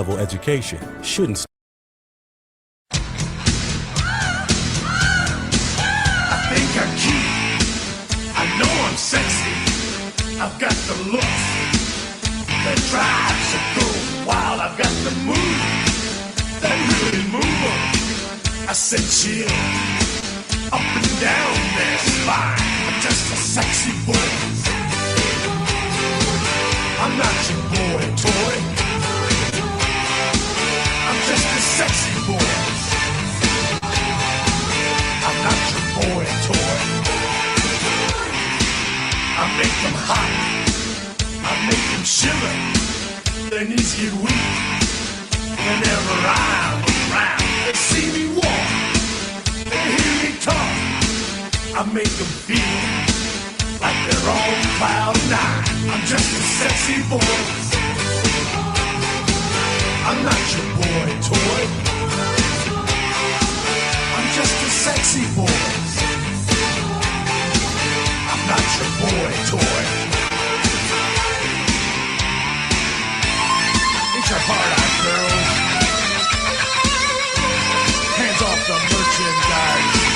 level education shouldn't. I think I'm cute. I know I'm sexy. I've got the looks that drives a girl wild. I've got the moves that really move her. I said chill up and down their spine. I'm just a sexy boy. I'm not your boy toy. I'm just a sexy boy. I'm not your boy toy. I make them hot. I make them shiver. Their knees get weak. Whenever I'm around, they see me walk. They hear me talk. I make them feel like they're on cloud nine. I'm just a sexy boy. I'm not your boy toy. I'm just a sexy boy. I'm not your boy toy. It's your hard-eyed girls. Hands off the merchandise.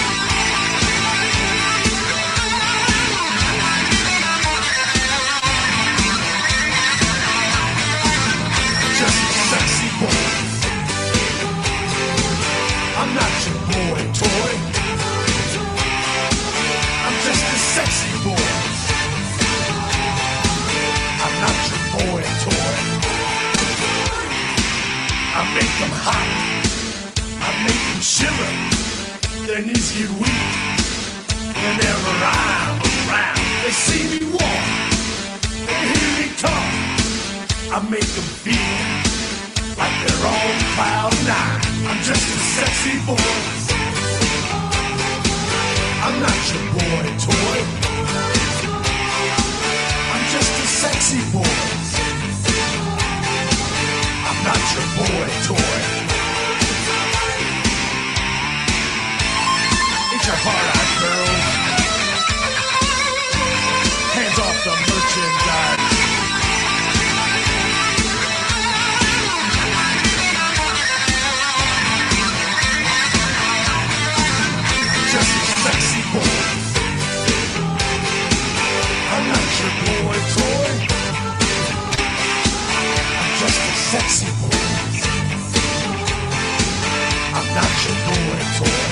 Just a sexy boy. I'm not your boy toy. I'm just a sexy boy. I'm not your boy toy. I make them hot. I make them shiver. Their knees get weak. Whenever I'm around, they see me walk. They hear me talk. I make them feel like they're on cloud nine. I'm just a sexy boy. I'm not your boy toy. I'm just a sexy boy. I'm not your boy toy. It's your hard-eyed girls. Hands off the merchandise. Just a sexy boy. I'm not your boy toy. I'm just a sexy boy. I'm not your boy toy.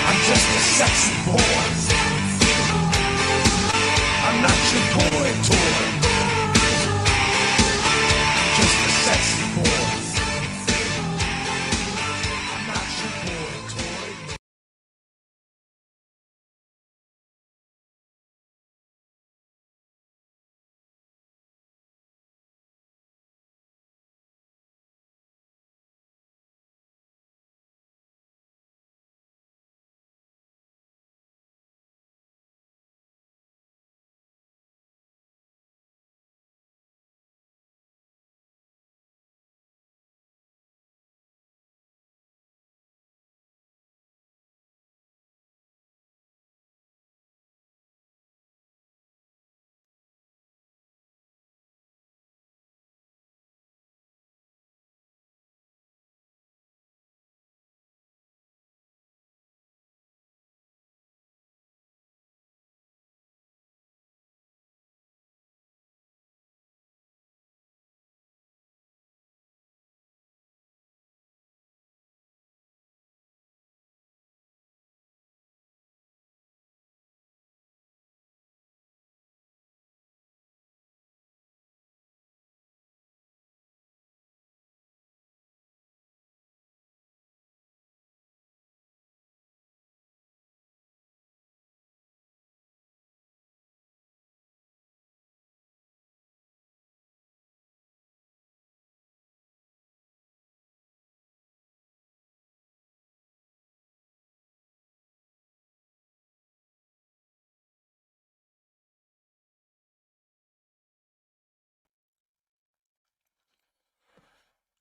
I'm just a sexy boy. I'm not your boy toy. Just a sexy boy. I'm not your boy toy.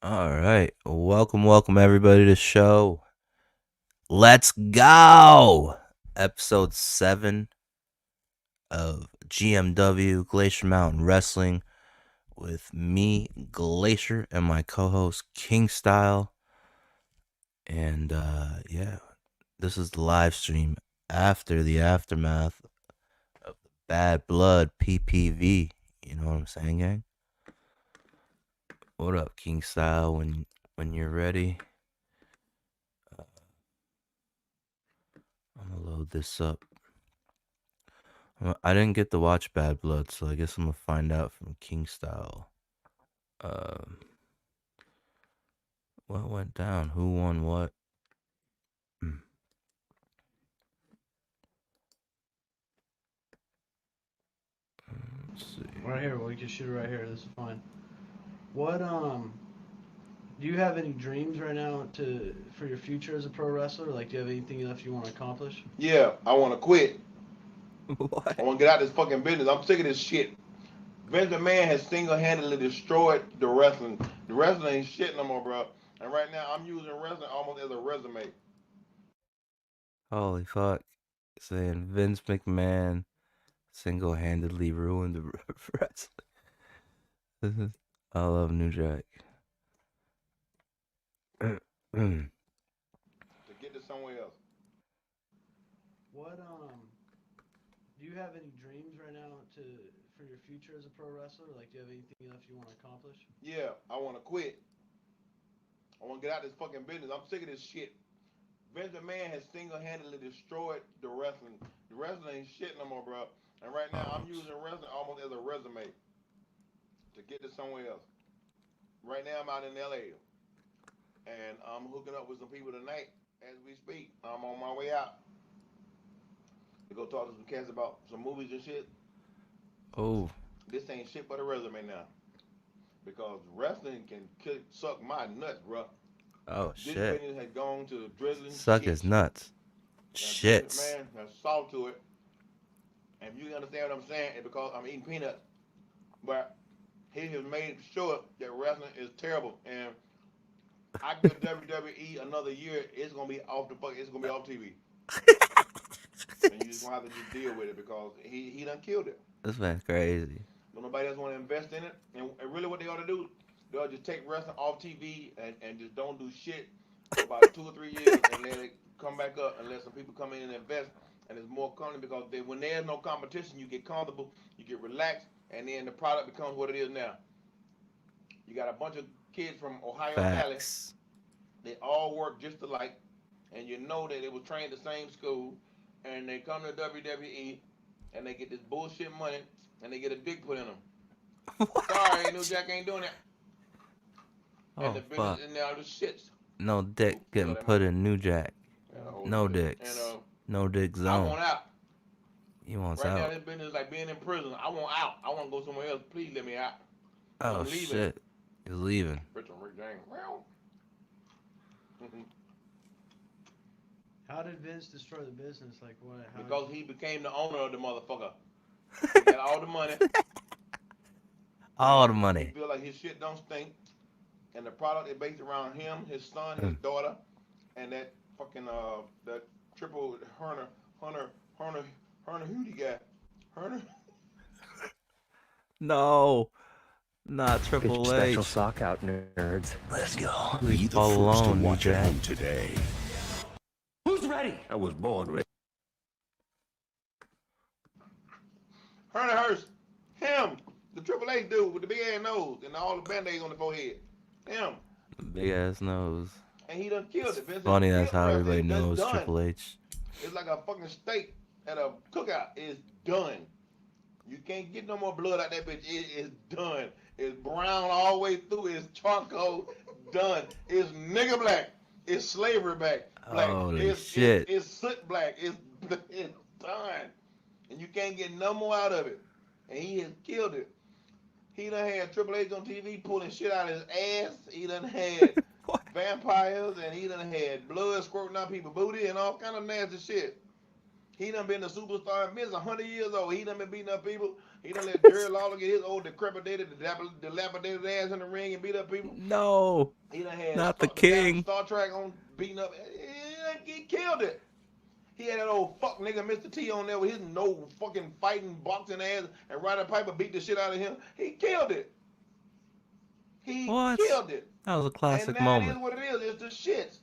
All right. Welcome everybody to the show. Let's go. Episode 7 of GMW Glacier Mountain Wrestling. with me, Glacier, and my co-host King Style. And yeah, this is the live stream after the aftermath of the Bad Blood PPV. You know what I'm saying, gang? What up, King Style? When you're ready, I'm gonna load this up. I didn't get to watch Bad Blood, so I guess I'm gonna find out from King Style. What went down? Who won what? Let's see. Right here, we can shoot it right here. This is fine. What do you have any dreams right now for your future as a pro wrestler? Like, do you have anything else you want to accomplish? Yeah, I want to quit. What? I want to get out of this fucking business. I'm sick of this shit. Vince McMahon has single-handedly destroyed the wrestling. The wrestling ain't shit no more, bro. And right now, I'm using wrestling almost as a resume. Holy fuck. Saying Vince McMahon single-handedly ruined the wrestling. I love New Jack. To get to somewhere else. What do you have any dreams right now for your future as a pro wrestler? Like, do you have anything else you want to accomplish? Yeah, I want to quit. I want to get out of this fucking business. I'm sick of this shit. Vince McMahon has single-handedly destroyed the wrestling. The wrestling ain't shit no more, bro. And right now, I'm using wrestling almost as a resume to get to somewhere else. Right now, I'm out in LA, and I'm hooking up with some people tonight as we speak. I'm on my way out to go talk to some cats about some movies and shit. Oh, This ain't shit but a resume now, because wrestling can suck my nuts, bro. oh This shit. business has gone to drizzling Suck shit. his nuts. Shits. Man, there's salt to it. And you understand what I'm saying? It's because I'm eating peanuts. But he has made sure that wrestling is terrible. And I give WWE another year, it's gonna be off the fuck. It's gonna be off TV. And you just gonna have to just deal with it because he done killed it. This man's crazy. Don't nobody else want to invest in it. And really, what they ought to do, they ought to just take wrestling off TV and just don't do shit for about 2 or 3 years and let it come back up and let some people come in and invest. And it's more comfortable because when there's no competition, you get comfortable, you get relaxed, and then the product becomes what it is now. You got a bunch of kids from Ohio Valley. Facts. They all work just alike, and you know that they were trained at the same school, and they come to WWE, and they get this bullshit money, and they get a dick put in them. Sorry, New Jack ain't doing that. And Oh the fuck. business and now the shits. No dick getting put in New Jack. No dicks. And No dick I zone. want out. He wants Right now, out. this business is like being in prison. I want out. I want to go somewhere else. Please let me out. Oh I'm leaving. shit. He's leaving. Richard Rick James. Well. How did Vince destroy the business? Like, what? Because he became the owner of the motherfucker. He got all the money. All the He money. feel like his shit don't stink. And the product is based around him, his son, his daughter, and that fucking that triple Hunter Hootie guy. Hunter. No. Not Triple Get your special H. sock out, nerds. Let's go. Leave Be the all first alone, to watch Jack. at home today. Who's ready? I was born ready. Hunter Hearst. Him. The Triple H dude with the big ass nose and all the band-aids on the forehead. Him. Big ass nose. And he done killed it. Vince Funny done that's killed how it. everybody It's knows done. Triple H. It's like a fucking steak at a cookout. It's done. You can't get no more blood out that bitch. It is done. It's brown all the way through. It's charcoal. Done. It's nigga black. It's slavery black. Holy it's, shit. It's soot black. It's done. And you can't get no more out of it. And he has killed it. He done had Triple H on TV pulling shit out of his ass. He done had vampires, and he done had blood squirting out people's booty and all kind of nasty shit. He done been a superstar. Vince 100 years old. He done been beating up people. He done let Jerry Lawler get his old decrepitated, dilapidated ass in the ring and beat up people. No. He done had Not the king. Star Trek on beating up. He killed it. He had that old fuck nigga Mr. T on there with his no fucking fighting boxing ass, and Ryder Piper beat the shit out of him. He killed it. He What? killed it. That was a And classic now it is moment. what it is. It's the shits.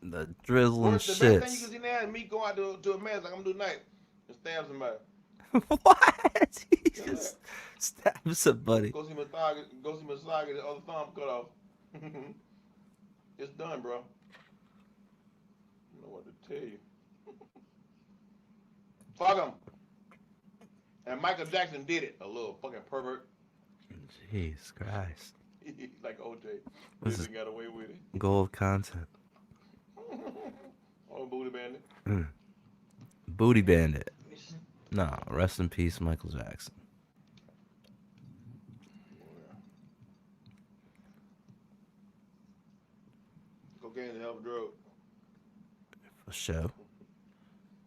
The drizzling The best thing you can shits. see now is me go out to a mess like I'm gonna do tonight and stab somebody. What? He Yeah, just stabbed somebody. go see Masagi, the other thumb cut off. It's done, bro. I don't know what to tell you. Fuck him. And Michael Jackson did it. A little fucking pervert. Jesus Christ. Like OJ. This is Got away with it. gold content. Oh, booty bandit. Booty bandit. Nah, rest in peace, Michael Jackson. Cocaine is a hell of a drug. For sure.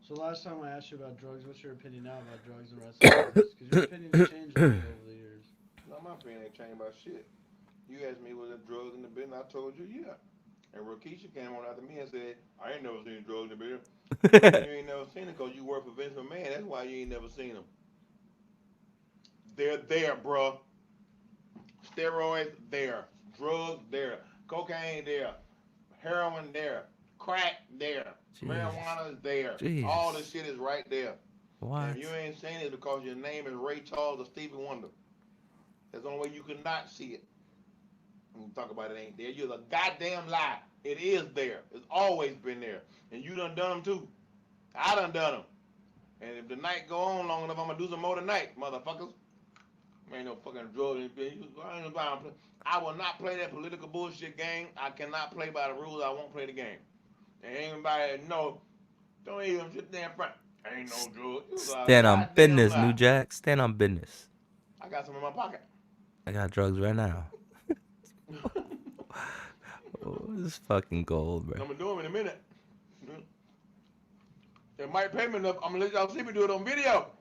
So last time I asked you about drugs, what's your opinion now about drugs and wrestling? Because your opinion has changed over the years. No, my opinion ain't changed about shit. You asked me was there drugs in the business, I told you yeah. And Rakisha came on after me and said, I ain't never seen drugs in the business. You ain't never seen it because you work for Vince McMahon. That's why you ain't never seen them. They're there, bruh. Steroids there. Drugs there. Cocaine there. Heroin there. Crack there. Jeez. Marijuana is there. Jeez. All this shit is right there. What? And if you ain't seen it because your name is Ray Charles or Stevie Wonder. That's the only way you cannot see it. When you talk about it ain't there, you're a goddamn lie. It is there. It's always been there. And you done them too. I done them. And if the night go on long enough, I'm gonna do some more tonight, motherfuckers. Ain't no fucking drug in this. I will not play that political bullshit game. I cannot play by the rules. I won't play the game. And anybody know, don't even sit there in front. Ain't no drug. Stand on business, New Jack. Stand on business. I got some in my pocket. I got drugs right now. Oh, this is fucking gold, bro. I'm gonna do them in a minute. It might pay me enough. I'm gonna let y'all see me do it on video.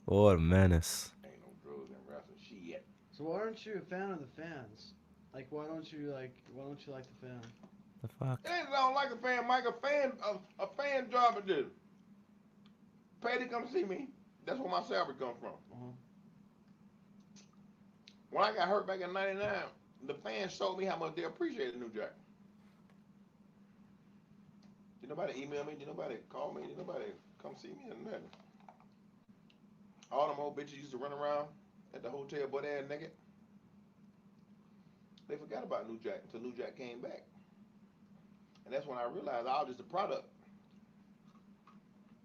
What a menace. Ain't no drugs in wrestling shit. So why aren't you a fan of the fans? Like, why don't you like the fans? The fuck? I don't like a fan, Mike. A fan job to do. Pay to come see me. That's where my salary comes from. Uh-huh. When I got hurt back in '99, the fans showed me how much they appreciated New Jack. Did nobody email me? Did nobody call me? Did nobody come see me or nothing? All them old bitches used to run around at the hotel butt ass naked. They forgot about New Jack until New Jack came back. And that's when I realized I was just a product.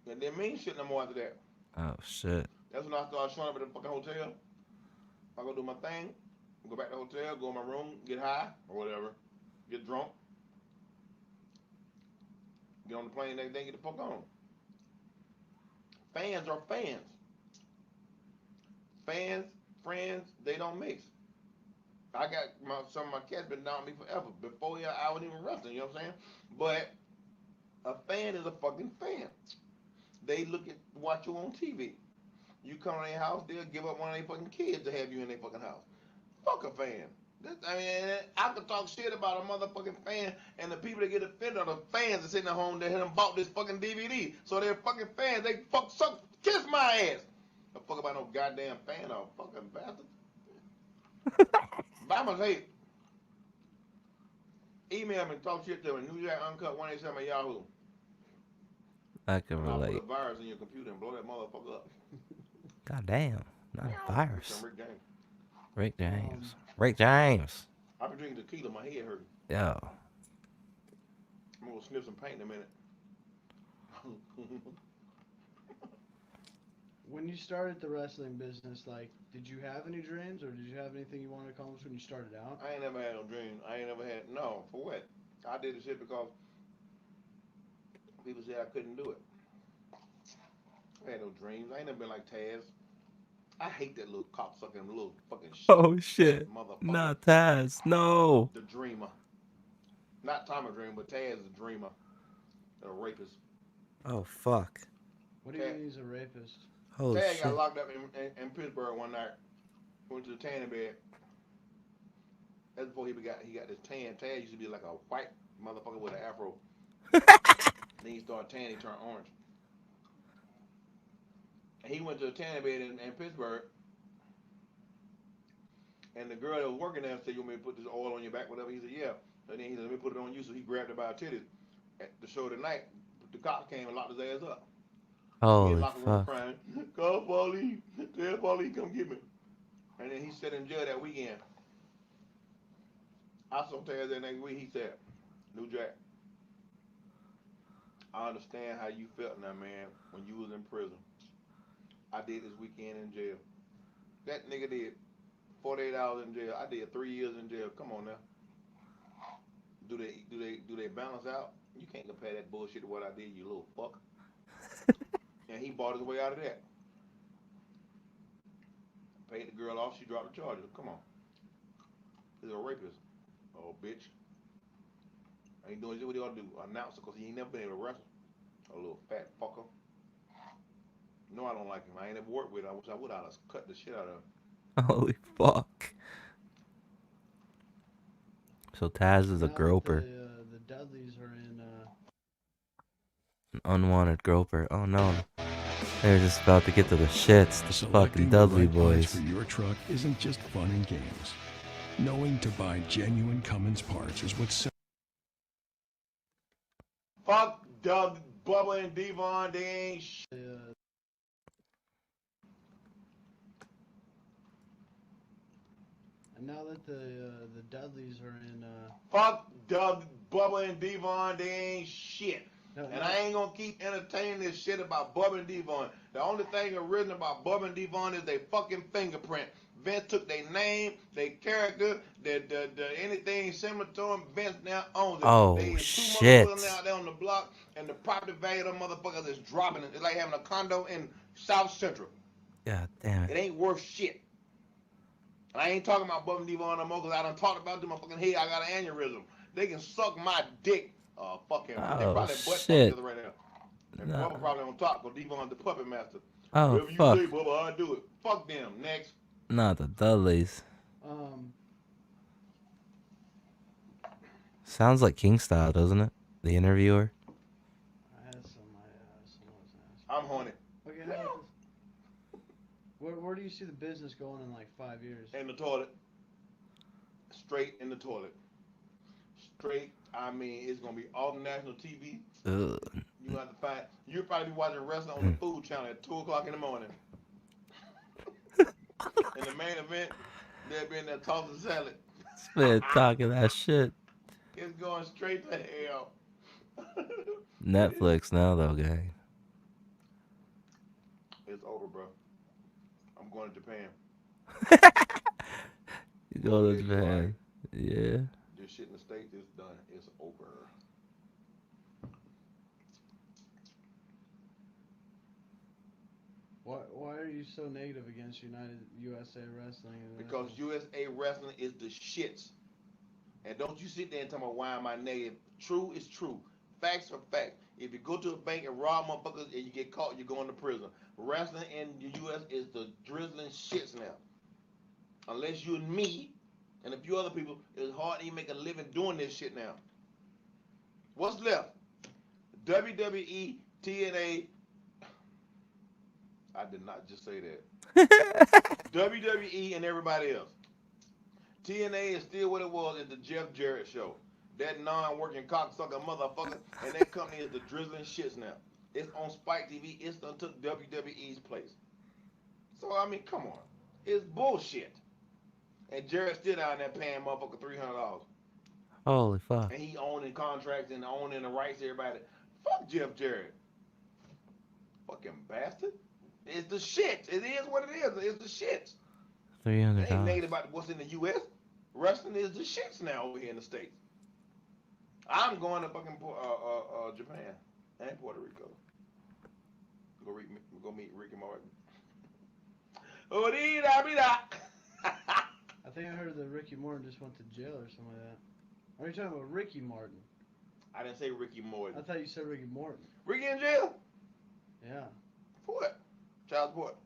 And didn't mean shit no more after that. Oh, shit. That's when I started showing up at the fucking hotel. I go do my thing, go back to the hotel, go in my room, get high or whatever, get drunk, get on the plane next day, get the fuck on. Fans are fans. Fans, friends, they don't mix. I got some of my cats been down with me forever. Before I wasn't even wrestling, you know what I'm saying? But a fan is a fucking fan. They watch you on TV. You come to their house, they'll give up one of their fucking kids to have you in their fucking house. Fuck a fan. I could talk shit about a motherfucking fan, and the people that get offended are the fans that sitting at home that had bought this fucking DVD. So they're fucking fans. They kiss my ass. Don't fuck about no goddamn fan or fucking bastard. Bama's hate. Email me, talk shit to me. New Jack Uncut 187 at Yahoo. I can I'll put relate. a virus in your computer and blow that motherfucker up. God damn. Not a virus. Some Rick James. Rick James. Rick James. I've been drinking tequila, my head hurting. Yo. I'm gonna sniff some paint in a minute. When you started the wrestling business, like, did you have any dreams or did you have anything you wanted to accomplish when you started out? I ain't never had no dream. No, for what? I did the shit because people said I couldn't do it. I had no dreams. I ain't never been like Taz. I hate that little cocksucking little fucking shit. Oh, shit. Motherfucker. Not Taz. No. The dreamer. Not Tommy Dreamer, but Taz the dreamer. A rapist. Oh, fuck. What do you mean he's a rapist? Holy Taz shit. got locked up in Pittsburgh one night. Went to the tanning bed. That's before he got this tan. Taz used to be like a white motherfucker with an afro. Then he started tanning, he turned orange. And he went to the tanning bed in Pittsburgh. And the girl that was working there said, "You want me to put this oil on your back, whatever?" He said, "Yeah." And then he said, "Let me put it on you." So he grabbed her by her titties. At the show tonight, the cop came and locked his ass up. He in the Holy locker room fuck. crying, "Call police, tell police come get me." And then he sat in jail that weekend. I saw Taz that next week. He said, "New Jack, I understand how you felt now, man, when you was in prison. I did this weekend in jail. That nigga did 48 hours in jail. I did 3 years in jail. Come on now. Do they balance out? You can't compare that bullshit to what I did, you little fuck." And he bought his way out of that. Paid the girl off. She dropped the charges. Come on. He's a rapist. Oh, bitch. Ain't doing what he ought to do. Announce it because he ain't never been able to wrestle. A little fat fucker. No, I don't like him. I ain't never worked with him. I wish I would. I'd have cut the shit out of him. Holy fuck. So Taz is a Now that groper. the Dudleys are in. An unwanted groper. Oh no. They're just about to get to the shits. The Selecting fucking the Dudley right parts boys. for your truck isn't just fun and games. Knowing to buy genuine Cummins parts is what Fuck Doug, Bubba, and Devon. They ain't shit. And now that the Dudleys are in. Fuck Doug, Bubba, and Devon. They ain't shit. No, And I ain't gonna keep entertaining this shit about Bubba and Devon. The only thing original about Bubba and Devon is their fucking fingerprint. Vince took their name, their character, the anything similar to them. Vince now owns it. Oh, They is shit. two motherfuckers out there on the block, and the property value of them motherfuckers is dropping. It's like having a condo in South Central. God damn It it. ain't worth shit. And I ain't talking about Bubba and Devon no more because I done talked about them. My fucking head, I got an aneurysm. They can suck my dick. Fuck him. They Oh, probably butt shit. fuck right now. And No. Bubba probably on top because Devon's the puppet master. Oh, Whatever you fuck. say, Bubba, I do it. Fuck them. Next. Not the Dudleys. Um. Sounds like King Style, doesn't it? The interviewer. I had someone was asking. I'm haunted. Okay, how about this? Where do you see the business going in like 5 years? In the toilet. Straight in the toilet. Straight. I mean, it's gonna be all national TV. Ugh. You have to find. You'll probably be watching wrestling on the Food Channel at 2:00 in the morning. In the main event, they'll be in there tossing salad. Spit talking that shit. It's going straight to hell. Netflix now, though, gang. It's over, bro. I'm going to Japan. You go to Yeah, you Japan. Yeah. This shit in the States is done. It's over. Why are you so negative against USA Wrestling? Because USA Wrestling is the shits. And don't you sit there and tell me why am I negative. True is true. Facts are facts. If you go to a bank and rob motherfuckers and you get caught, you're going to prison. Wrestling in the US is the drizzling shits now. Unless you and me and a few other people, it's hard to even make a living doing this shit now. What's left? WWE, TNA. I did not just say that. WWE and everybody else. TNA is still what it was at the Jeff Jarrett show. That non-working cocksucker motherfucker, and that company is the drizzling shits now. It's on Spike TV. It's done took WWE's place. So I mean, come on, it's bullshit. And Jarrett still down there paying motherfucker $300, Holy fuck. and he owning contracts and owning the rights to everybody. Fuck Jeff Jarrett. Fucking bastard. It's the shit. It is what it is. It's the shit. It ain't $300. negative about what's in the U.S. Wrestling is the shits now over here in the States. I'm going to fucking Japan and Puerto Rico. Go meet Ricky Martin. I think I heard that Ricky Martin just went to jail or something like that. Are you talking about Ricky Martin? I didn't say Ricky Martin. I thought you said Ricky Martin. Ricky in jail? Yeah. For what? Child support.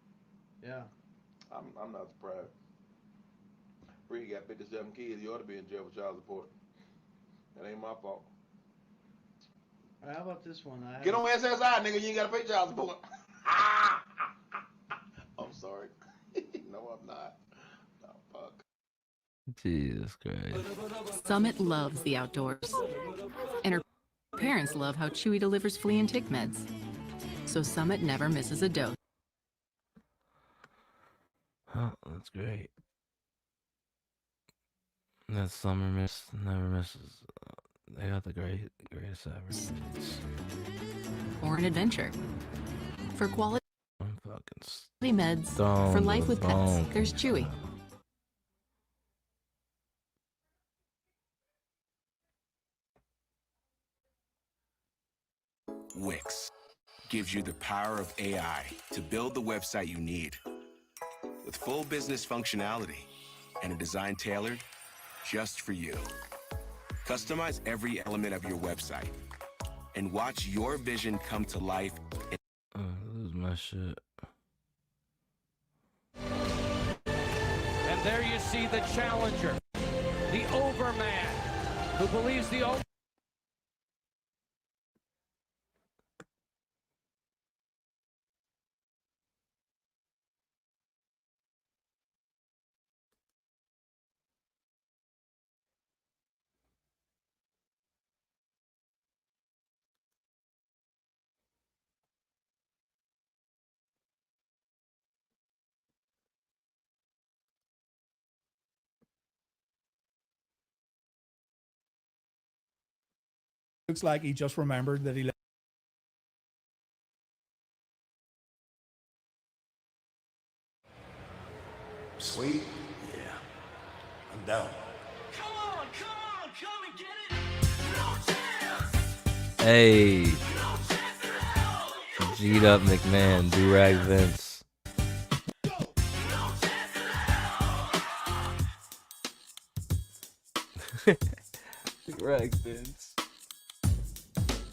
Yeah. I'm not surprised. Ricky got 57 kids. He ought to be in jail for child support. That ain't my fault. All right, how about this one? Get on SSI, nigga. You ain't got to pay child support. I'm sorry. No, I'm not. Jesus Christ. Summit loves the outdoors. And her parents love how Chewy delivers flea and tick meds. So Summit never misses a dose. Oh, that's great. That summer miss never misses. They got the greatest ever. Or an adventure. For quality I'm fucking meds, stoned for life with pets, bonk. there's Chewy. Wix gives you the power of AI to build the website you need. With full business functionality and a design tailored just for you. Customize every element of your website and watch your vision come to life. Lose my shit. And there you see the challenger, the overman, who believes the over. Looks like he just remembered that he Sweet? Yeah. I'm down. Hey. G'd up McMahon, do-rag Vince. Do-rag Vince.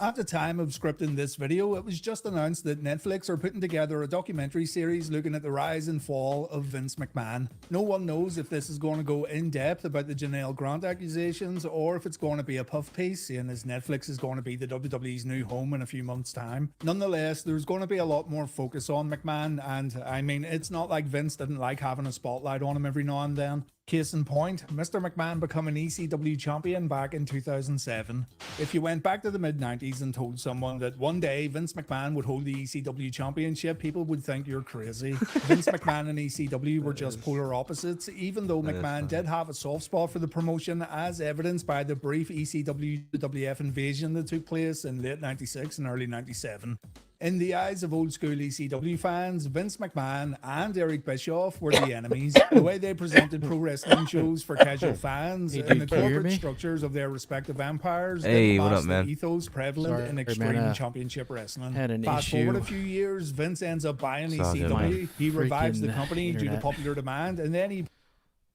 At the time of scripting this video, it was just announced that Netflix are putting together a documentary series looking at the rise and fall of Vince McMahon. No one knows if this is going to go in depth about the Janelle Grant accusations or if it's going to be a puff piece, seeing as Netflix is going to be the WWE's new home in a few months' time. Nonetheless, there's going to be a lot more focus on McMahon, and I mean, it's not like Vince didn't like having a spotlight on him every now and then. Case in point, Mr. McMahon became an ECW champion back in 2007. If you went back to the mid-90s and told someone that one day Vince McMahon would hold the ECW championship, people would think you're crazy. Vince McMahon and ECW were just polar opposites, even though McMahon did have a soft spot for the promotion, as evidenced by the brief ECW-WWF invasion that took place in late 96 and early 97. In the eyes of old school ECW fans, Vince McMahon and Eric Bischoff were the enemies. The way they presented pro wrestling shows for casual fans and the corporate structures of their respective empires Hey, what matched up, man? the ethos prevalent in extreme championship wrestling. Had an Fast issue. forward a few years, Vince ends up buying It's all good, man. ECW. He revives the Freaking company due to internet. popular demand, and then he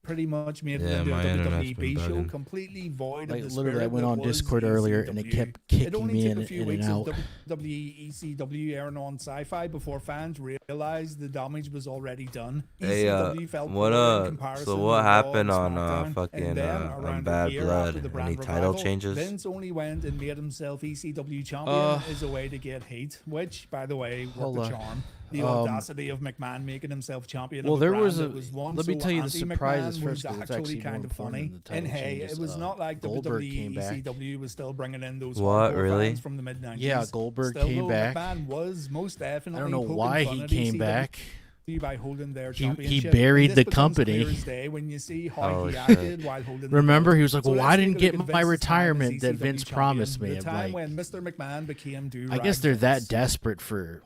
pretty much made it Yeah, into a my internet's WWE been show, bugging. completely void Like, of the literally, I spirit went that on was Discord earlier, and it ECW. kept It kicking only me took in a few and weeks out. of WWE ECW airing on Sci-Fi before fans realized the damage was already done. Hey, ECW felt what poor in up? comparison So to what Raw happened and on SmackDown. fucking And then, on around Bad a year Blood? after the brand Any title revival, changes? Vince only went and made himself ECW champion as a way to get heat, which, by the way, worked Hold the on. charm. The audacity of McMahon making himself champion Well, of a there brand was that a- was once let me so tell you the anti-McMahon surprises was first, 'cause it's actually actually kind more of important funny. than the title And hey, changes. it was not like Goldberg WWE came back. ECW was still bringing in those What, hardcore really? fans from the mid-90s. Yeah, Goldberg Still, came though, back. McMahon was most definitely I don't know poking why fun he at came ECW back. by holding their He championship. buried And the this becomes company. clear as day when you see how Oh, he shit. acted while holding the Remember, belt. he was like, So well, let's I take a didn't look get at my Vince's time as retirement that ECW Vince champion, promised me. The I'm time like, when Mr. McMahon became I guess they're that Vince. desperate for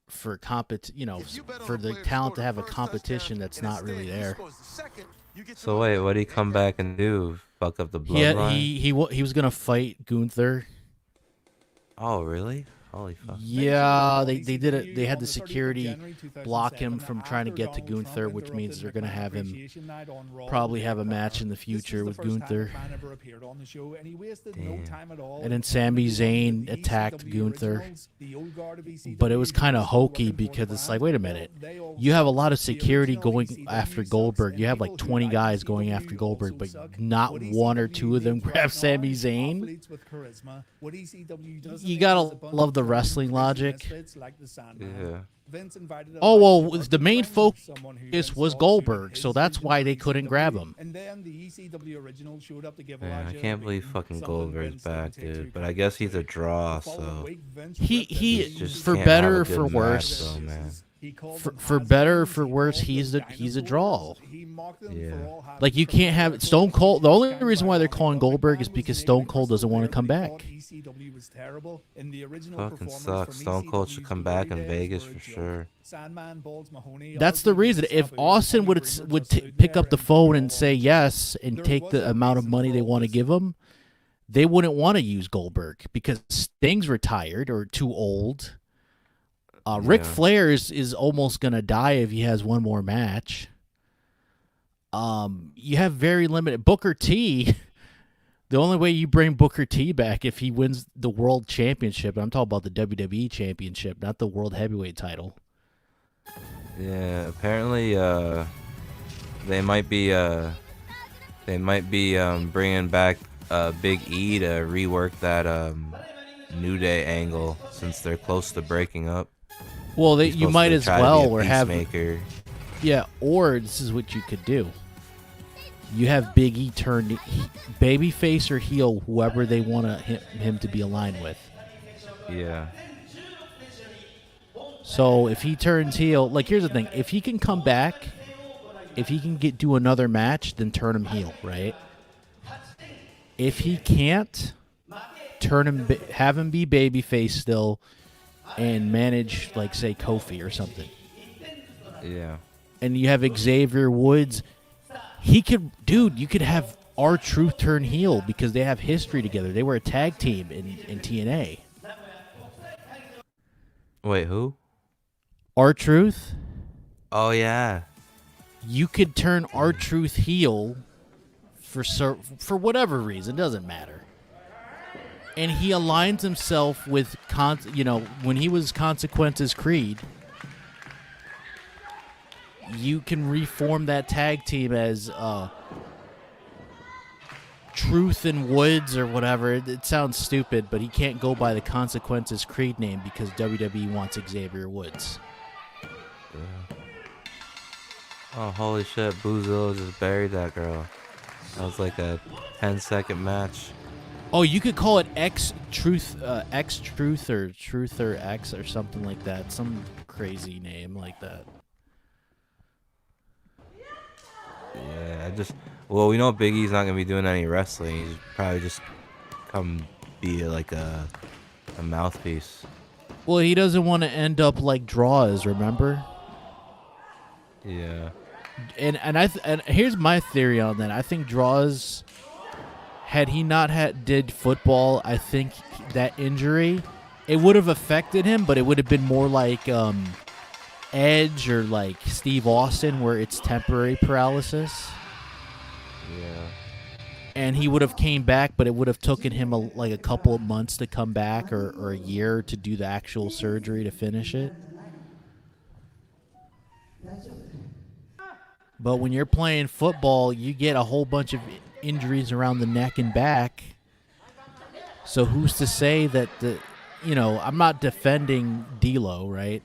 for the talent to have a competition that's not really there. So wait, what did he come back and do? Fuck up the He bloodline? he was gonna fight Gunther. Oh, really? Holy fuck. Yeah, they did it. They had the security block him from trying to get to Gunther, which means they're gonna have him probably have a match in the future with Gunther. And then Sami Zayn attacked Gunther. But it was kind of hokey because it's like, wait a minute. You have a lot of security going after Goldberg. You have like 20 guys going after Goldberg, but not one or two of them grab Sami Zayn. You gotta love the wrestling logic. Yeah. Oh, well, the main focus was Goldberg, so that's why they couldn't grab him. Yeah, I can't believe fucking Goldberg's back, dude. But I guess he's a draw, so He just for can't better or have a for good worse. match, though, man. For better or for worse, he's a draw. Yeah. Like, you can't have Stone Cold. The only reason why they're calling Goldberg is because Stone Cold doesn't want to come back. Fucking sucks. Stone Cold should come back in Vegas for sure. That's the reason. If Austin would pick up the phone and say yes and take the amount of money they want to give him, they wouldn't want to use Goldberg because Sting's retired or too old. Ric Flair is almost going to die if he has one more match. You have very limited. Booker T, the only way you bring Booker T back if he wins the world championship, I'm talking about the WWE championship, not the world heavyweight title. Yeah, apparently they might be bringing back Big E to rework that New Day angle since they're close to breaking up. Well, you might as well, or have Peacemaker. Yeah, or this is what you could do. You have Big E turn babyface or heel, whoever they want him to be aligned with. Yeah. So if he turns heel, like, here's the thing: if he can come back, if he can do another match, then turn him heel, right? If he can't, have him be babyface still, and manage, like, say, Kofi or something. Yeah. And you have Xavier Woods. You could have R-Truth turn heel because they have history together. They were a tag team in TNA. Wait, who? R-Truth? Oh, yeah. You could turn R-Truth heel for whatever reason. Doesn't matter. And he aligns himself with, when he was Consequences Creed, you can reform that tag team as Truth and Woods or whatever. It sounds stupid, but he can't go by the Consequences Creed name because WWE wants Xavier Woods. Yeah. Oh, holy shit. Boozillo just buried that girl. That was like a 10-second match. Oh, you could call it X-Truth or Truth or X or something like that. Some crazy name like that. Yeah, well, we know Big E's not going to be doing any wrestling. He's probably just come be like a mouthpiece. Well, he doesn't want to end up like Draws, remember? Yeah. And here's my theory on that. I think Draws, had he not did football, I think that injury, it would have affected him, but it would have been more like Edge or like Steve Austin, where it's temporary paralysis. Yeah. And he would have came back, but it would have taken him like a couple of months to come back, or a year to do the actual surgery to finish it. But when you're playing football, you get a whole bunch of injuries around the neck and back. So who's to say that I'm not defending D'Lo, right?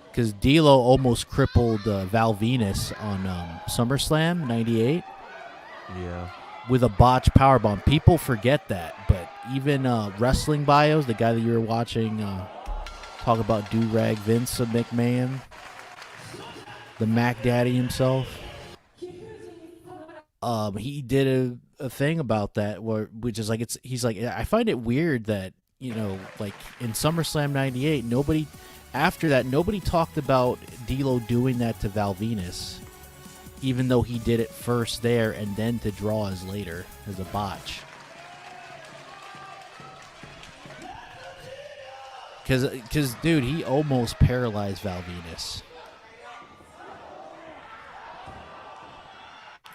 Because D'Lo almost crippled Val Venus on SummerSlam '98. Yeah. With a botched powerbomb. People forget that, but even Wrestling Bios, the guy that you were watching talk about Do-Rag Vince McMahon, the Mac Daddy himself, he did a thing about that, which is like, he's like, I find it weird that, like in SummerSlam '98, nobody talked about D'Lo doing that to Val Venus, even though he did it first there and then to Draws later as a botch. Because dude, he almost paralyzed Val Venus.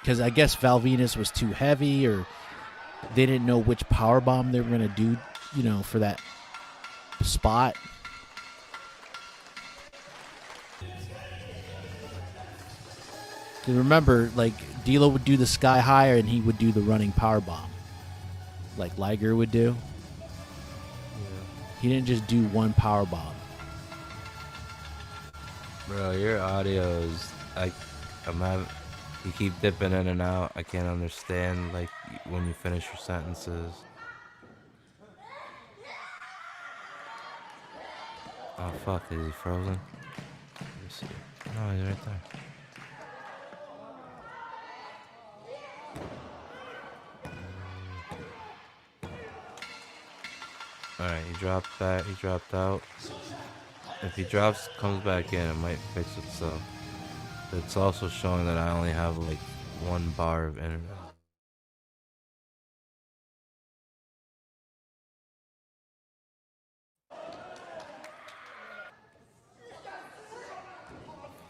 Because I guess Val Venus was too heavy, or they didn't know which powerbomb they were going to do, for that spot. Because remember, like, D'Lo would do the sky higher and he would do the running powerbomb, like Liger would do. Yeah. He didn't just do one power bomb. Bro, your audio is I'm having. You keep dipping in and out. I can't understand like when you finish your sentences. Oh fuck, is he frozen? Let me see. No, he's right there. Alright, he dropped that, he dropped out. If he comes back in, it might fix itself. It's also showing that I only have like 1 bar of internet.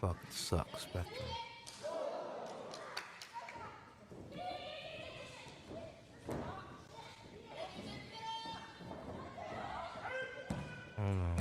Fucking sucks, Spectrum. Hold on.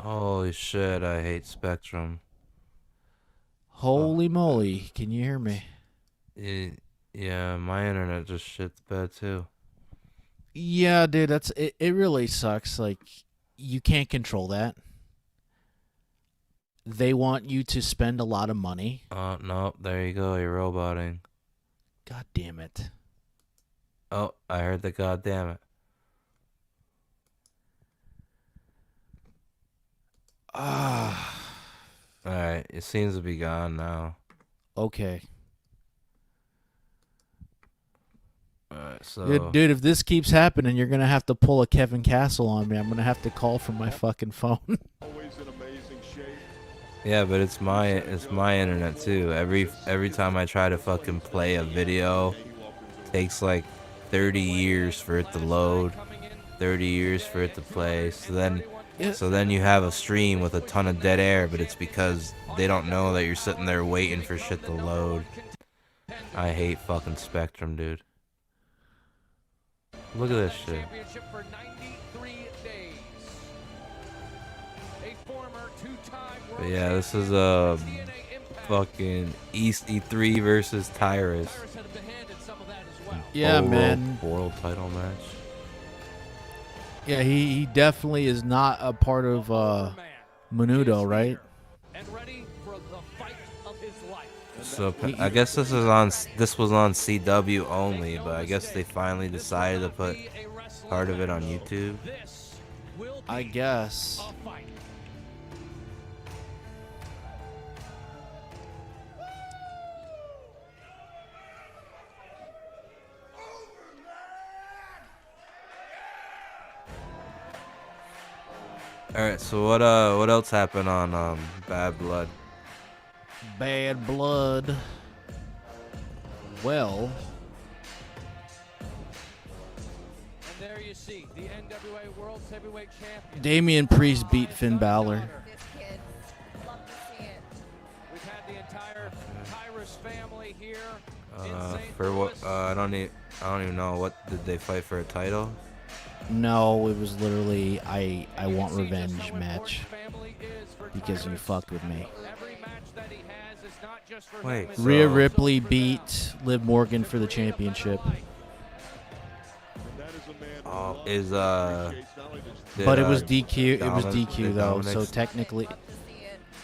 Holy shit, I hate Spectrum. Holy moly, can you hear me? Yeah, my internet just shit the bed too. Yeah, dude, it really sucks. Like, you can't control that. They want you to spend a lot of money. Oh, no, there you go, you're roboting. God damn it. Oh, I heard the goddamn it. Alright, it seems to be gone now. Okay. Alright, so... Dude, if this keeps happening, you're going to have to pull a Kevin Castle on me. I'm going to have to call from my fucking phone. Always in amazing shape. Yeah, but it's my internet too. Every time I try to fucking play a video, takes like 30 years for it to load, 30 years for it to play. So then you have a stream with a ton of dead air, but it's because they don't know that you're sitting there waiting for shit to load. I hate fucking Spectrum, dude. Look at this shit. But yeah, this is a fucking East E3 versus Tyrus. Yeah, man. World title match. Yeah, he definitely is not a part of Menudo, right? So I guess this was on CW only, but I guess they finally decided to put part of it on YouTube. I guess. Alright, so what else happened on Bad Blood? Bad Blood. Well, And there you see the NWA World Heavyweight Champion. Damian Priest beat Finn Balor. We've had the entire Tyrus family here. For what? I don't even know. What did they fight for a title? No, it was literally I want revenge match because you fucked with me. Wait, Rhea Ripley beat Liv Morgan for the championship. Oh, But it was DQ. It was DQ though, Dominic's- so technically,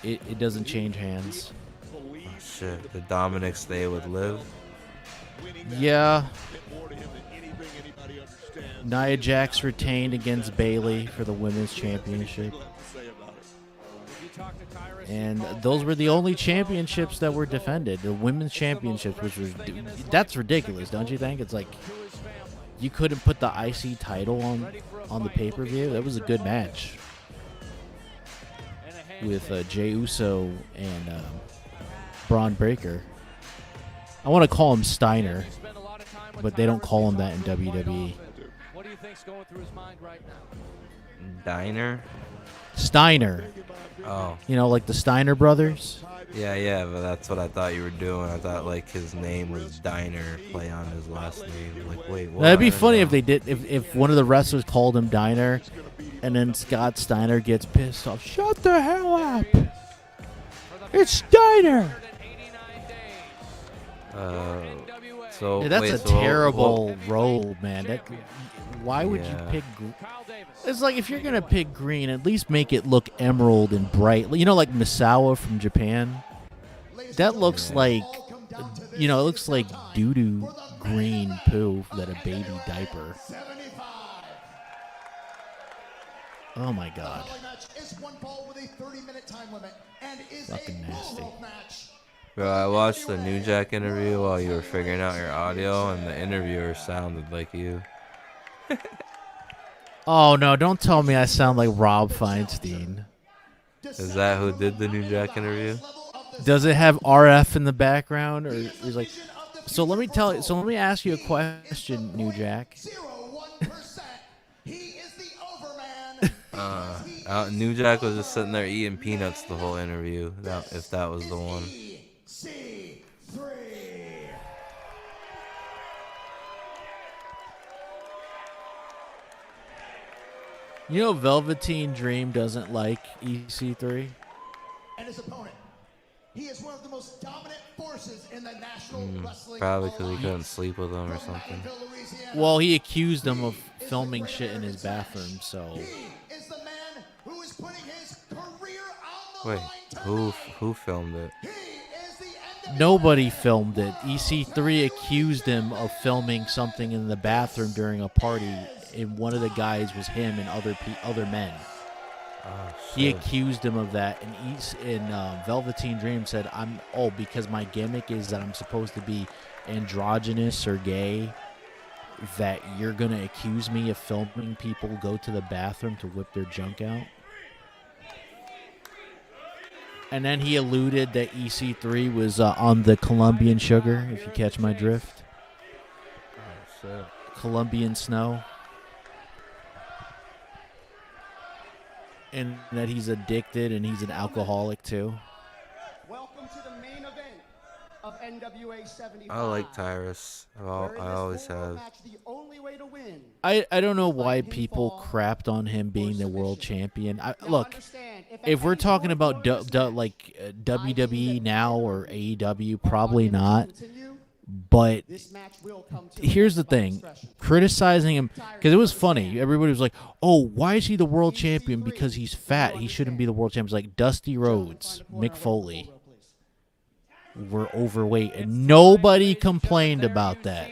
it doesn't change hands. Oh, shit, did Dominic stay with Liv? Yeah. Nia Jax retained against Bayley for the women's championship. And those were the only championships that were defended. The women's championships, which was that's ridiculous, don't you think? It's like you couldn't put the IC title on the pay-per-view. That was a good match with Jey Uso and Braun Breaker. I want to call him Steiner, but they don't call him that in WWE. What do you think's going through his mind right now? Diner? Steiner. Oh. You know, like the Steiner brothers. Yeah, but that's what I thought you were doing. I thought like his name was Diner, play on his last name. Like, wait, what? That'd be funny if they did. If one of the wrestlers called him Diner, and then Scott Steiner gets pissed off. Shut the hell up! It's Diner. So Yeah, that's wait, a so terrible role, man. Why would you Yeah. pick? It's like if you're gonna pick green, at least make it look emerald and bright. You know, like Misawa from Japan. That looks like, it looks like doo-doo green poo that a baby diaper. Oh my god. Fucking nasty. Bro, I watched the New Jack interview while you were figuring out your audio, and the interviewer sounded like you. Oh no! Don't tell me I sound like Rob Feinstein. Is that who did the New Jack interview? Does it have RF in the background, or is like? So let me ask you a question, New Jack. New Jack was just sitting there eating peanuts the whole interview. If that was the one. You know, Velveteen Dream doesn't like EC3. And his opponent. He is one of the most dominant forces in the National Wrestling Probably because he couldn't sleep with him or something. Well, he accused him of filming shit in his bathroom, so. Is the man who is putting his career on the Wait, line who filmed it? Nobody filmed it. EC3 accused him of filming something in the bathroom during a party, and one of the guys was him and other men. He accused him of that, and Velveteen Dream said, because my gimmick is that I'm supposed to be androgynous or gay, that you're going to accuse me of filming people go to the bathroom to whip their junk out? And then he alluded that EC3 was on the Colombian sugar, if you catch my drift. Oh, shit. Colombian snow. And that he's addicted and he's an alcoholic too. Welcome to the main event of NWA 75. I like Tyrus. I always have. The only way to win. I don't know why people crapped on him being the world champion. Look, if we're talking about WWE now or AEW, probably not. But here's the thing, criticizing him, because it was funny. Everybody was like, oh, why is he the world champion? Because he's fat. He shouldn't be the world champion. It's like Dusty Rhodes, Mick Foley were overweight, and nobody complained about that.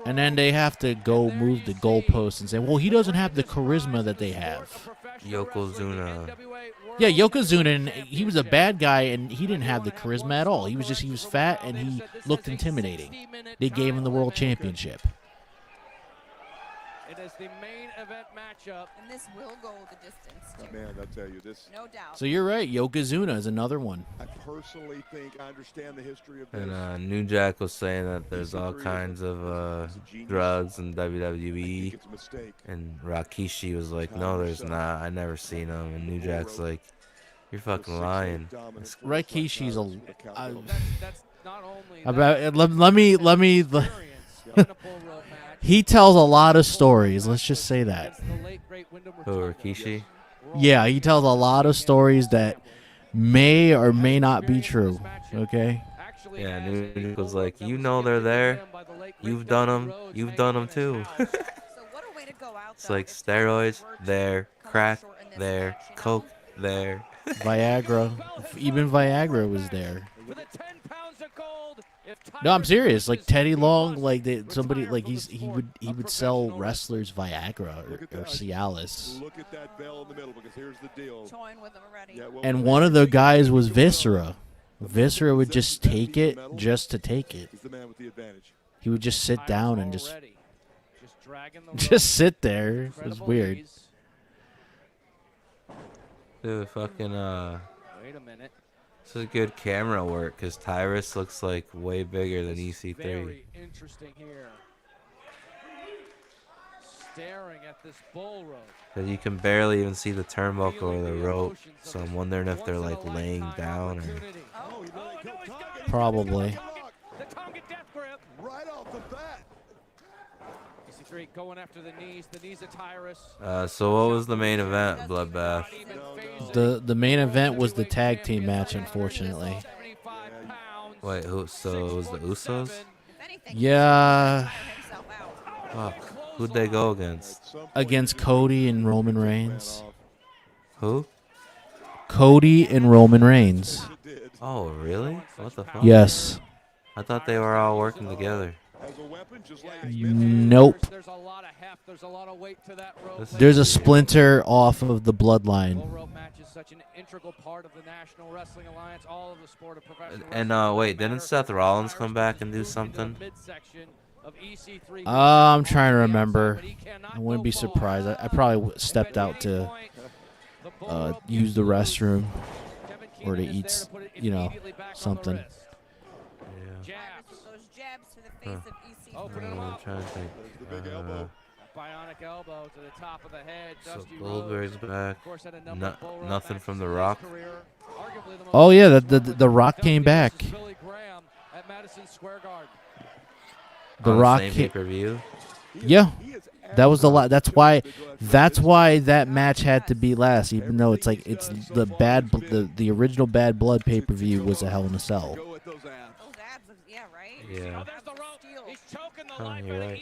And then they have to go move the goalposts and say, well, he doesn't have the charisma that they have. Yokozuna. Yeah, Yokozuna, and he was a bad guy, and he didn't have the charisma at all. He was fat, and he looked intimidating. They gave him the world championship. It is the main event matchup. And this will go the distance, too. Man, I tell you, this. No doubt. So you're right. Yokozuna is another one. I personally think I understand the history of this. And New Jack was saying that there's all kinds of drugs in WWE. And Rikishi was like, no, there's not. I never seen them. And New Jack's like, you're fucking lying. Rikishi's he tells a lot of stories. Let's just say that. Who, Rikishi? Yeah, he tells a lot of stories that may or may not be true. Okay. Yeah, New was like, you know they're there. You've done them. You've done them too. It's like steroids there, crack there, coke there. Viagra. Even Viagra was there. No, I'm serious. Like Teddy Long, like somebody, like he would sell wrestlers Viagra or Cialis. Look at that bell in the middle, because here's the deal. And one of the guys was Viscera. Viscera would just take it just to take it. He's the man with the advantage. He would just sit down and just sit there. It was weird. Dude, fucking Wait a minute. this is good camera work because Tyrus looks like way bigger than EC3. Very interesting here. staring at this bull rope. 'Cause you can barely even see the turnbuckle or the rope, so I'm wondering if they're like laying down or. Probably. The Tonga death grip. Right off the bat. EC3 going after the knees of Tyrus. So what was the main event, Bloodbath? The main event was the tag team match, unfortunately. Wait, who? So it was the Usos? Yeah, Fuck. Who'd they go against? against Cody and Roman Reigns. Who? Cody and Roman Reigns. Oh, really? What the fuck? Yes. I thought they were all working together. Nope. There's a lot of heft, there's a lot of weight to that rope. There's a splinter off of the bloodline. Bull rope match is such an integral part of the National Wrestling Alliance, all of the sport of professional And wait, didn't Seth Rollins come back and do something? I'm trying to remember. I wouldn't be surprised. I probably stepped out to use the restroom or to eat, something. Yeah. Those jabs to the face of EC3. I'm trying to think. Bionic elbow to the top of the head. So Goldberg's back. Nothing from The Rock. Oh yeah, the Rock came back. The Rock same came. pay-per-view. Yeah, that was the That's why that match had to be last, even though it's the original Bad Blood pay-per-view was a Hell in a Cell. Yeah. Oh, you're right.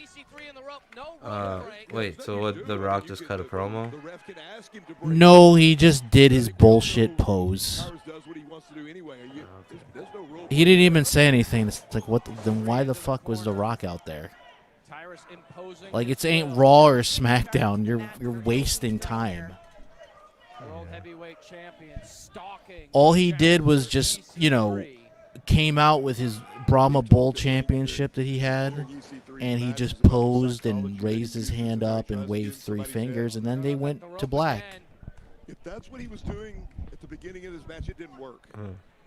Wait, so what? The Rock just cut a promo? No, he just did his bullshit pose. He didn't even say anything. It's like, what? Then why the fuck was The Rock out there? Like, it ain't Raw or SmackDown. You're wasting time. All he did was just, came out with his Brahma Bull championship that he had, and he just posed and raised his hand up and waved 3 fingers, and then they went to black. If that's what he was doing at the beginning of this match, it didn't work.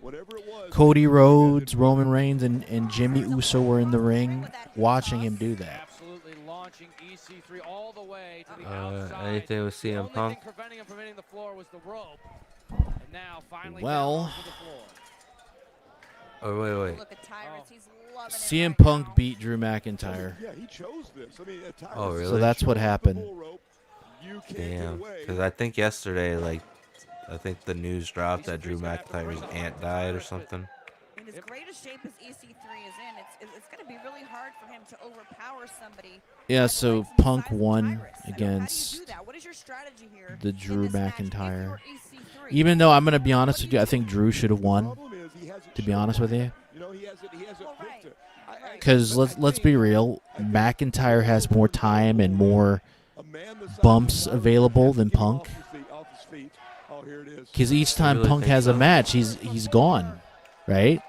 Whatever it was. Cody Rhodes, Roman Reigns, and Jimmy Uso were in the ring watching him do that. Absolutely launching EC3 all the way to the outside. Anything with CM Punk? The only thing preventing him from hitting the floor was the rope. And now finally Well, to the floor. Oh, wait. Look at Tyrus. He's loving it CM right Punk now. beat Drew McIntyre. Yeah, he chose this. I mean, Oh, really? So that's what happened. Damn. Because I think yesterday, I think the news dropped that Drew McIntyre's aunt died or something. In as great a shape as EC3 is in, it's going to be really hard for him to overpower somebody. Yeah, so Punk won against What is your strategy here the Drew in this match if McIntyre. you're EC3? Even though I'm going to be honest with you, I think Drew should have won, to be honest with you. Because let's be real, McIntyre has more time and more bumps available than Punk. Because each time really Punk think has so? a match, he's gone, right?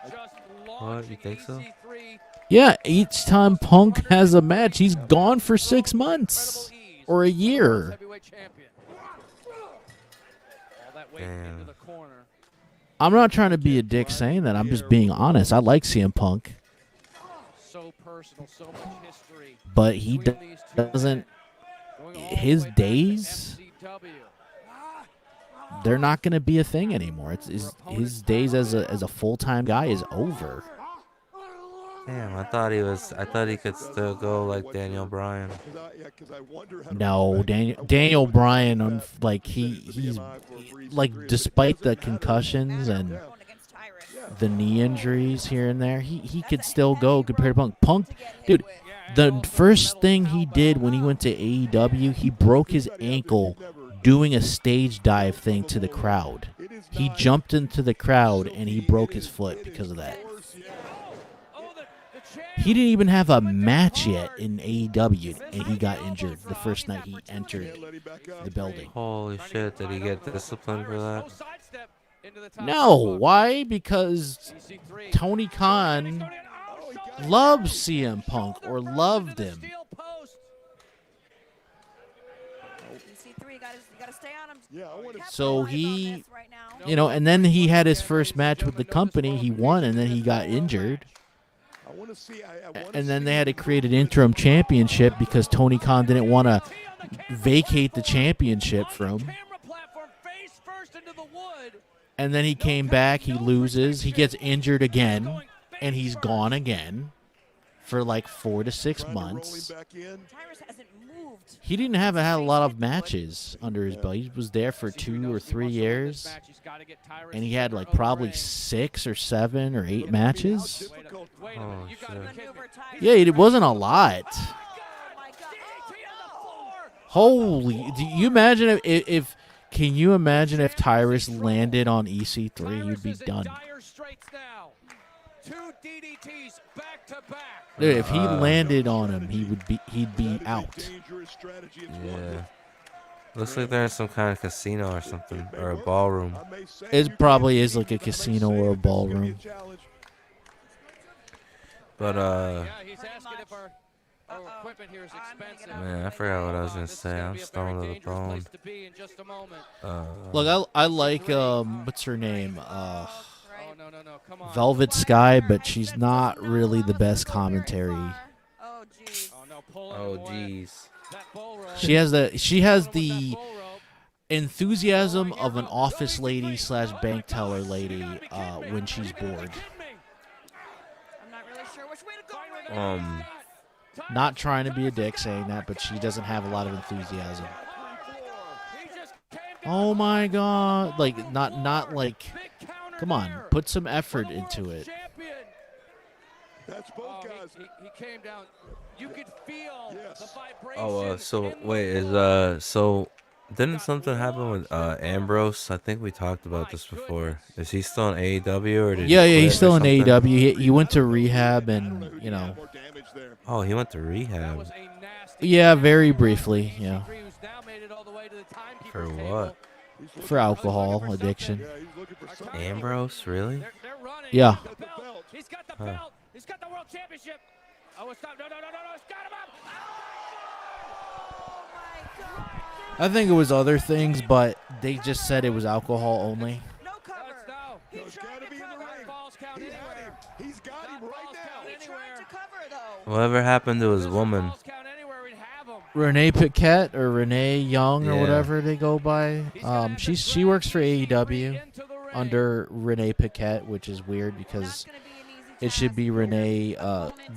What? You think so? Yeah, each time Punk has a match, he's gone for 6 months or a year. Damn. I'm not trying to be a dick saying that. I'm just being honest. I like CM Punk, So personal, so much history. but he doesn't. His days, they're not going to be a thing anymore. It's his days as a full-time guy is over. Damn, I thought he could still go like Daniel Bryan. No, Daniel Bryan, he's like, despite the concussions and the knee injuries here and there, he could still go compared to Punk. Punk, dude, the first thing he did when he went to AEW, he broke his ankle doing a stage dive thing to the crowd. He jumped into the crowd and he broke his foot because of that. He didn't even have a match yet in AEW, and he got injured the first night he entered the building. Holy shit, did he get disciplined for that? No, why? Because Tony Khan loves CM Punk or loved him. EC3, gotta stay on him. So he, and then he had his first match with the company. He won, and then he got injured. want to see. And then they had to create an interim championship because Tony Khan didn't want to vacate the championship from him. And then he came back, he loses, he gets injured again, and he's gone again for like 4 to 6 months. He didn't have had a lot of matches under his belt. He was there for 2 or 3 years, and he had like probably 6 or 7 or 8 matches. Oh, shit. Yeah, it wasn't a lot. Holy! Do you imagine if can you imagine if Tyrus landed on EC3? He'd be done. Dude, if he landed on him, he'd be out. Yeah. Looks like they're in some kind of casino or something, or a ballroom. It probably is like a casino or a ballroom. But Yeah, he's asking if our equipment here is expensive. man, I forgot what I was gonna say. I'm stoned to the bone. Look, I like what's her name? Velvet Sky, but she's not really the best commentary. Oh jeez. She has the enthusiasm of an office lady / bank teller lady when she's bored. Not trying to be a dick saying that, but she doesn't have a lot of enthusiasm. Oh my god. Like not like, come on, put some effort into it. That's both guys. He came down. You could feel the vibration. Oh, so wait, so didn't something happen with Ambrose? I think we talked about this before. Is he still in AEW or did Yeah, he quit he's still or in something? AEW. He went to rehab and, you know. Oh, he went to rehab. Yeah, very briefly, yeah. For what? For alcohol addiction. Ambrose, really? Yeah. He's got the Huh. belt. He's got the world championship. Oh, it's not. No, it's got him up. I think it was other things, but they just said it was alcohol only. No cover. He's got to be in the ring. Balls count anywhere. He's got him right now. He tried to cover though. Whatever happened to his woman? Renee Paquette or Renee Young or Yeah. whatever they go by. She works for AEW under Renee Paquette, which is weird because it should be Renee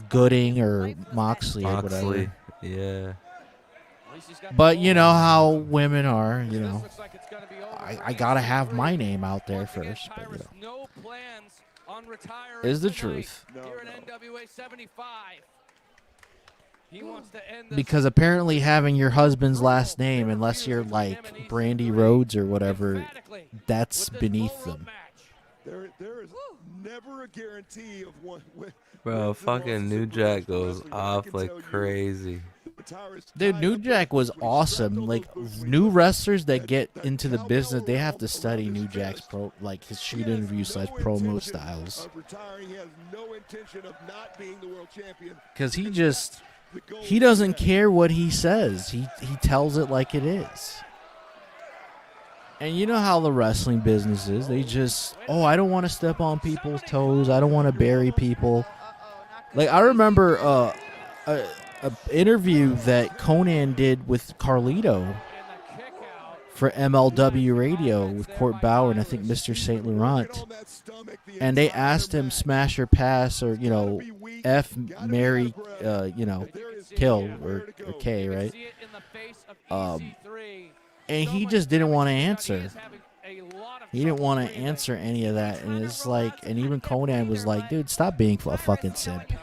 Gooding or Moxley or whatever. Yeah. But you know how women are, you know. I gotta have my name out there first, but you know. Is the truth. Here at NWA 75. He wants to end Because apparently having your husband's last name, unless you're like Brandy Rhodes or whatever, that's beneath them. There is never a guarantee of one. Bro, fucking New Jack goes off like crazy. Dude, New Jack was awesome. Like, new wrestlers that get into the business, they have to study New Jack's his shoot interview / promo styles. Because he doesn't care what he says. He tells it like it is. And you know how the wrestling business is. They just, I don't want to step on people's toes. I don't want to bury people. Like, I remember an interview that Conan did with Carlito for MLW Radio with Court Bauer and I think Mr. St. Laurent. And they asked him smash or pass or, you know, F, marry, you know, kill or K, right? And he just didn't want to answer. He didn't want to answer any of that. And it's like, and even Conan was like, dude, stop being a fucking simp. When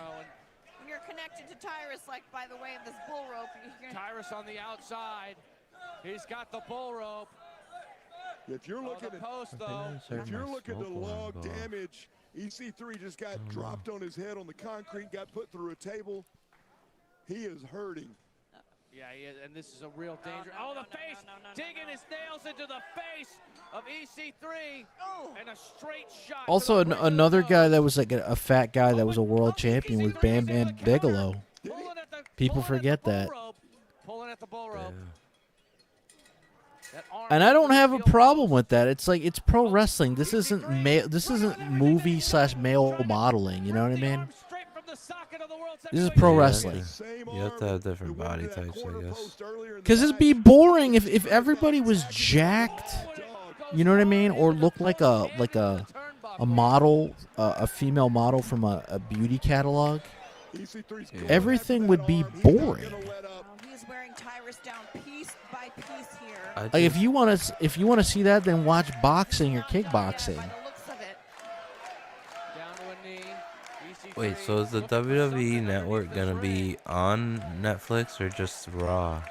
you're connected to Tyrus, like by the way of this bull rope, Tyrus on the outside. He's got the bull rope. If you're looking at post, though, if you're looking to log damage, EC3 just got dropped on his head on the concrete, got put through a table. He is hurting. Yeah, and this is a real danger. The face, digging his nails into the face of EC3, and a straight shot. Also, another guy that was like a fat guy that was a world champion was Bam Bam Bigelow. People forget that. Pulling at the bull rope. And I don't have a problem with that. It's like, it's pro wrestling. This isn't movie / male modeling. You know what I mean? This is pro Yeah, wrestling. You have to have different body types, I guess. Because it'd be boring if everybody was jacked. You know what I mean? Or looked like a model, a female model from a beauty catalog. Everything would be boring. He's wearing Tyrus down piece by piece here. Like if you want to see that, then watch boxing or kickboxing. Wait, so is the WWE Network gonna be on Netflix or just Raw?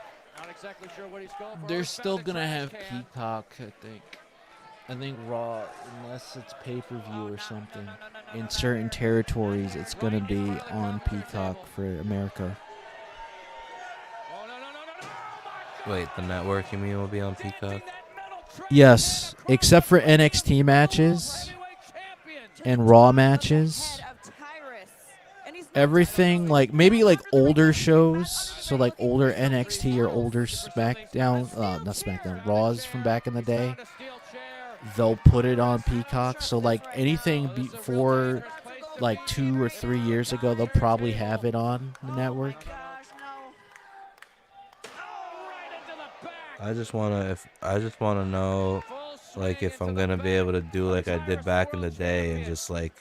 They're still gonna have Peacock, I think. I think Raw, unless it's pay-per-view or something. In certain territories, it's gonna be on Peacock for America. Wait, the network you mean will be on Peacock? Yes, except for NXT matches and Raw matches. Everything, like maybe like older shows, so like older NXT or older SmackDown, not SmackDown, Raws from back in the day, they'll put it on Peacock. So like anything before like 2 or 3 years ago, they'll probably have it on the network. I just wanna know, like, if I'm gonna be able to do like I did back in the day and just like,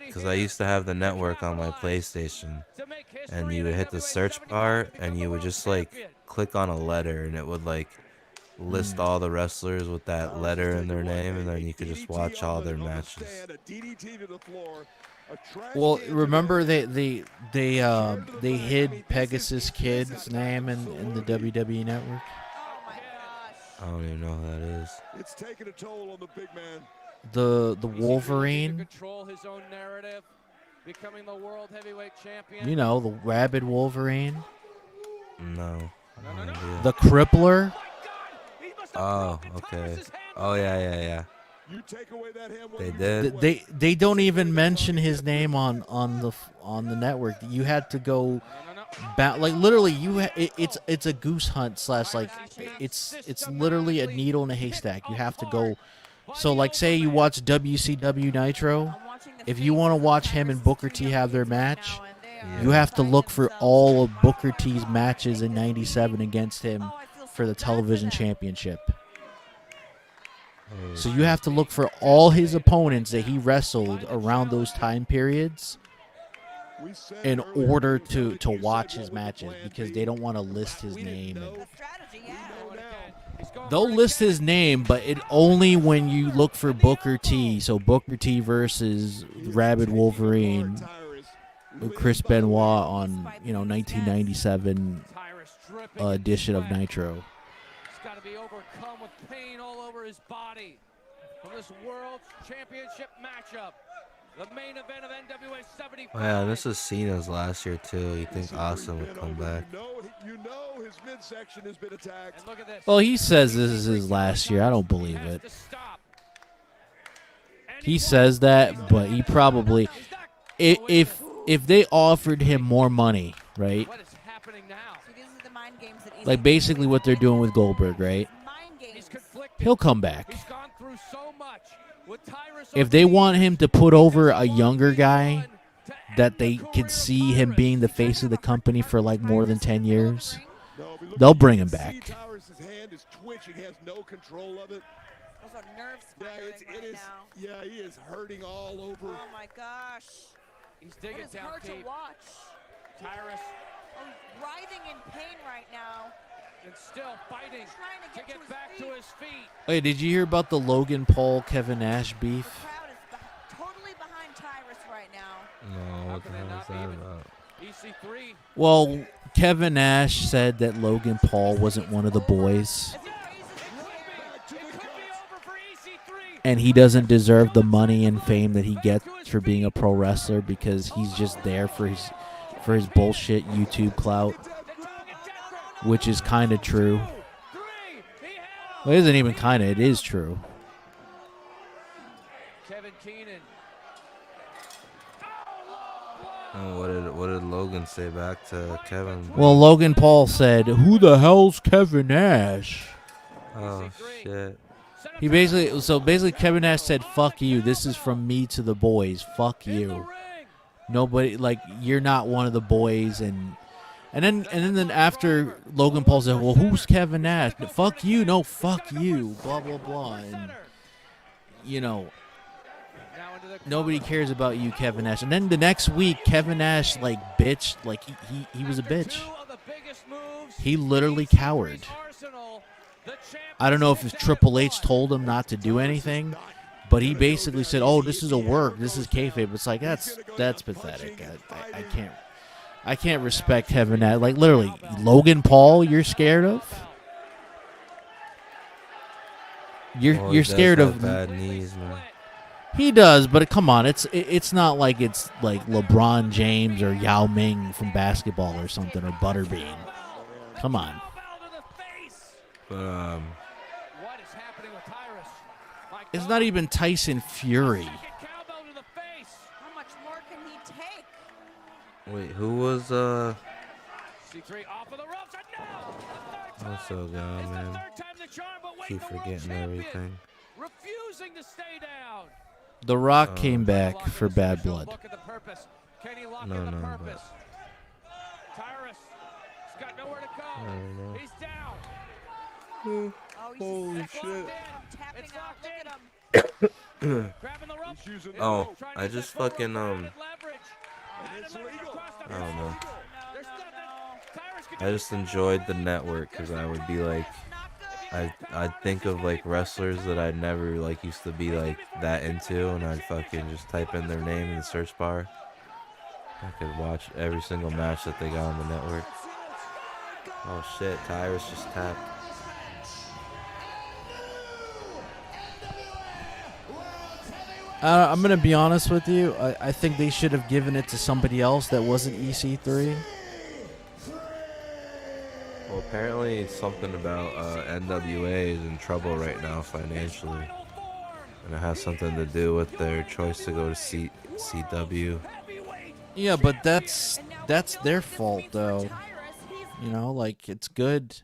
because I used to have the network on my PlayStation, and you would hit the search bar and you would just like click on a letter and it would like list all the wrestlers with that letter in their name, and then you could just watch all their matches. Well, remember they hid Pegasus Kid's name in the WWE Network. I don't even know who that is. It's taking a toll on the big man. The Wolverine. You know, the rabid Wolverine. No. The Crippler. Oh, okay. Oh yeah. You take away that They did. They don't even mention his name on the network. You had to go back, like literally. It's a goose hunt / like it's literally a needle in a haystack. You have to go. So like say you watch WCW Nitro, if you want to watch him and Booker T have their match, you have to look for all of Booker T's matches in '97 against him for the television championship. So you have to look for all his opponents that he wrestled around those time periods in order to watch his matches, because they don't want to list his name. They'll list his name, but it only when you look for Booker T. So Booker T versus Rabid Wolverine, Chris Benoit on 1997 edition of Nitro. He's got to be overcome with pain all over his body from this World Championship matchup. The main event of NWA 75. Oh, yeah, this is Cena's last year too. You think Austin would come back? You know his midsection has been attacked. And look at this. Well, he says this is his last year. I don't believe it. He says that, but he probably, if they offered him more money, right? What is happening now? Like basically what they're doing with Goldberg, right? He'll come back. He's gone through so much. With Tyrus If they want him to put over a younger guy that they could see him being the face of the company for like more than 10 years, they'll bring him back. Tyrus's hand is twitching, he has no control of it. Those are nerves firing now. Yeah, he is hurting all over. Oh my gosh. He's digging It is down hard to deep. watch. Tyrus. Oh, he's writhing in pain right now. And still fighting to get back to his feet. Hey, did you hear about the Logan Paul Kevin Nash beef? The crowd is totally behind Tyrus right now. No, what the hell is that about? EC3. Well, Kevin Nash said that Logan Paul wasn't one of the boys, and he doesn't deserve the money and fame that he gets for being a pro wrestler because he's just there for his bullshit YouTube clout, which is kind of true. Well, it isn't even kind of, it is true. Kevin Keenan. Oh, what did Logan say back to Kevin? Well, Logan Paul said, "Who the hell's Kevin Nash?" Oh shit. He basically Kevin Nash said, "Fuck you. This is from me to the boys. Fuck you." Nobody, like, you're not one of the boys, and then after Logan Paul said, well, who's Kevin Nash? Fuck you, no, fuck you, blah blah blah, and you know, nobody cares about you, Kevin Nash. And then the next week, Kevin Nash like bitched, like he was a bitch. He literally cowered. I don't know if it's Triple H told him not to do anything, but he basically said, "Oh, this is a work. This is kayfabe." It's like that's pathetic. I can't respect Kevin Nash. Like literally, Logan Paul, you're scared of. You're scared of bad knees, man. He does, but come on, it's not like it's like LeBron James or Yao Ming from basketball or something, or Butterbean. Come on. But It's not even Tyson Fury. How much more can he take? wait, who was C3 off of the ropes. No! I'm so gone, man. Keep forgetting everything. Refusing to stay down. The Rock came back for Bad Blood. No, but Tyrus has got nowhere to go. I don't know. He's down. Oh, Holy shit. Tapping out. Look at him. Grabbing the rope. Oh, I just fucking I don't know. I just enjoyed the network because I would be like, I'd think of like wrestlers that I'd never like used to be like that into, and I'd fucking just type in their name in the search bar. I could watch every single match that they got on the network. Oh shit, Tyrus just tapped. I'm going to be honest with you. I think they should have given it to somebody else that wasn't EC3. Well, apparently something about NWA is in trouble right now financially. And it has something to do with their choice to go to CW. Yeah, but that's their fault, though. You know, like, it's good.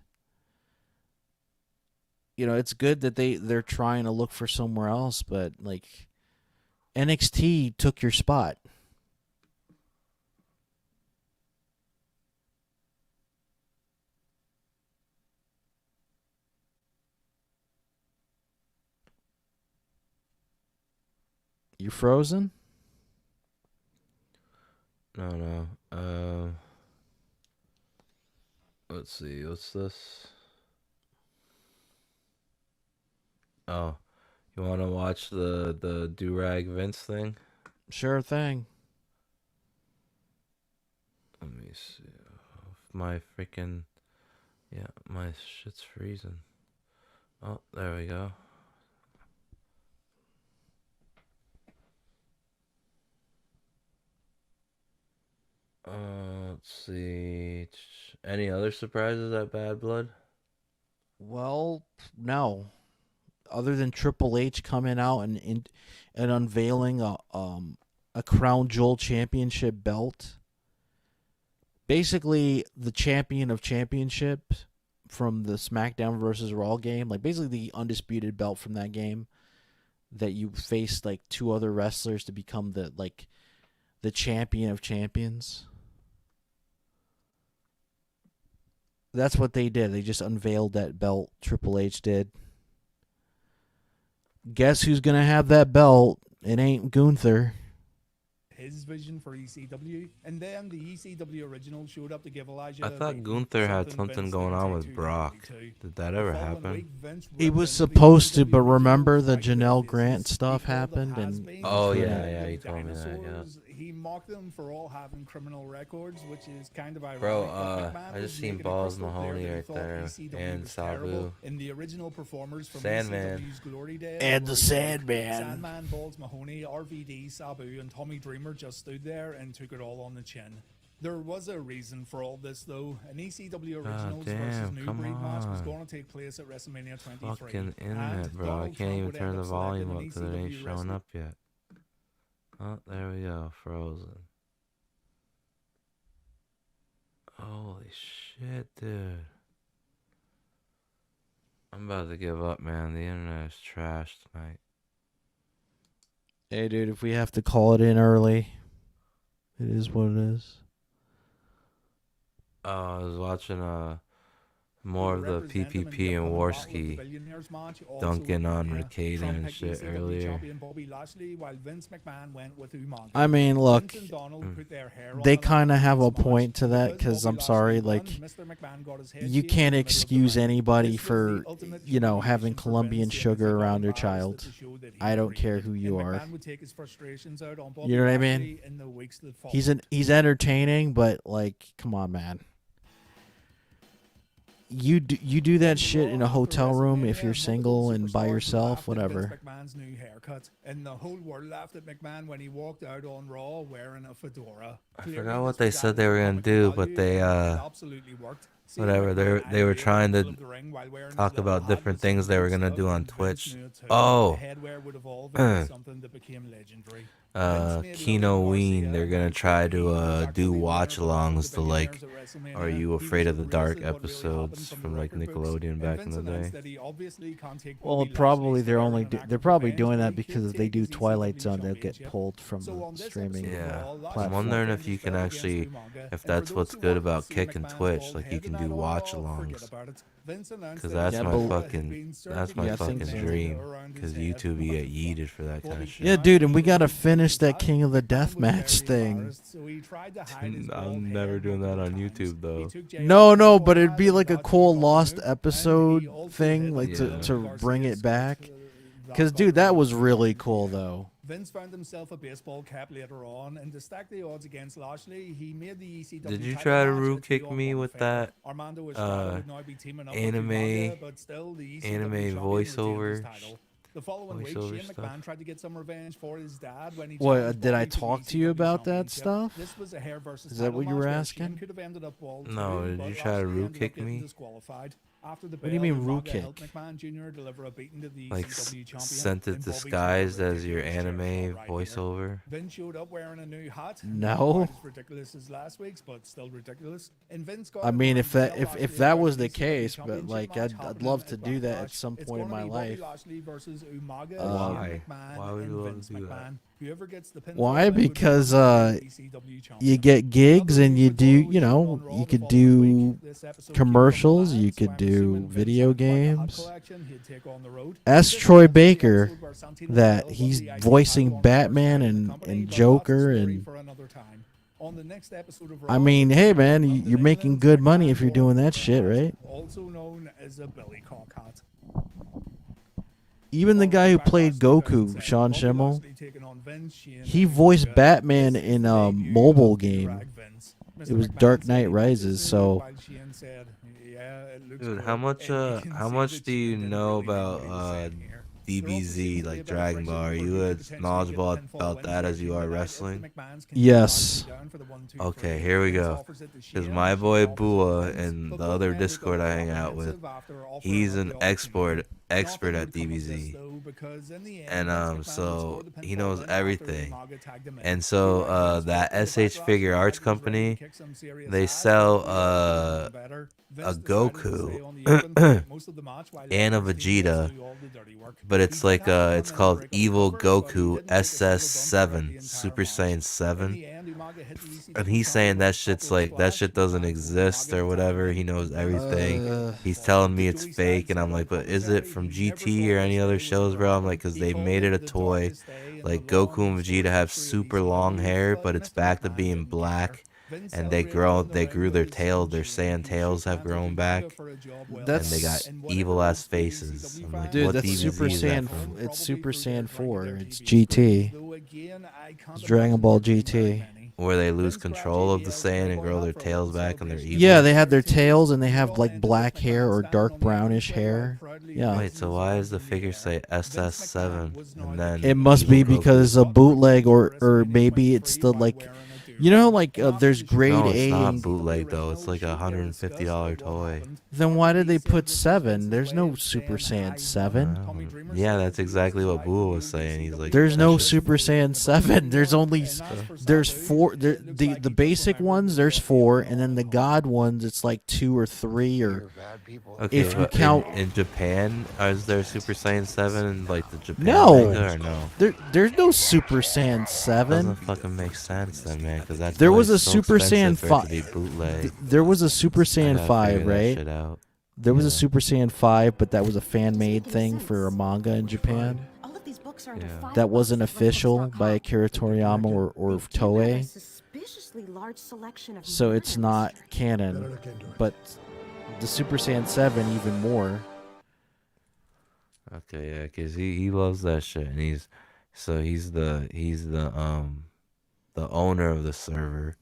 You know, it's good that they're trying to look for somewhere else, but, like, NXT took your spot. You frozen? No. Let's see. What's this? Oh, you want to watch the do-rag Vince thing? Sure thing. Let me see. My freaking... Yeah, my shit's freezing. Oh, there we go. Let's see. Any other surprises at Bad Blood? Well, no. Other than Triple H coming out and unveiling a Crown Jewel Championship belt. Basically, the champion of championships from the SmackDown versus Raw game, like basically the undisputed belt from that game, that you faced like two other wrestlers to become the champion of champions. That's what they did. They just unveiled that belt. Triple H did. Guess who's gonna have that belt? It ain't Gunther. His vision for ECW, and then the ECW original showed up to give Elijah. I thought Gunther had something going on with Brock. Did that ever happen? He was supposed to, but remember the Janelle Grant stuff happened, and oh yeah, he told me that. Yeah. He mocked them for all having criminal records, which is kind of ironic. Bro, I just seen Balls Mahoney right there, and Sabu, and the original performers from Sandman, ECW's Glory Days, and the Sandman. Sandman, Balls Mahoney, RVD, Sabu, and Tommy Dreamer just stood there and took it all on the chin. There was a reason for all this, though. An ECW Originals versus New Breed match was going to take place at WrestleMania 23. Fucking internet, bro. I can't even turn the volume up because it ain't showing up yet. Oh, there we go. Frozen. Holy shit, dude. I'm about to give up, man. The internet is trash tonight. Hey, dude, if we have to call it in early, It is what it is. I was watching more of the PPP and Warski dunking on Ricada and shit earlier. I mean, look, they kind of have a point to that because I'm sorry, like, you can't excuse anybody for, you know, having Colombian sugar around their child. I don't care who you are. You know what I mean? He's entertaining, but like, come on, man. You do that shit in a hotel room if you're single and by yourself, whatever. McMahon's new haircut, and the whole world laughed at McMahon when he walked out on Raw wearing a fedora. I forgot what they said they were gonna do, but they whatever they were trying to talk about different things they were gonna do on Twitch. Oh, Kino Ween, they're gonna try to do watch-alongs to like Are You Afraid of the Dark episodes from like Nickelodeon back in the day. Well, probably they're probably doing that because if they do Twilight Zone, they'll get pulled from the streaming. Yeah, platform. I'm wondering if you can actually, if that's what's good about Kick and Twitch, like you can do watch-alongs. Because that's my fucking dream. Because YouTube you get yeeted for that kind of shit. Yeah, dude, and we gotta finish that King of the Deathmatch thing. I'm never doing that on YouTube though. No, but it'd be like a cool lost episode thing, like to bring it back. Because, dude, that was really cool though. Vince found himself a baseball cap later on, and to stack the odds against Lashley, he made the ECW. Did you try to root kick me with that anime voiceover? The following week, Shane McMahon tried to get some revenge for his dad when he. What did I talk to you about that stuff? This was a hair versus Is that what you were asking? No, did you try to root kick me? What do you mean root kick? Like scented disguised as your anime voiceover? Vince showed up wearing a new hat. No. As ridiculous as last week's, but still ridiculous. And Vince I mean, if that was the case, but like I'd love to do that at some point in my life. Why? Why would you love to do that? Why? Because you get gigs and you do, you could do commercials, you could do video games. Ask Troy Baker that he's voicing Batman and Joker and. I mean, hey man, you're making good money if you're doing that shit, right? Also known as a belly cock hat. Even the guy who played Goku, Sean Schimmel, he voiced Batman in a mobile game. It was Dark Knight Rises. So, dude, how much do you know about DBZ, like Dragon Ball? Are you as knowledgeable about that as you are wrestling? Yes. Okay, here we go. Because my boy Bua and the other Discord I hang out with, he's an expert at DBZ, and so he knows everything. And so that SH Figure Arts company, they sell a Goku and a Vegeta, but it's like it's called Evil Goku SS7 Super Saiyan 7, and he's saying that shit doesn't exist or whatever. He knows everything. He's telling me it's fake, and I'm like, but is it from GT or any other shows, bro? I'm like, because they made it a toy. Like Goku and Vegeta have super long hair, but it's back to being black. And they grew their tails, their Saiyan tails have grown back, and they got evil ass faces. I'm like, dude, what that's DBZ Super is that Saiyan. from? It's Super Saiyan 4. It's GT. It's Dragon Ball GT. Where they lose control of the Saiyan and grow their tails back and they're evil. Yeah, they have their tails and they have like black hair or dark brownish hair. Yeah. Wait, so why does the figure say SS7 and then? It must be because a bootleg, or maybe it's the like. There's grade No, it's A. not bootleg though. It's like $150 toy. Then why did they put 7? There's no Super Saiyan 7. Yeah, that's exactly what Boo was saying. He's like, There's no Super Saiyan 7. There's 4. The basic ones, there's 4, and then the God ones, it's like 2 or 3 or. Okay, if you count in Japan, is there Super Saiyan 7 in like the Japan no, manga or no? There's no Super Saiyan 7. Doesn't fucking make sense then, man. because that There was toy's a so Super expensive Saiyan for it to be 5. bootleg. There was a Super I Saiyan gotta 5, figure that right? shit out. There was Yeah. a Super Saiyan 5, but that was a fan made thing for a manga in Japan. All of these books are Yeah. That wasn't official by Akira Toriyama or Toei. suspiciously large selection of So it's not canon. But the Super Saiyan 7 even more. Okay, yeah, cause he loves that shit, and he's the owner of the server,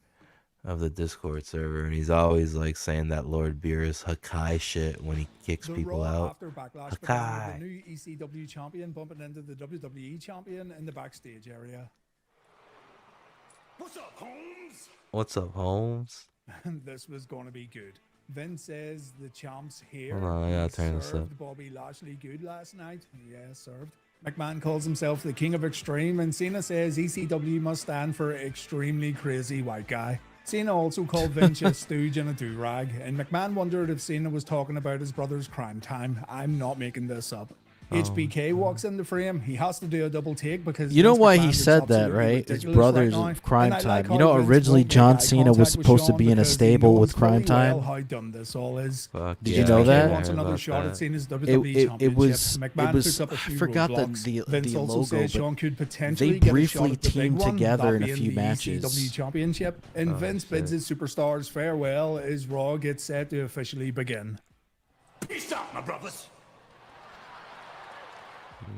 of the Discord server, and he's always like saying that Lord Beerus Hakai shit when he kicks The people Raw out. after Backlash began with Hakai. the new ECW champion bumping into the WWE champion in the backstage area. What's up, Holmes? What's up, Holmes? This was going to be good. Vince says the champ's here. Hold on, I gotta He turn this up. served Bobby Lashley good last night. Yeah, served. McMahon calls himself the king of extreme, and Cena says ECW must stand for extremely crazy white guy. Cena also called Vince a stooge and a do-rag, and McMahon wondered if Cena was talking about his brother's crime time. I'm not making this up. HBK walks in the frame. He has to do a double take because You know Vince why McMahon he looks said that, absolutely right? His ridiculous brother's right now. of Crime And I Time. like You know, how Vince originally won't make John eye Cena was contact with supposed to Shawn be in a because he stable knows with Crime fully Time. well how dumb this all is. Fuck Did yeah, you know I that? heard Wants another about shot that. at Cena's WWE It Championship. was McMahon puts up a I few forgot roadblocks. the Vince also logo, says but Shawn could potentially they get a briefly shot at the big teamed one, together that in a being few the matches. ECW Championship, and Oh, Vince bids his superstars farewell as Raw gets set to officially begin. Peace out, my brothers.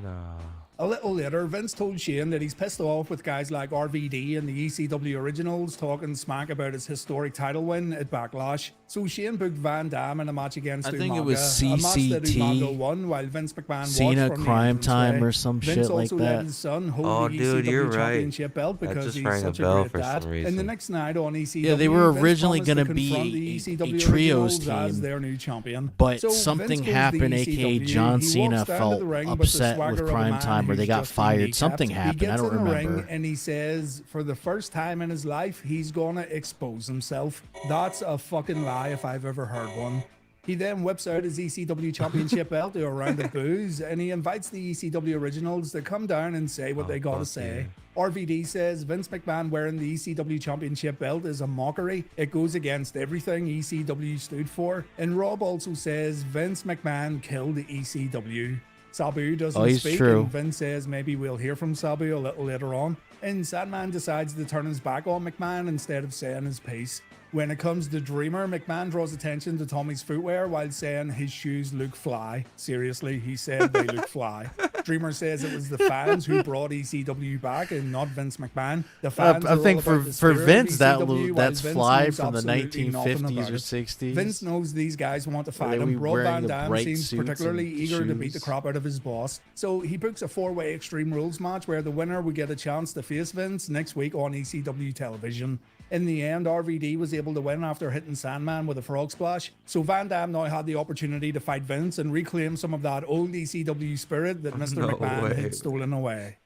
No. A little later, Vince told Shane that he's pissed off with guys like RVD and the ECW Originals talking smack about his historic title win at Backlash. So Shane booked Van Damme in a match against I Umaga, think it was a match that CCT, Umaga won while Vince McMahon Cena watched from Crime the Time entranceway. or some Vince shit like also let that. his son hold Oh, the dude, ECW you're right. Championship belt That because just he's rang a such a bell great for dad. some And the reason. next night on ECW, Yeah, they were Vince originally promised to gonna be confront the a ECW trios Originals as team, their new champion. but So something Vince goes to happened, ECW, aka John he Cena walks down to felt the ring, but the upset swagger with of a Crime man Time, or they who's got just been fired. kneecapped. Something He happened. gets I don't in the remember. ring and he says for the first time in his life, he's gonna expose himself. That's a fucking lie if I've ever heard one. He then whips out his ECW Championship belt to a round of boos, and he invites the ECW Originals to come down and say what they gotta fuck say. RVD says Vince McMahon wearing the ECW Championship belt is a mockery. It goes against everything ECW stood for. And Rob also says Vince McMahon killed the ECW. Sabu doesn't he's speak, true. and Vince says maybe we'll hear from Sabu a little later on. And Sandman decides to turn his back on McMahon instead of saying his piece. When it comes to Dreamer, McMahon draws attention to Tommy's footwear while saying his shoes look fly. Seriously, he said they look fly. Dreamer says it was the fans who brought ECW back and not Vince McMahon. The fans I are think all about for the spirit of Vince ECW, while that's Vince fly knows from the absolutely nothing 1950s about or it. 60s. Vince knows these guys want to fight Were they him. Rob wearing Van the Dam bright seems suits particularly and eager to beat the shoes? crap out of his boss. So he books a four-way Extreme Rules match where the winner would get a chance to face Vince next week on ECW television. In the end, RVD was able to win after hitting Sandman with a frog splash. So Van Dam now had the opportunity to fight Vince and reclaim some of that old ECW spirit that Mr. No McMahon way. had stolen away.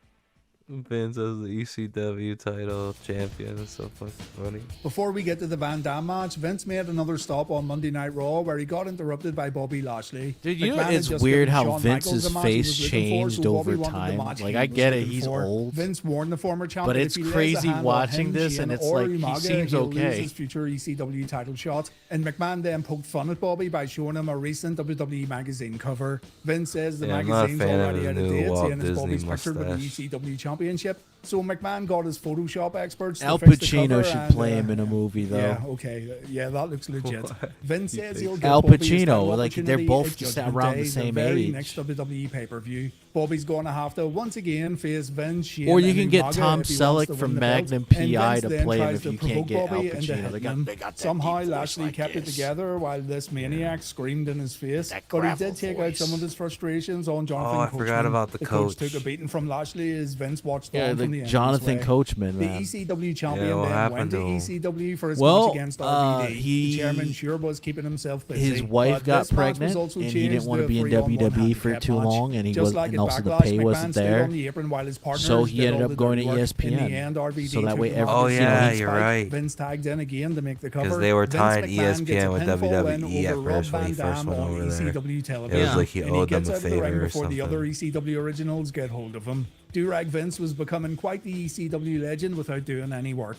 Vince as the ECW title champion is so fucking funny. Before we get to the Van Dam match, Vince made another stop on Monday Night Raw where he got interrupted by Bobby Lashley. Dude, you know McMahon had it's just weird given how Shawn Michaels Vince's the match he was face looking for, changed so Bobby over wanted the time. match Like, he I was get it, looking he's for. old. Vince warned the former champ But that it's if he lays a crazy hand on watching him, this, Shane, and it's or like, he Umaga, seems he'll lose okay. his future ECW title shot. And McMahon then poked fun at Bobby by showing him a recent WWE magazine cover. Vince says the Yeah, I'm not a magazine's fan of already the out of new date, Walt seeing as Disney Bobby's pictured with the mustache. ECW championship. So McMahon got his Photoshop experts to Al fix the Pacino cover should and, play him in a movie, though. Yeah, okay. Yeah, that looks legit. What? Vince You says think he'll so? give Al Bobby his Pacino, title like, they're opportunity both at Judgment around the Day, same very age. next WWE pay-per-view. Bobby's going to have to once again face Vince, Shane, Or you and can get Umaga Tom if he wants Selleck to from win the belt. Magnum And PI Vince to then play him tries if to you provoke can't get Al Bobby into Pacino. hitting him. They got that Somehow deep voice Lashley like kept it this. together while this maniac screamed in his face. That But he gravel did take out voice. some of his frustrations on Jonathan I Coachman. forgot about the coach coach. took a beating from Lashley as Vince watched Yeah, on from the like Jonathan entranceway. Coachman, The man. ECW champion what then happened went to to him? ECW for his Well, match against RVD. he- The chairman sure was keeping himself busy. His wife but got this match was pregnant, also and he changed didn't want to a be in 3-on-1 WWE for handicap too match. long, and he Just was, like and at also the Backlash, pay McMahon wasn't stayed there. on the apron while his partners So he did ended all up the going dirty to work. ESPN. In the end, RVD So that took way him every- off Oh, the yeah, stage you're fight. right. Vince tagged in again to make the cover. they were Vince tying McMahon gets ESPN a with pinfall win WWE at over first Rob when he Van first Dam went on over there. ECW It television. was like he And owed them gets a out of the ring favor or before the other something. ECW originals get hold of him. Durag Vince was becoming quite the ECW legend without doing any work.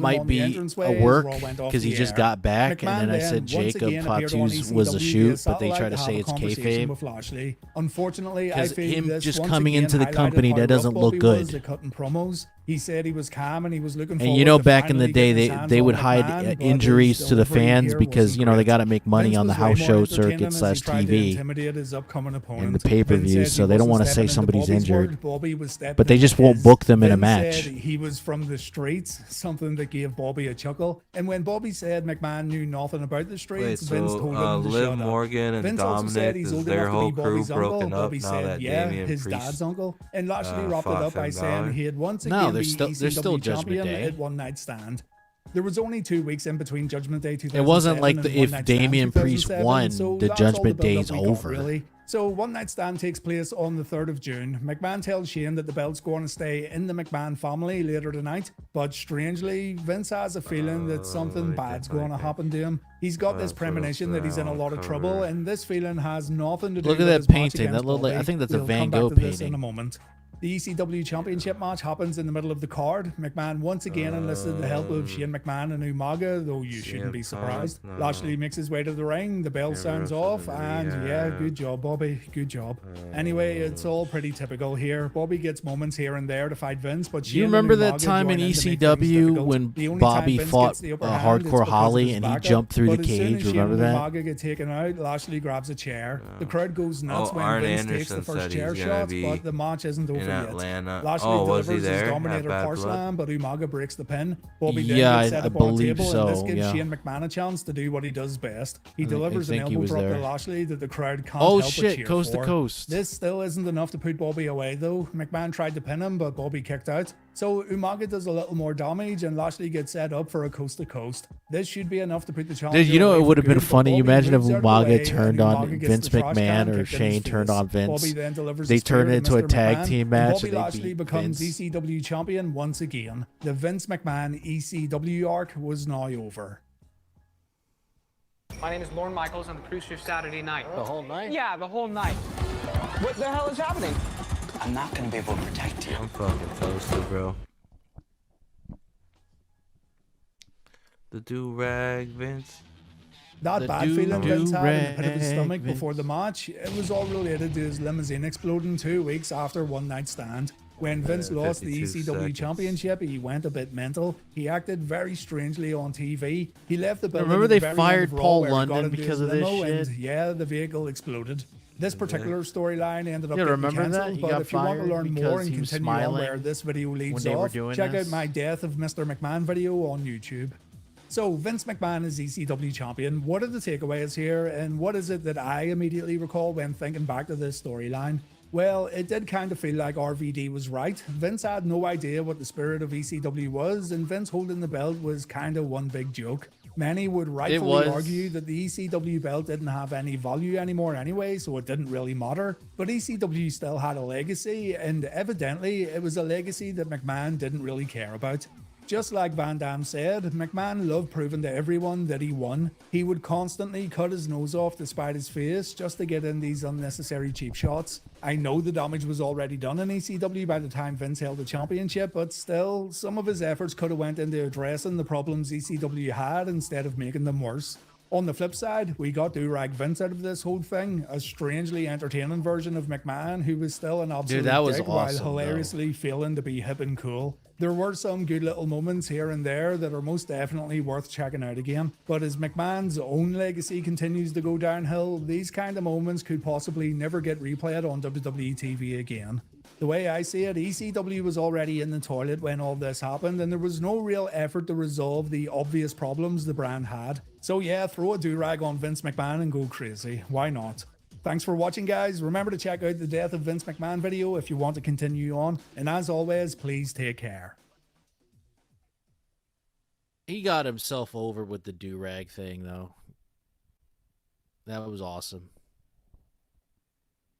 them might on the be entranceway a as work Raw went off because he the just air. got back, McMahon and then I then said once Jacob again appeared on Fatu's was a ECW shoot, but they satellite try to have say a it's conversation kayfabe. with Lashley. Unfortunately, I Because feel him this just once coming again into the highlighted company, how that doesn't rough look Bobby was good. at cutting promos. He said he was calm and he was looking And forward you know, to back in the finally day, getting his they hands would on hide McMahon, but injuries his to the delivery fans here because, wasn't you know, they great. got to make money Vince on the was way house more show entertaining circuit as he slash tried to TV intimidate his upcoming opponent. and the Vince pay-per-view, said so he they don't wasn't want to say stepping into somebody's Bobby's injured. world, Bobby was stepping But they into just won't his. book them in a Vince match. said he was from the streets, something that gave Bobby a chuckle. And when Bobby said McMahon knew nothing about the Wait, streets, Vince so told him to Liv shut up. Morgan and Vince also said Dominic, he's is old their enough to whole be crew Bobby's uncle. broken up Bobby now said, that yeah, Damian his Priest dad's uncle. And Lashley wrapped it fought up by Finn saying Balor? he had once No, again there's be still- there's still ECW Judgment champion Day. at One Night Stand. There was only 2 weeks in between Judgment Day 2007 It wasn't like and if One Night Stand Damian Priest 2007, won, so the that's all Judgment build-up Day's we got, over. really. So One Night Stand takes place on the 3rd of June. McMahon tells Shane that the belt's going to stay in the McMahon family later tonight, but strangely, Vince has a feeling that something bad's going to happen to him. He's got this premonition that he's in a lot of trouble, and this feeling has nothing to do Look with at that his match painting. against That looked like- I Bobby. think that's a We'll Van come back Gogh to this in painting. a moment. The ECW Championship match happens in the middle of the card. McMahon once again enlisted the help of Shane McMahon and Umaga, though you shouldn't be surprised. Lashley makes his way to the ring, the bell sounds off, and yeah, good job, Bobby, good job. Anyway, it's all pretty typical here. Bobby gets moments here and there to fight Vince, but Do you Shane remember and that Umaga time in join in to make things ECW difficult. when The only Bobby time Vince fought gets the upper hand, it's Hardcore because of Holly his and he backup, jumped through but the as soon cage? as Shane Remember and that? Umaga get taken out, Lashley grabs a chair. The crowd goes nuts Oh, when Arn Vince takes Anderson the first said chair he's gonna shot, be but the match isn't over in yet. Atlanta. Lashley Oh, was he delivers his there at Dominator Bad power Blood? slam, but Umaga breaks the pin. Bobby then Yeah, gets set I up on a believe table, so, and this gives yeah. Shane McMahon a chance to do what he does best. He I delivers an think he elbow was drop to there. Lashley that the crowd can't Oh, help but shit, cheer coast to for. coast. This still isn't enough to put Bobby away, though. McMahon tried to pin him, but Bobby kicked out. So Umaga does a little more damage, and Lashley gets set up for a coast to coast. This should be enough to put the challenger Dude, you know away it for would have been good, but funny. You Bobby imagine if moves out of the Umaga way, turned and on Umaga gets Vince the trash McMahon can or kicked in Shane his turned face. on Vince. Bobby then delivers They a spear turned it into a Mr. tag McMahon, team and match Bobby and they Lashley beat becomes Vince. ECW champion once again. The Vince McMahon ECW arc was now over. My name is Lorne Michaels. I'm the producer of Saturday Night. The whole night? Yeah, the whole night. What the hell is happening? I'm not gonna be able to protect you. I'm fucking toasted, bro. The do-rag, Vince. That The bad feeling Vince had in the pit of his do-rag stomach Vince. before the match, it was all related to his limousine exploding 2 weeks after One Night Stand. When Vince lost the 52 ECW seconds. championship, he went a bit mental. He acted very strangely on TV. He left the building. Remember at the they very end fired of Raw Paul where he got London into because his of this limo, and shit? yeah, the vehicle exploded. This particular storyline ended up Yeah, getting remember that? cancelled, He but got if you want to fired learn more because and he was continue on smiling where this video leaves they were off, doing check this. out my Death of Mr. McMahon video on YouTube. So Vince McMahon is ECW champion. What are the takeaways here, and what is it that I immediately recall when thinking back to this storyline? Well, it did kind of feel like RVD was right. Vince had no idea what the spirit of ECW was, and Vince holding the belt was kind of one big joke. Many would rightfully was. argue that the ECW belt didn't have any value anymore anyway, so it didn't really matter. But ECW still had a legacy, and evidently it was a legacy that McMahon didn't really care about. Just like Van Damme said, McMahon loved proving to everyone that he won. He would constantly cut his nose off to spite his face just to get in these unnecessary cheap shots. I know the damage was already done in ECW by the time Vince held the championship, but still, some of his efforts could have went into addressing the problems ECW had instead of making them worse. On the flip side, we got do-rag Vince out of this whole thing, a strangely entertaining version of McMahon who was still an absolute that was dick awesome, while hilariously failing to be hip and cool. There were some good little moments here and there that are most definitely worth checking out again, but as McMahon's own legacy continues to go downhill, these kind of moments could possibly never get replayed on WWE TV again. The way I see it, ECW was already in the toilet when all this happened, and there was no real effort to resolve the obvious problems the brand had. So yeah, throw a do-rag on Vince McMahon and go crazy. Why not? Thanks for watching, guys. Remember to check out the Death of Vince McMahon video if you want to continue on. And as always, please take care. He got himself over with the do-rag thing, though. That was awesome.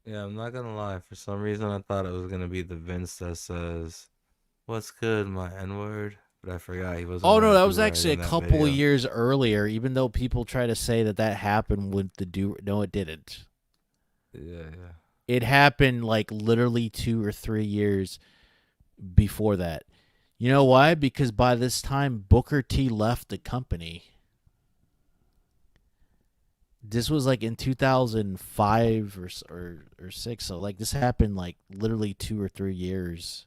Yeah, I'm not gonna lie. For some reason, I thought it was gonna be the Vince that says, "What's good, my N-word?" But I forgot he wasn't. Oh, no, wearing that was do-rag actually a in that couple video. of years earlier, even though people try to say that that happened with the do. No, it didn't. Yeah, yeah. It happened like literally 2 or 3 years before that. You know why? Because by this time, Booker T left the company. This was like in 2005 or 6. So like this happened like literally 2 or 3 years.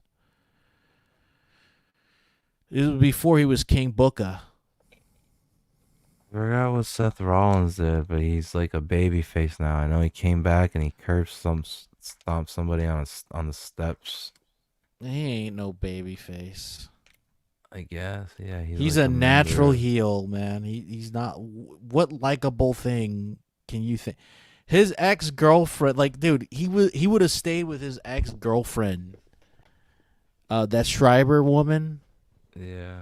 It was before he was King Booker. I forgot what Seth Rollins did, but he's like a baby face now. I know he came back and he stomped somebody on the steps. He ain't no baby face. I guess, yeah. He's like a natural member. heel, man. He's not. What likable thing can you think? His ex-girlfriend, like, dude, he would have stayed with his ex-girlfriend. That Schreiber woman. Yeah.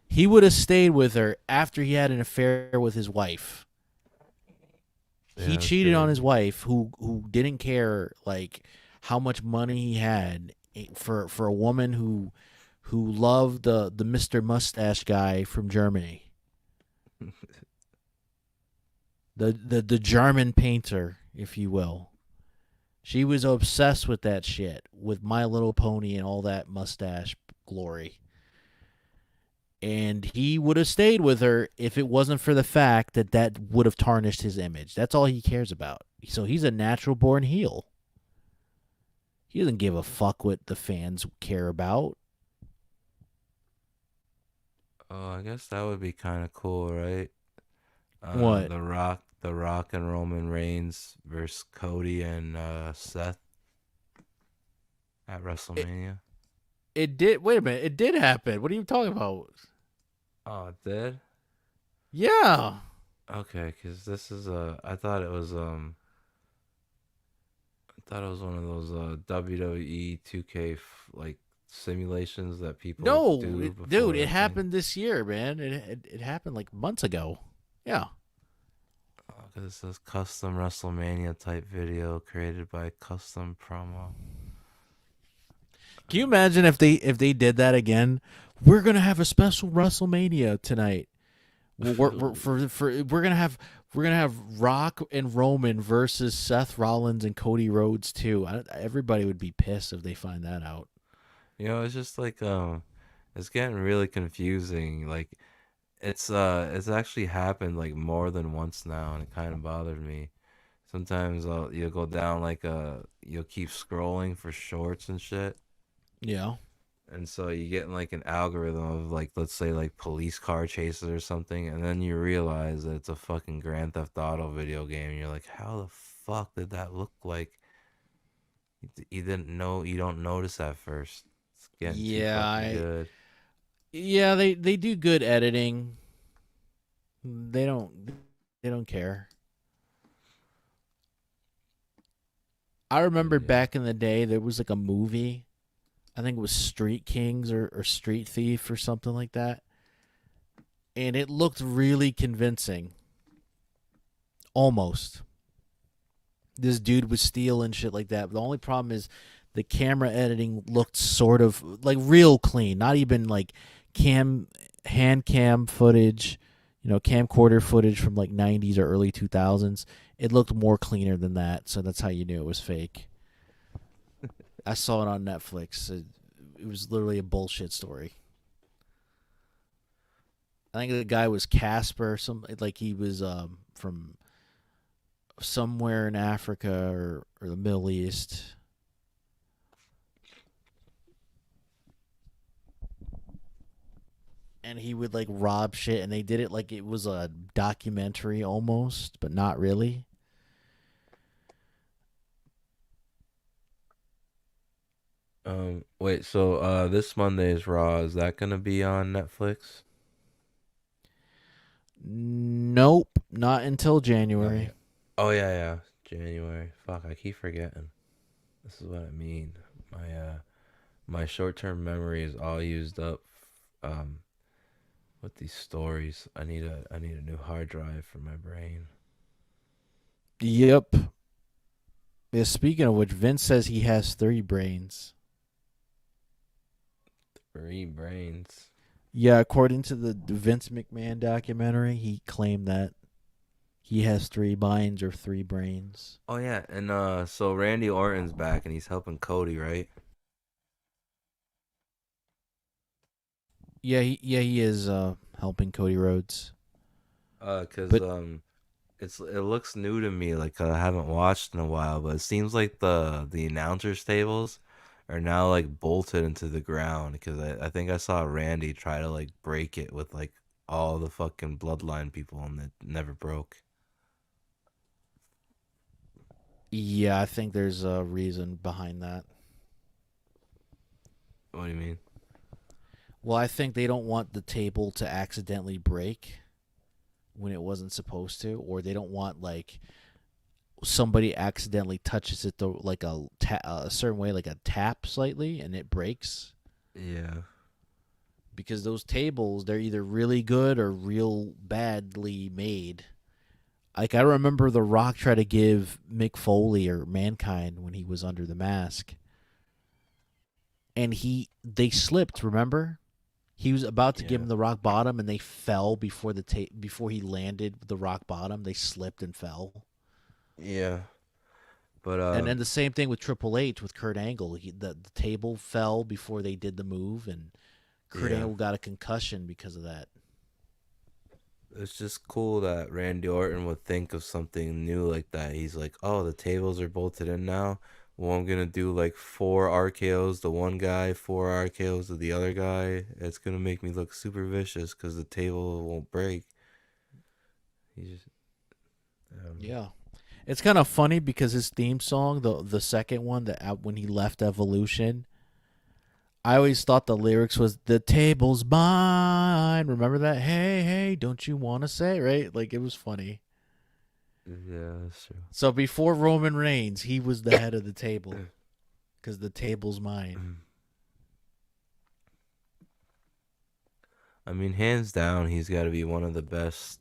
He would have stayed with her after he had an affair with his wife. Yeah, He that's cheated on crazy. his wife, who didn't care like how much money he had for a woman who loved the Mr. Mustache guy from Germany. The German painter, if you will. She was obsessed with that shit, with My Little Pony and all that mustache glory. And he would have stayed with her if it wasn't for the fact that would have tarnished his image. That's all he cares about. So he's a natural born heel. He doesn't give a fuck what the fans care about. Oh, I guess that would be kind of cool, right? What? The Rock and Roman Reigns versus Cody and Seth at WrestleMania. It did. Wait a minute. It did happen. What are you talking about? Oh, it did? Yeah. Okay, because this is I thought it was one of those WWE 2K like simulations that people No, do dude, before it the happened this year, man. It happened like months ago. Yeah. Because it says custom WrestleMania type video created by Custom Promo. Can you imagine if they did that again? We're gonna have a special WrestleMania tonight. We're gonna have Rock and Roman versus Seth Rollins and Cody Rhodes too. Everybody would be pissed if they find that out. You know, it's just like it's getting really confusing. Like it's actually happened like more than once now, and it kind of bothered me. Sometimes you'll go down like you'll keep scrolling for shorts and shit. Yeah. And so you get like an algorithm of like, let's say like police car chases or something, and then you realize that it's a fucking Grand Theft Auto video game, and you're like, how the fuck did that look like? You didn't know, you don't notice at first. It's getting too fucking good. Yeah, they do good editing. They don't care. I remember back in the day there was like a movie. I think it was Street Kings or Street Thief or something like that. And it looked really convincing. Almost. This dude was stealing shit like that. But the only problem is the camera editing looked sort of like real clean. Not even like hand cam footage, camcorder footage from like 90s or early 2000s. It looked more cleaner than that. So that's how you knew it was fake. I saw it on Netflix. It was literally a bullshit story. I think the guy was Casper, like he was from somewhere in Africa or the Middle East. And he would like rob shit, and they did it like it was a documentary almost, but not really. Wait, so this Monday's Raw, is that gonna be on Netflix? Nope, not until January. Oh yeah, January. Fuck, I keep forgetting. This is what I mean. My short-term memory is all used up. With these stories, I need a new hard drive for my brain. Yep. Yeah, speaking of which, Vince says he has 3 brains. 3 brains. Yeah, according to the Vince McMahon documentary, he claimed that he has 3 minds or 3 brains. Oh yeah, and so Randy Orton's back and he's helping Cody, right? Yeah, he is helping Cody Rhodes. Cause it looks new to me. Like I haven't watched in a while, but it seems like the announcers tables are now like bolted into the ground because I think I saw Randy try to like break it with like all the fucking bloodline people and it never broke. Yeah, I think there's a reason behind that. What do you mean? Well, I think they don't want the table to accidentally break when it wasn't supposed to, or they don't want like somebody accidentally touches it like a certain way, like a tap slightly, and it breaks. Yeah. Because those tables, they're either really good or real badly made. Like, I remember The Rock tried to give Mick Foley or Mankind when he was under the mask. And they slipped, remember? He was about to give him the rock bottom, and they fell before before he landed the rock bottom. They slipped and fell. Yeah. But and then the same thing with Triple H with Kurt Angle. The table fell before they did the move, and Kurt Angle got a concussion because of that. It's just cool that Randy Orton would think of something new like that. He's like, oh, the tables are bolted in now. Well, I'm going to do like 4 RKOs to one guy, 4 RKOs to the other guy. It's going to make me look super vicious because the table won't break. Yeah. It's kind of funny because his theme song, the second one, when he left Evolution, I always thought the lyrics was "the table's mine." Remember that? Hey, hey, don't you want to say, right? Like, it was funny. Yeah, that's true. So before Roman Reigns, he was the head of the table because the table's mine. I mean, hands down, he's got to be one of the best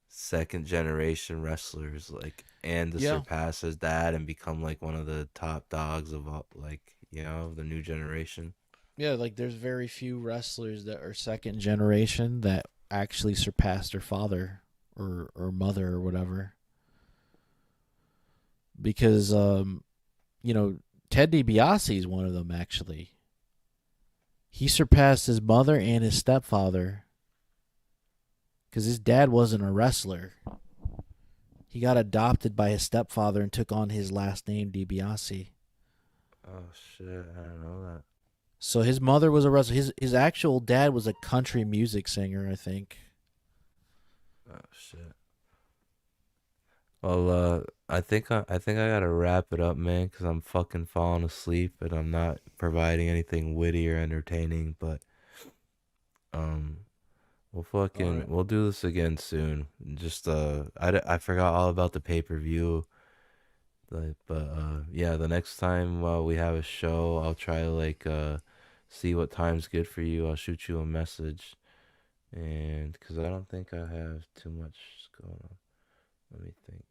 second generation wrestlers, like, and to surpass his dad and become like one of the top dogs of all, like, you know, the new generation. Yeah, like there's very few wrestlers that are second generation that actually surpassed their father or mother or whatever. Because you know, Ted DiBiase is one of them actually. He surpassed his mother and his stepfather. Because his dad wasn't a wrestler. He got adopted by his stepfather and took on his last name, DiBiase. Oh, shit. I don't know that. So his mother was a wrestler. His actual dad was a country music singer, I think. Oh, shit. Well, I think I gotta wrap it up, man, because I'm fucking falling asleep and I'm not providing anything witty or entertaining, but we'll do this again soon. Just I forgot all about the pay-per-view. But yeah, the next time we have a show, I'll try to like see what time's good for you. I'll shoot you a message, and because I don't think I have too much going on. Let me think.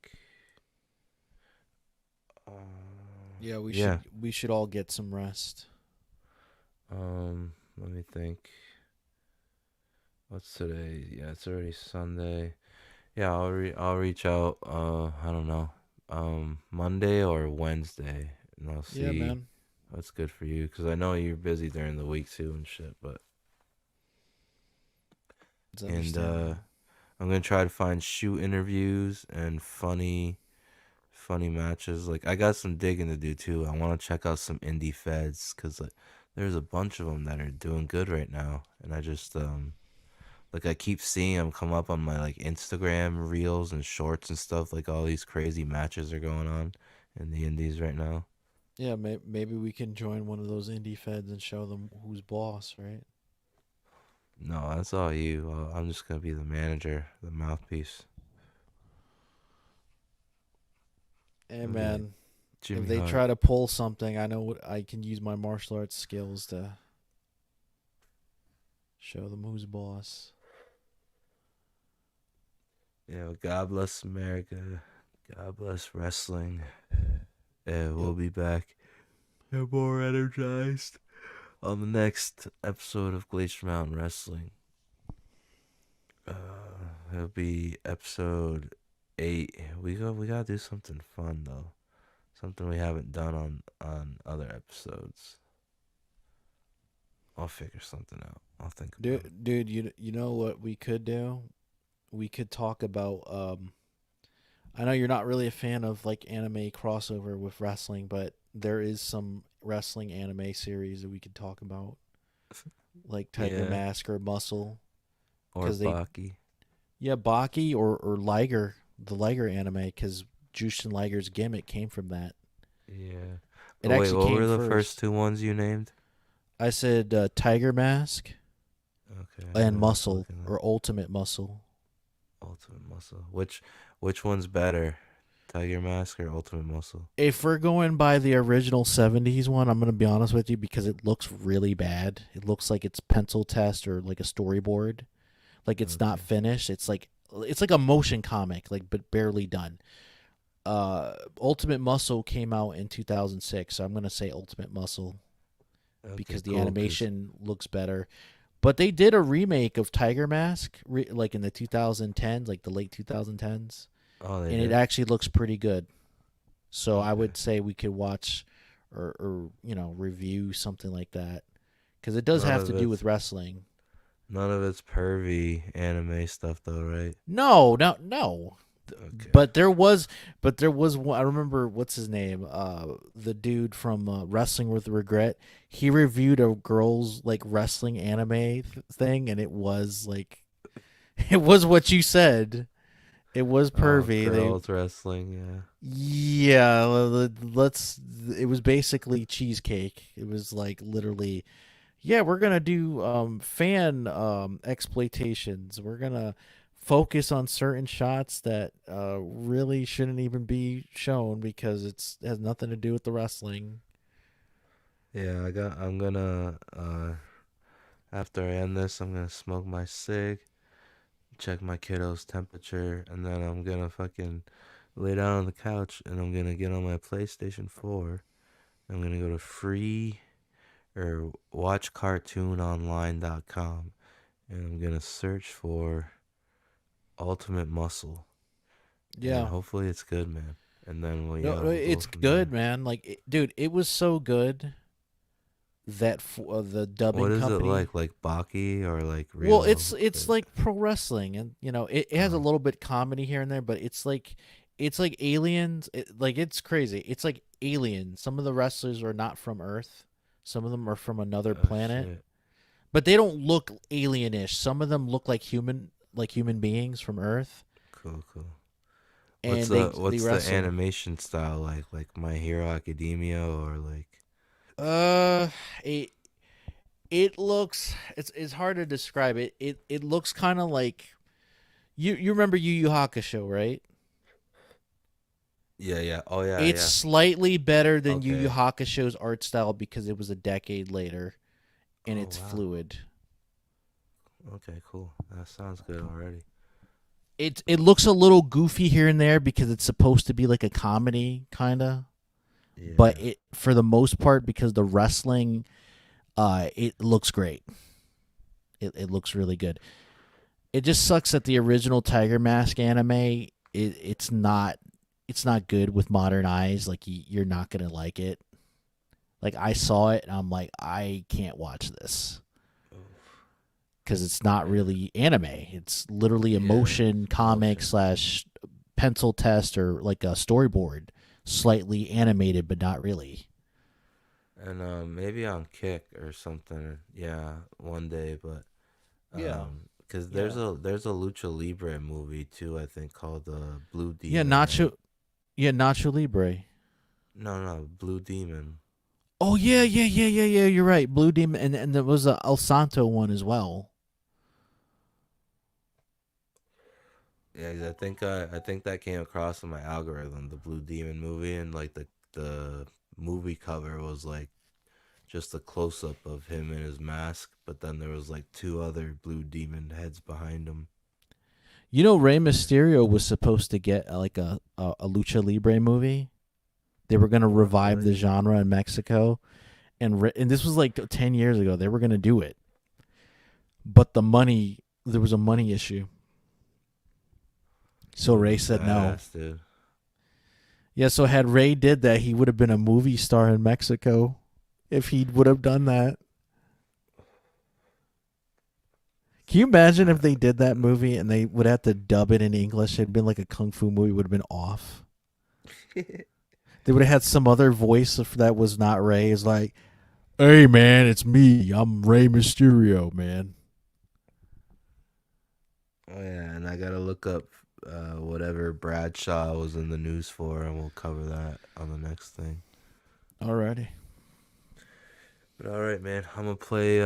Yeah, yeah. we should all get some rest. Let me think. What's today? Yeah, it's already Sunday. Yeah, I'll reach out. I don't know. Monday or Wednesday, and I'll see what's good for you. Because I know you're busy during the week too and shit. But I'm gonna try to find shoot interviews and funny matches. Like, I got some digging to do too. I want to check out some indie feds because like there's a bunch of them that are doing good right now, and I just like I keep seeing them come up on my like Instagram reels and shorts and stuff. Like all these crazy matches are going on in the indies right now. Yeah, maybe we can join one of those indie feds and show them who's boss, right? No, that's all you. I'm just gonna be the manager, the mouthpiece. Hey man, Jimmy if they Hart. try to pull something, I know I can use my martial arts skills to show them who's boss. Yeah, well, God bless America. God bless wrestling. We'll be back and more energized on the next episode of Glacier Mountain Wrestling. It'll be episode 8. We gotta do something fun though, something we haven't done on other episodes. I'll figure something out. I'll think about it. Dude, you know what we could do? We could talk about I know you're not really a fan of like anime crossover with wrestling, but there is some wrestling anime series that we could talk about, like Tiger Mask or Muscle, or Baki. Yeah, Baki or Liger, the Liger anime, because Jushin Liger's gimmick came from that. Yeah. It Wait, actually what came were the first. first two ones you named? I said Tiger Mask. Okay. And Muscle or Ultimate Muscle. Ultimate Muscle. Which one's better, Tiger Mask or Ultimate Muscle? If we're going by the original 70s one, I'm going to be honest with you because it looks really bad. It looks like it's pencil test or like a storyboard. Like it's not finished. It's like a motion comic, like but barely done. Ultimate Muscle came out in 2006, so I'm going to say Ultimate Muscle because the animation looks better. But they did a remake of Tiger Mask, like in the 2010s, like the late 2010s. Oh, and it actually looks pretty good. So I would say we could watch or review something like that because it does have to do with wrestling. None of it's pervy anime stuff, though, right? No. Okay. But there was one. I remember what's his name, the dude from Wrestling with Regret. He reviewed a girls like wrestling anime thing, and it was like, it was what you said. It was pervy. Girls wrestling, yeah. Yeah, it was basically cheesecake. It was like literally, yeah, we're gonna do fan exploitations. We're gonna focus on certain shots that really shouldn't even be shown because it has nothing to do with the wrestling. Yeah, I'm gonna after I end this, I'm gonna smoke my cig, check my kiddo's temperature, and then I'm gonna fucking lay down on the couch and I'm gonna get on my PlayStation 4. I'm gonna go to watchcartoononline.com and I'm gonna search for Ultimate Muscle. Yeah. And hopefully it's good, man. And then It's good, man. Like, dude, it was so good that the dubbing What is company. it like Baki or like real? Well, it's like pro wrestling, and it has a little bit comedy here and there, but it's like aliens. It's crazy. It's like aliens. Some of the wrestlers are not from Earth. Some of them are from another planet, shit. but they don't look alienish. Some of them look like human beings from Earth. Cool. And What's the animation style like? Like My Hero Academia or like? It looks it's hard to describe it. It looks kind of like you remember Yu Yu Hakusho, right? Yeah. Oh yeah. It's slightly better than Yu Okay. Yu Hakusho's art style because it was a decade later, and it's wow. fluid. Okay, cool. That sounds good already. It looks a little goofy here and there because it's supposed to be like a comedy kinda. Yeah. But it for the most part because the wrestling, it looks great. It looks really good. It just sucks that the original Tiger Mask anime it's not good with modern eyes. Like you're not gonna like it. Like I saw it and I'm like I can't watch this. Because it's not really anime. It's literally a motion comic / pencil test or like a storyboard. Slightly animated, but not really. And maybe on Kick or something. Yeah, one day. But because there's a Lucha Libre movie too. I think called Blue Demon. Yeah, Nacho Libre. No, Blue Demon. Oh yeah. You're right, Blue Demon, and there was a El Santo one as well. Yeah, 'cause I think that came across in my algorithm, the Blue Demon movie, and like the movie cover was like just a close up of him in his mask, but then there was like two other Blue Demon heads behind him. You know, Rey Mysterio was supposed to get like a Lucha Libre movie. They were going to revive the genre in Mexico, and this was like 10 years ago. They were going to do it, but there was a money issue. So Ray said no. Dude. Yeah, so had Ray did that, he would have been a movie star in Mexico if he would have done that. Can you imagine if they did that movie and they would have to dub it in English? It'd been like a kung fu movie, would have been off. They would have had some other voice if that was not Ray. It's like, hey man, it's me. I'm Rey Mysterio, man. Oh yeah, and I gotta look up whatever Bradshaw was in the news for, and we'll cover that on the next thing. Alrighty. But all right, man. I'm gonna play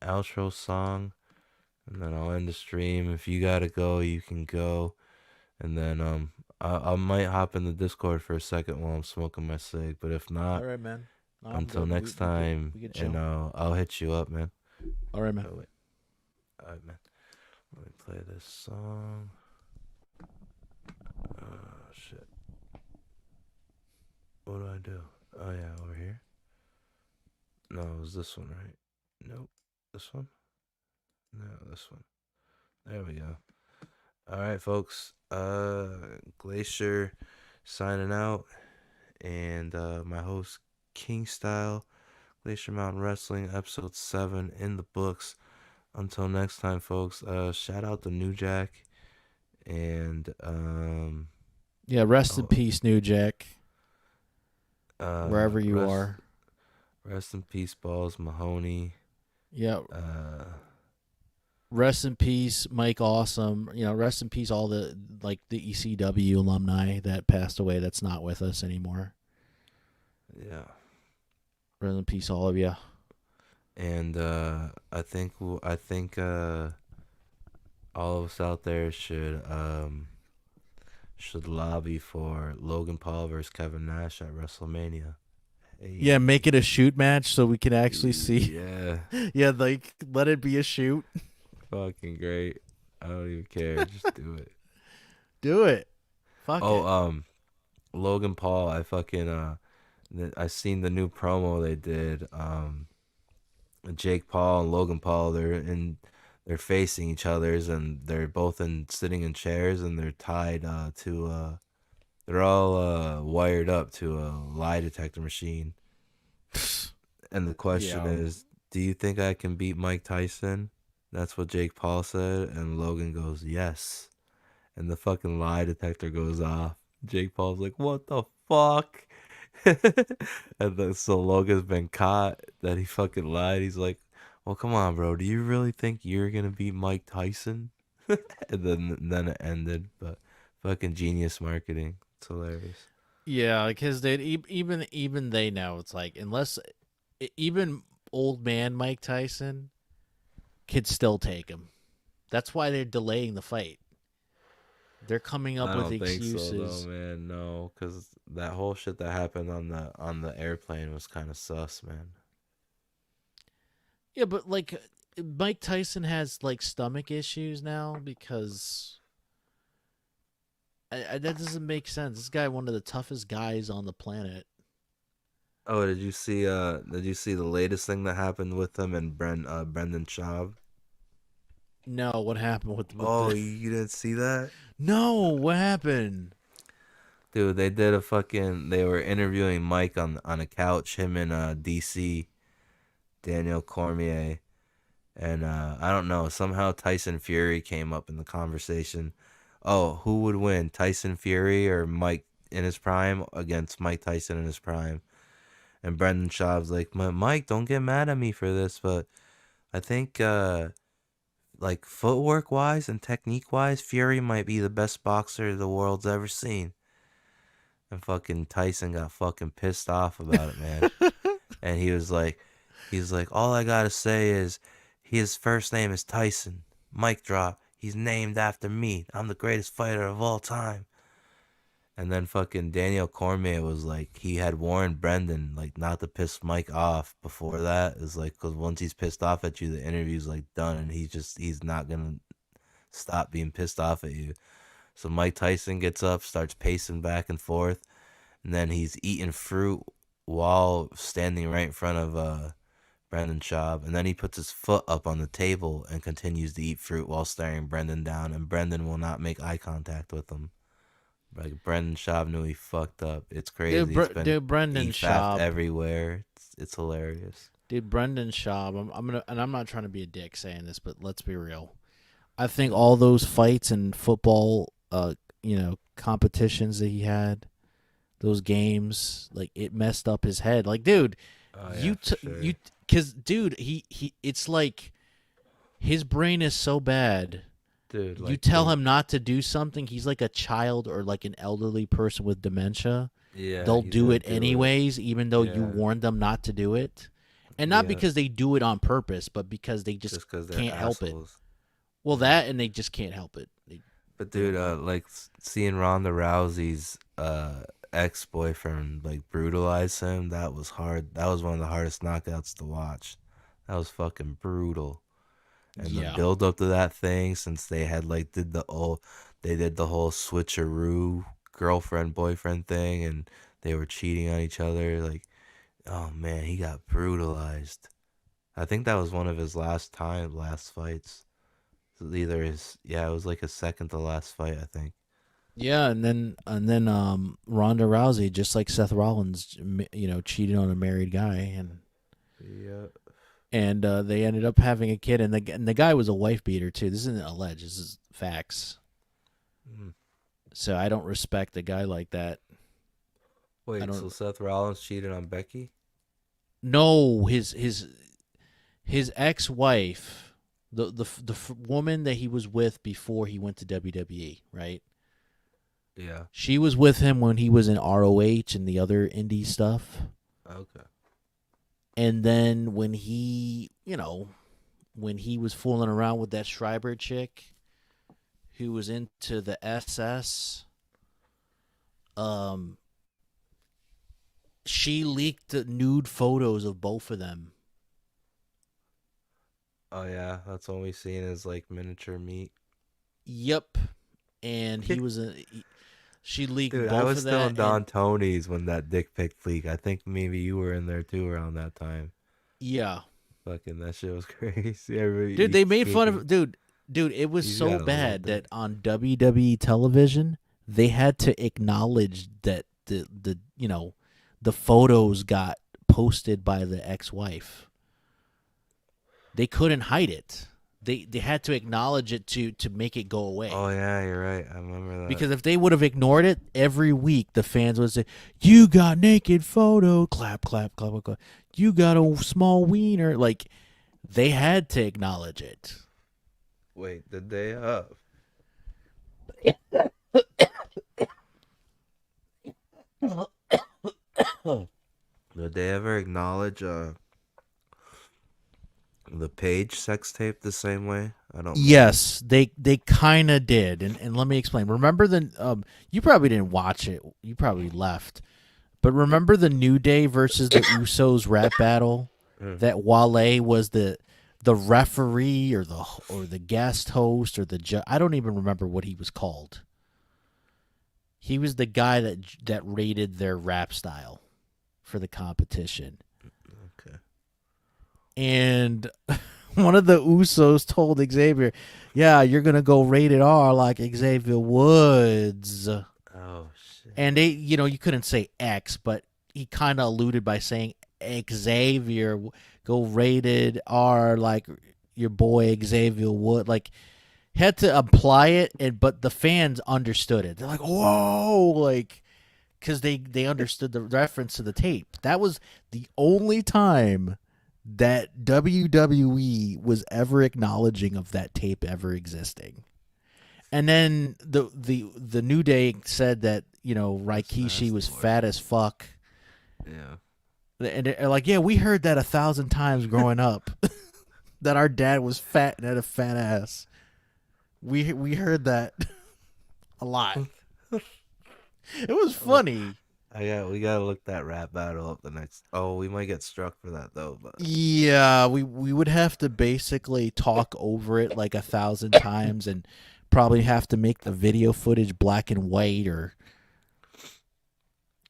outro song, and then I'll end the stream. If you gotta go, you can go, and then I might hop in the Discord for a second while I'm smoking my cig. But if not, All right, man. No, I'm until good. next We time, get chill. and I'll hit you up, man. All right, man. Oh, wait. All right, man. Let me play this song. Oh shit. What do I do? Oh yeah, over here. No, it was this one, right? Nope. This one? No, this one. There we go. Alright, folks. Glacier signing out. And my host, King Style, Glacier Mountain Wrestling, episode 7 in the books. Until next time, folks. Shout out to New Jack. And yeah, rest in peace, New Jack. Wherever you are. Rest in peace, Balls Mahoney. Yeah. Rest in peace, Mike Awesome. You know, rest in peace, all the ECW alumni that passed away. That's not with us anymore. Yeah. Rest in peace, all of you. And I think all of us out there should lobby for Logan Paul versus Kevin Nash at WrestleMania. Hey. Yeah, make it a shoot match so we can actually see. Yeah. Yeah, like let it be a shoot. Fucking great. I don't even care. Just do it. Do it. Fuck it. Logan Paul, I seen the new promo they did. Jake Paul and Logan Paul, they're facing each other's, and they're both sitting in chairs, and they're tied to they're all wired up to a lie detector machine. And the question is, do you think I can beat Mike Tyson? That's what Jake Paul said, and Logan goes, yes. And the fucking lie detector goes off. Jake Paul's like, what the fuck? And so Logan's been caught that he fucking lied. He's like, well, come on, bro. Do you really think you're gonna beat Mike Tyson? And then it ended, but fucking genius marketing. It's hilarious. Yeah, because even they know it's like, unless even old man Mike Tyson could still take him. That's why they're delaying the fight. They're coming up with excuses. I don't think so, though, man. No, because that whole shit that happened on the airplane was kind of sus, man. Yeah, but like Mike Tyson has like stomach issues now because that doesn't make sense. This guy, one of the toughest guys on the planet. Oh, did you see the latest thing that happened with him and Brendan Schaub? No, what happened with you didn't see that? No, what happened? Dude, they were interviewing Mike on a couch, him and DC, Daniel Cormier, and I don't know, somehow Tyson Fury came up in the conversation. Oh, who would win, Tyson Fury or Mike in his prime against Mike Tyson in his prime? And Brendan Schaub's like, Mike, don't get mad at me for this, but I think like footwork wise and technique wise, Fury might be the best boxer the world's ever seen. And fucking Tyson got fucking pissed off about it, man. And he's like, all I gotta say is his first name is Tyson. Mic drop. He's named after me. I'm the greatest fighter of all time. And then fucking Daniel Cormier was like, he had warned Brendan like not to piss Mike off before that. It's like, because once he's pissed off at you, the interview's like done, and he's not gonna stop being pissed off at you. So Mike Tyson gets up, starts pacing back and forth, and then he's eating fruit while standing right in front of Brendan Schaub, and then he puts his foot up on the table and continues to eat fruit while staring Brendan down, and Brendan will not make eye contact with him. Like Brendan Schaub knew he fucked up. It's crazy. Dude, Brendan Schaub everywhere. It's hilarious. Dude, Brendan Schaub. I'm not trying to be a dick saying this, but let's be real. I think all those fights and football, competitions that he had, those games, like it messed up his head. Like, dude, because dude, he it's like his brain is so bad. Dude, you tell him not to do something, he's like a child or like an elderly person with dementia. Yeah, they'll he's do gonna it do it. anyways, even though you Yeah. warned them not to do it. And not Yeah. because they do it on purpose, but because they just 'cause they're can't help it. assholes. Well, that and they just can't help it. But dude, like seeing Ronda Rousey's ex-boyfriend like brutalize him, that was hard. That was one of the hardest knockouts to watch. That was fucking brutal. And the build up to that thing, since they had like did the whole switcheroo girlfriend boyfriend thing, and they were cheating on each other. Like, oh man, he got brutalized. I think that was one of his last fights. Either it was like his second to last fight, I think. Yeah, and then Ronda Rousey, just like Seth Rollins, cheated on a married guy, and they ended up having a kid, and the guy was a wife beater too. This isn't alleged; this is facts. So I don't respect a guy like that. Wait, so Seth Rollins cheated on Becky? No, his ex-wife, the woman that he was with before he went to WWE, right? Yeah. She was with him when he was in ROH and the other indie stuff. Okay. And then when he was fooling around with that Schreiber chick who was into the SS, she leaked the nude photos of both of them. Oh yeah, that's what we seen as like miniature meat. Yep. And she leaked Dude, both I was of still that. in Don Tony's when that dick pic leak. I think maybe you were in there too around that time. Yeah. Fucking that shit was crazy. Everybody, Dude, they made fun of dude, it was He's so got a bad little that on WWE television they had to acknowledge that the photos got posted by the ex-wife. They couldn't hide it. They had to acknowledge it to make it go away. Oh yeah, you're right. I remember that. Because if they would have ignored it, every week the fans would say, "You got naked photo, clap, clap, clap, clap. You got a small wiener." Like, they had to acknowledge it. Wait, did they did they ever acknowledge the Page sex tape the same way? I don't. Yes, they kind of did, and let me explain. Remember you probably didn't watch it. You probably left, but remember the New Day versus the Usos rap battle? That Wale was the referee or the guest host or the judge. I don't even remember what he was called. He was the guy that rated their rap style for the competition. Okay. And one of the Usos told Xavier, "Yeah, you're gonna go rated R like Xavier Woods." Oh shit. And they, you couldn't say X, but he kind of alluded by saying Xavier, go rated R like your boy Xavier Wood. Like, had to apply it, but the fans understood it. They're like, "Whoa!" Like, because they understood the reference to the tape. That was the only time that WWE was ever acknowledging of that tape ever existing. And then the New Day said that Rikishi was fat as fuck. Yeah. And they're like, "Yeah, we heard that 1,000 times growing up, that our dad was fat and had a fat ass. We heard that a lot." It was funny. We gotta look that rap battle up the next. Oh, we might get struck for that though. But Yeah, we would have to basically talk over it like 1,000 times, and probably have to make the video footage black and white, or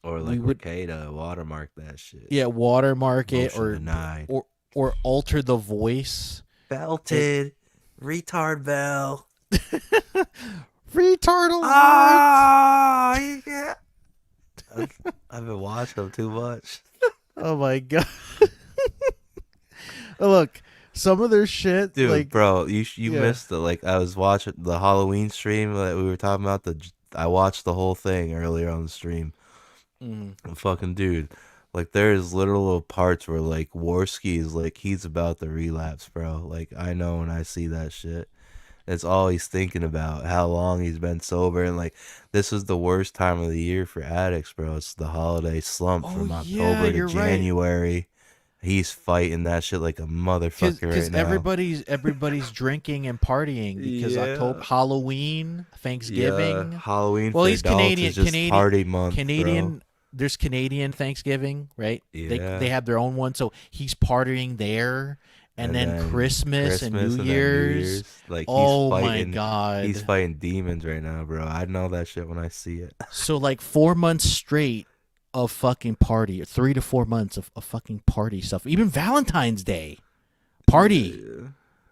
like Ricada watermark that shit. Yeah, watermark it, Motion denied. or alter the voice. Belted, retard bell. Retard alert! Ah, yeah. I've been watching them too much. Oh my god! Look, some of their shit, dude, like, bro, you missed it. Like, I was watching the Halloween stream that we were talking about. I watched the whole thing earlier on the stream. Fucking dude. Like there's literal parts where like Warski is like he's about to relapse, bro. Like I know when I see that shit. It's all he's thinking about, how long he's been sober, and like this is the worst time of the year for addicts, bro. It's the holiday slump from October to you're right. January. He's fighting that shit like a motherfucker right now. everybody's drinking and partying because October, Halloween, Thanksgiving. Yeah, Halloween Well, for he's adults Canadian. is just party month, Canadian. bro. There's Canadian Thanksgiving, right? Yeah. They have their own one, so he's partying there, and then Christmas and New Year's. Like oh he's my fighting, God, he's fighting demons right now, bro. I know that shit when I see it. So like 4 months straight of fucking party, 3 to 4 months of fucking party stuff. Even Valentine's Day, party,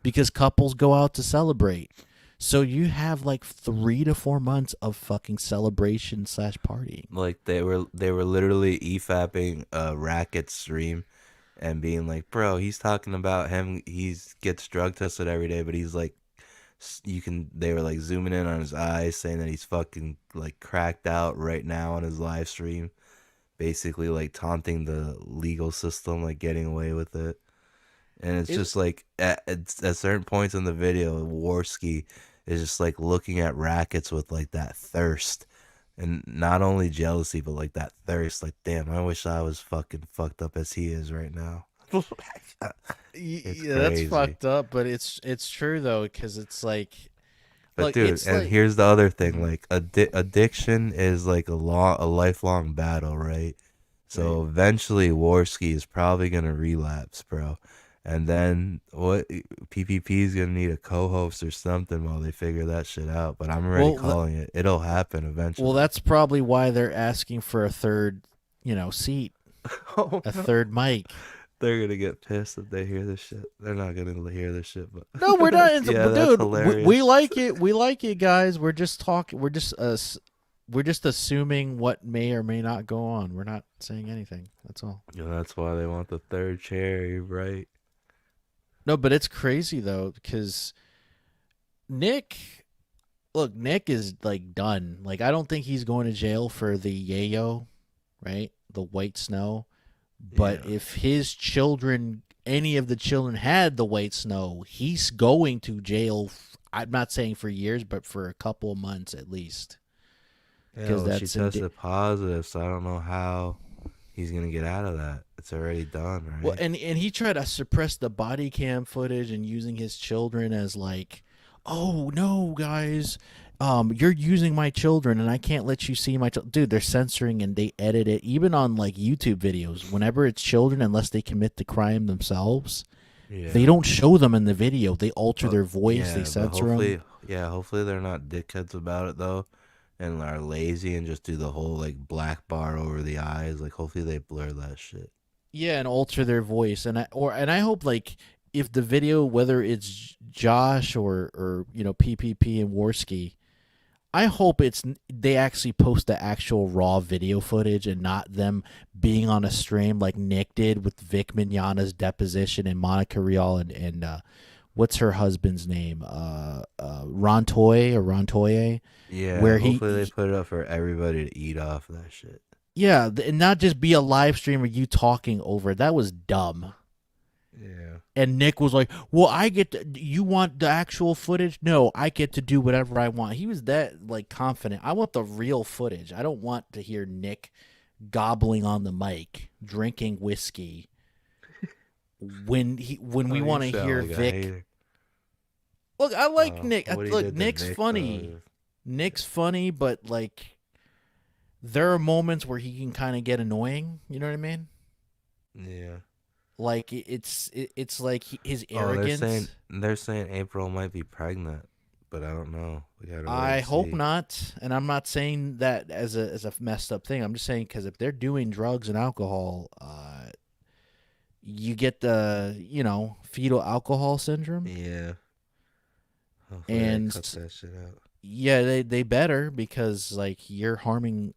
because couples go out to celebrate. So you have like 3 to 4 months of fucking celebration / partying. Like they were literally EFAPing a racket stream and being like, bro, he's talking about him. He's gets drug tested every day, but he's like, they were like zooming in on his eyes, saying that he's fucking like cracked out right now on his live stream, basically like taunting the legal system, like getting away with it. And it's just like at certain points in the video, Warski is just like looking at rackets with like that thirst, and not only jealousy, but like that thirst. Like, damn, I wish I was fucking fucked up as he is right now. Yeah, that's fucked up, but it's true though, because it's like. But look, dude, it's and like, here's the other thing: like addiction is like a lifelong battle, right? So eventually, Warski is probably gonna relapse, bro. And then what? PPP is gonna need a co-host or something while they figure that shit out. But I'm already calling it. It'll happen eventually. Well, that's probably why they're asking for a third, seat, a third mic. They're gonna get pissed if they hear this shit. They're not gonna hear this shit, but No, we're not. Yeah, that's dude, hilarious. we like it. We like it, guys. We're just talking. We're just assuming what may or may not go on. We're not saying anything. That's all. Yeah, that's why they want the third chair, right? No, but it's crazy though, because Nick is like done. Like I don't think he's going to jail for the yayo, right? The white snow. But if his children, any of the children had the white snow, he's going to jail. I'm not saying for years, but for a couple of months at least. Yeah, well, she tested positive, so I don't know how he's gonna get out of that. It's already done, right? Well, and he tried to suppress the body cam footage and using his children as like, oh no, guys, you're using my children and I can't let you see my dude. They're censoring and they edit it even on like YouTube videos. Whenever it's children, unless they commit the crime themselves, they don't show them in the video. They alter their voice. They censor them. Yeah, hopefully they're not dickheads about it though, and are lazy and just do the whole like black bar over the eyes. Like hopefully they blur that shit. Yeah, and alter their voice, and I hope like if the video, whether it's Josh or PPP and Warski, I hope they actually post the actual raw video footage and not them being on a stream like Nick did with Vic Mignogna's deposition and Monica Rial and what's her husband's name? Rontoye. Yeah, where hopefully they put it up for everybody to eat off that shit. Yeah, and not just be a live stream of you talking over it. That was dumb. Yeah. And Nick was like, well, you want the actual footage? No, I get to do whatever I want. He was that like confident. I want the real footage. I don't want to hear Nick gobbling on the mic, drinking whiskey. when we want to hear like Vic. Look, I like Nick. Look, Nick's funny. Nick's funny, but like there are moments where he can kind of get annoying. You know what I mean? Yeah. Like it's like his arrogance. They're saying April might be pregnant, but I don't know. We gotta I hope see. not, and I'm not saying that as a messed up thing. I'm just saying because if they're doing drugs and alcohol, you get the fetal alcohol syndrome. Yeah. Hopefully And they cut that shit out. Yeah, they better, because like you're harming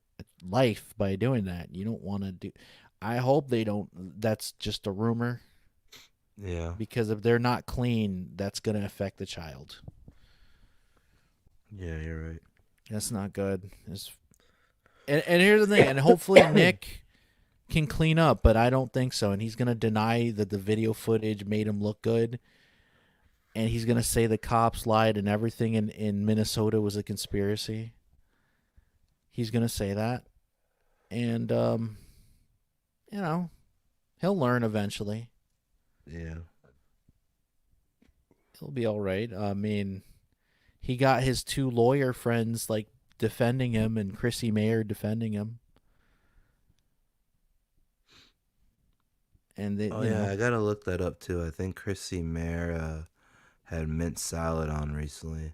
life by doing that. You don't want to do. I hope they don't. That's just a rumor. Yeah. Because if they're not clean, that's going to affect the child. Yeah, you're right. That's not good. And here's the thing, and hopefully Nick can clean up, but I don't think so. And he's gonna deny that the video footage made him look good, and he's gonna say the cops lied and everything in Minnesota was a conspiracy. He's gonna say that, and you know, he'll learn eventually. Yeah. He'll be all right. I mean, he got his 2 lawyer friends like defending him, and Chrissy Mayer defending him. And they, Oh you yeah, know, I gotta look that up too. I think Chrissy Mayer had mint salad on recently,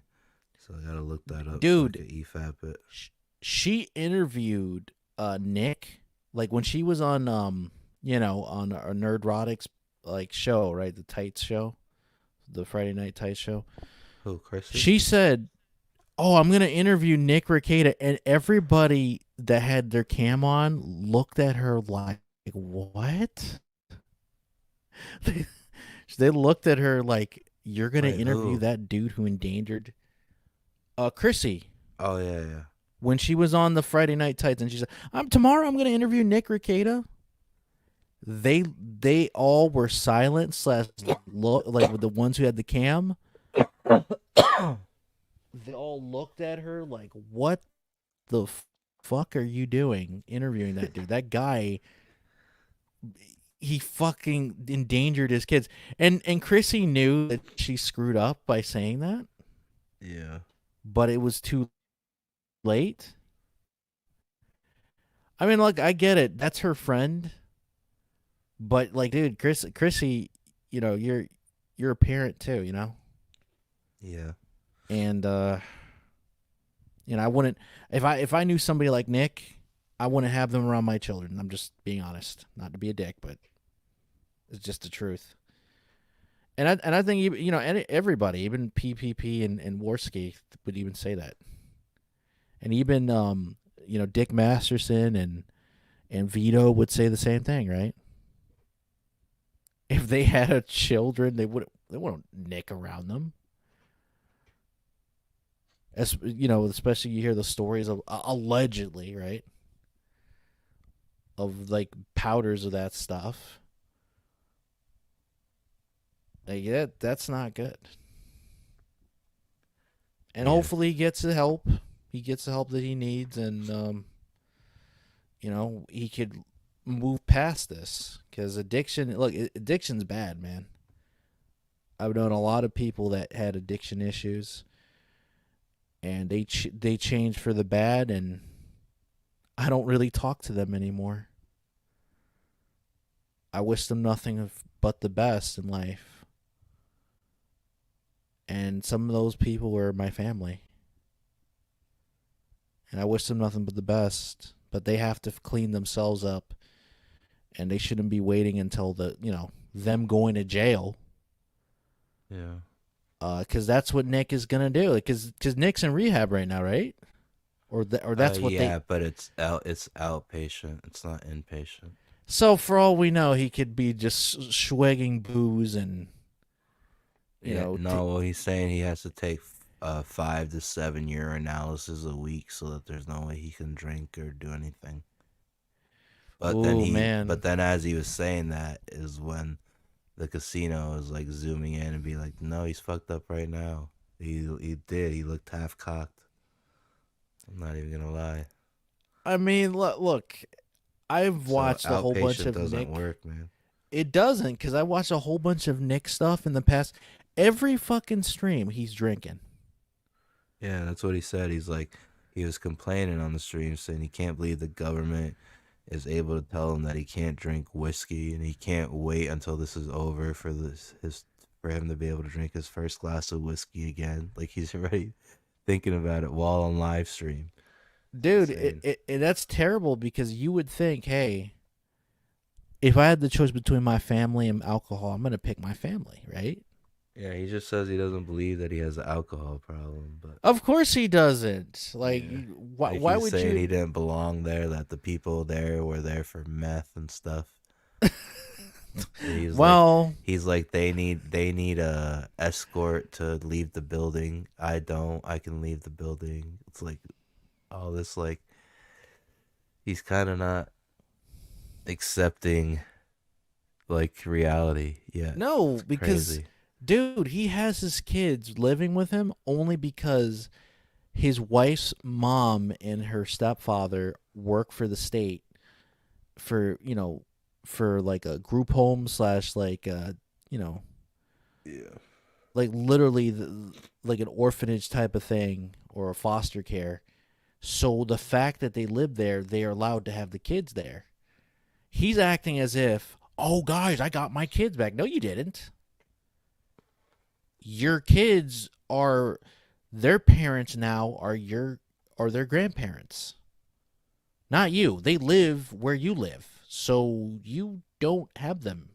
so I gotta look that up. Dude, so I can EFAP it. she interviewed Nick like when she was on you know, on a Nerdrotics like show, right? The Tights show, the Friday Night Tights show. Who, Chrissy? She said, "Oh, I'm gonna interview Nick Rekieta," and everybody that had their cam on looked at her like, "What?" They looked at her like, "You're gonna Wait, interview who? that dude who endangered Chrissy." Oh yeah, yeah. When she was on the Friday Night Tights, and she said, tomorrow I'm gonna interview Nick Rekieta." They all were silent / like with the ones who had the cam. They all looked at her like, "What the fuck are you doing interviewing that dude? That guy, he fucking endangered his kids." And Chrissy knew that she screwed up by saying that. Yeah. But it was too late. I mean, look, I get it. That's her friend. But like, dude, Chrissy, you know, you're a parent too, you know? Yeah. And you know, I wouldn't if I knew somebody like Nick, I wouldn't have them around my children. I'm just being honest, not to be a dick, but it's just the truth. And I think even, you know, everybody, even PPP and Warski would even say that. And even you know, Dick Masterson and Vito would say the same thing, right? If they had a children, they wouldn't Nick around them. As you know, especially you hear the stories of allegedly, right? Of like powders of that stuff. Like, that's not good. And hopefully he gets the help. He gets the help that he needs, and you know, he could move past this, because addiction's bad, man. I've known a lot of people that had addiction issues, and they changed for the bad, and I don't really talk to them anymore. I wish them nothing but the best in life, and some of those people were my family, and I wish them nothing but the best, but they have to clean themselves up. And they shouldn't be waiting until them going to jail. Yeah. Because that's what Nick is gonna do. Because Nick's in rehab right now, right? Or that's what they. Yeah, but it's outpatient. It's not inpatient. So for all we know, he could be just swigging booze and. You know. No, well, he's saying he has to take 5 to 7 urinalysis a week, so that there's no way he can drink or do anything. But man. Then as he was saying that is when the casino is like zooming in and be like, "No, he's fucked up right now." He looked half cocked. I'm not even gonna lie. I mean, look, I've watched a whole bunch of doesn't Nick. work, man. It doesn't, because I watched a whole bunch of Nick stuff in the past. Every fucking stream, he's drinking. Yeah, that's what he said. He's like, he was complaining on the stream, saying he can't believe the government is able to tell him that he can't drink whiskey, and he can't wait until this is over for him to be able to drink his first glass of whiskey again. Like, he's already thinking about it while on live stream. Dude, that's terrible, because you would think, hey, if I had the choice between my family and alcohol, I'm gonna pick my family, right? Yeah, he just says he doesn't believe that he has an alcohol problem, but of course he doesn't. Like, yeah. Why would saying you? He didn't belong there. That the people there were there for meth and stuff. He's like they need a escort to leave the building. I don't. I can leave the building. It's like all this like he's kind of not accepting like reality yet. No, It's because crazy. dude, he has his kids living with him only because his wife's mom and her stepfather work for the state for, for like a group home slash like Yeah. like literally like an orphanage type of thing or a foster care. So the fact that they live there, they are allowed to have the kids there. He's acting as if, oh, guys, I got my kids back. No, you didn't. Your kids are their parents now are their grandparents. Not you. They live where you live. So you don't have them.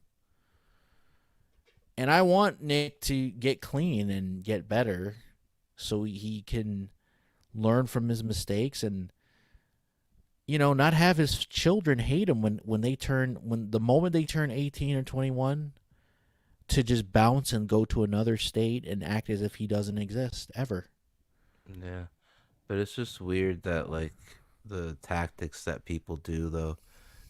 And I want Nick to get clean and get better so he can learn from his mistakes and not have his children hate him when the moment they turn 18 or 21 to just bounce and go to another state and act as if he doesn't exist ever. Yeah. But it's just weird that like the tactics that people do though,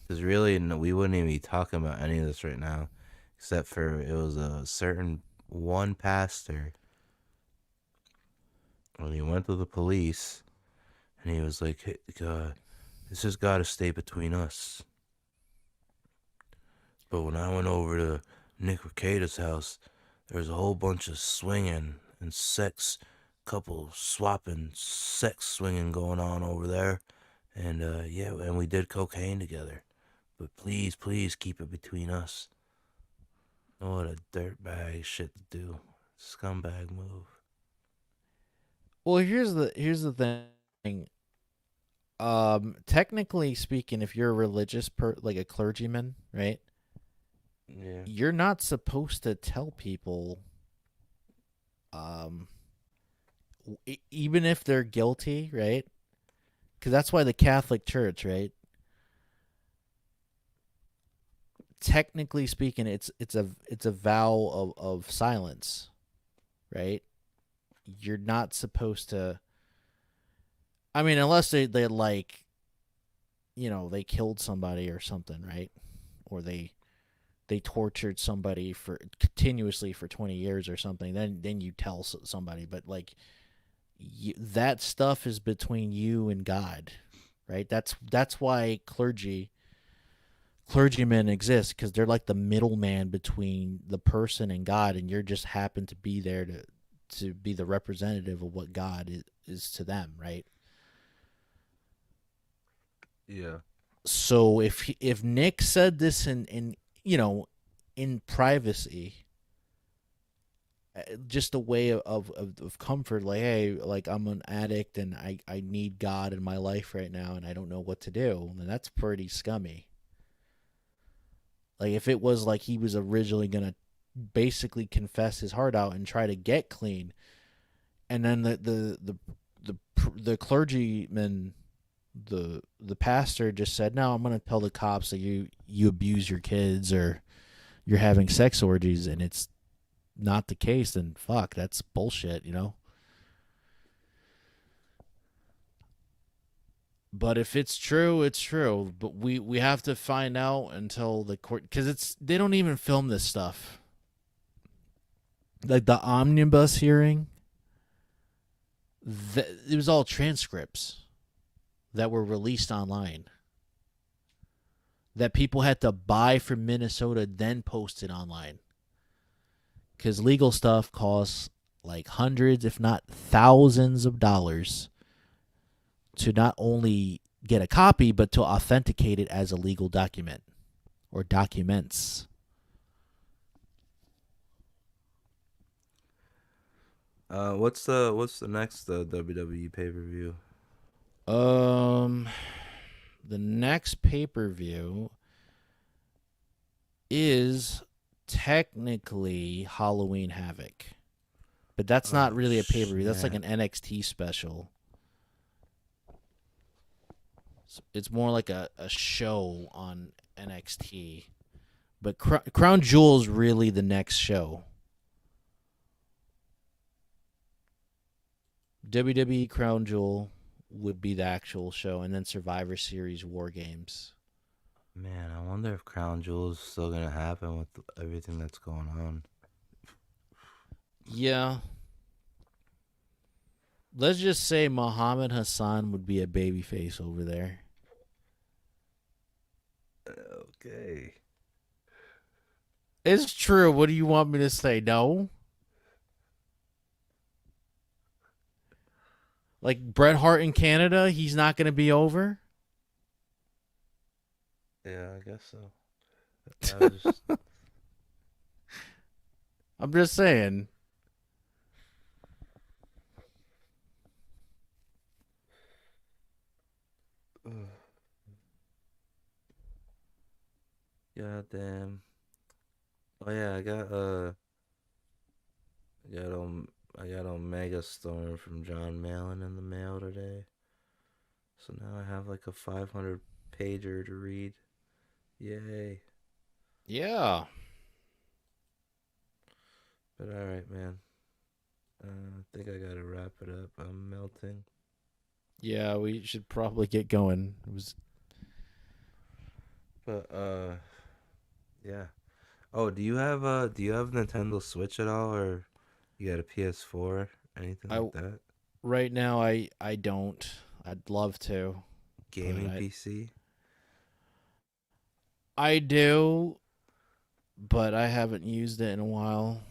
because really we wouldn't even be talking about any of this right now, except for it was a certain one pastor when he went to the police and he was like, hey, God, this has got to stay between us. But when I went over to Nick Ricada's house, there was a whole bunch of swinging and sex, couple swapping, sex swinging going on over there. And and we did cocaine together. But please, please keep it between us. Oh, what a dirtbag shit to do. Scumbag move. Well, here's the thing. Technically speaking, if you're a religious like a clergyman, right? Yeah. You're not supposed to tell people, even if they're guilty, right? Because that's why the Catholic Church, right? Technically speaking, it's a vow of silence, right? You're not supposed to. I mean, unless they like, they killed somebody or something, right? Or they tortured somebody continuously for 20 years or something. Then you tell somebody, but like that stuff is between you and God, right? That's why clergymen exist, because they're like the middleman between the person and God, and you're just happen to be there to be the representative of what God is to them, right? Yeah. So if Nick said this in privacy, just a way of comfort, like, hey, like I'm an addict and I need God in my life right now and I don't know what to do, then that's pretty scummy. Like if it was like he was originally gonna basically confess his heart out and try to get clean, and then the clergyman, the pastor just said, no, I'm gonna tell the cops that you abuse your kids or you're having sex orgies, and it's not the case, then fuck, that's bullshit, But if it's true, it's true. But we have to find out until the court, because they don't even film this stuff. Like the omnibus hearing, it was all transcripts that were released online that people had to buy from Minnesota, then post it online. Because legal stuff costs like hundreds, if not thousands of dollars to not only get a copy, but to authenticate it as a legal document or documents. What's the next WWE pay-per-view? The next pay-per-view is technically Halloween Havoc, but that's not really a pay-per-view. That's like an NXT special. It's more like a show on NXT, but Crown Jewel is really the next show. WWE Crown Jewel would be the actual show, and then Survivor Series War Games. Man, I wonder if Crown Jewel is still gonna happen with everything that's going on. Yeah. Let's just say Muhammad Hassan would be a babyface over there. Okay. It's true. What do you want me to say? No? Like Bret Hart in Canada, he's not going to be over? Yeah, I guess so. I was just... I'm just saying. God damn. Oh yeah, I got Omega Storm from John Malin in the mail today. So now I have like a 500 pager to read. Yay. Yeah. But alright, man. I think I gotta wrap it up. I'm melting. Yeah, we should probably get going. It was But yeah. Oh, do you have Nintendo Switch at all, or you got a PS4? Anything like that? Right now I don't. I'd love to. Gaming PC? I do, but I haven't used it in a while.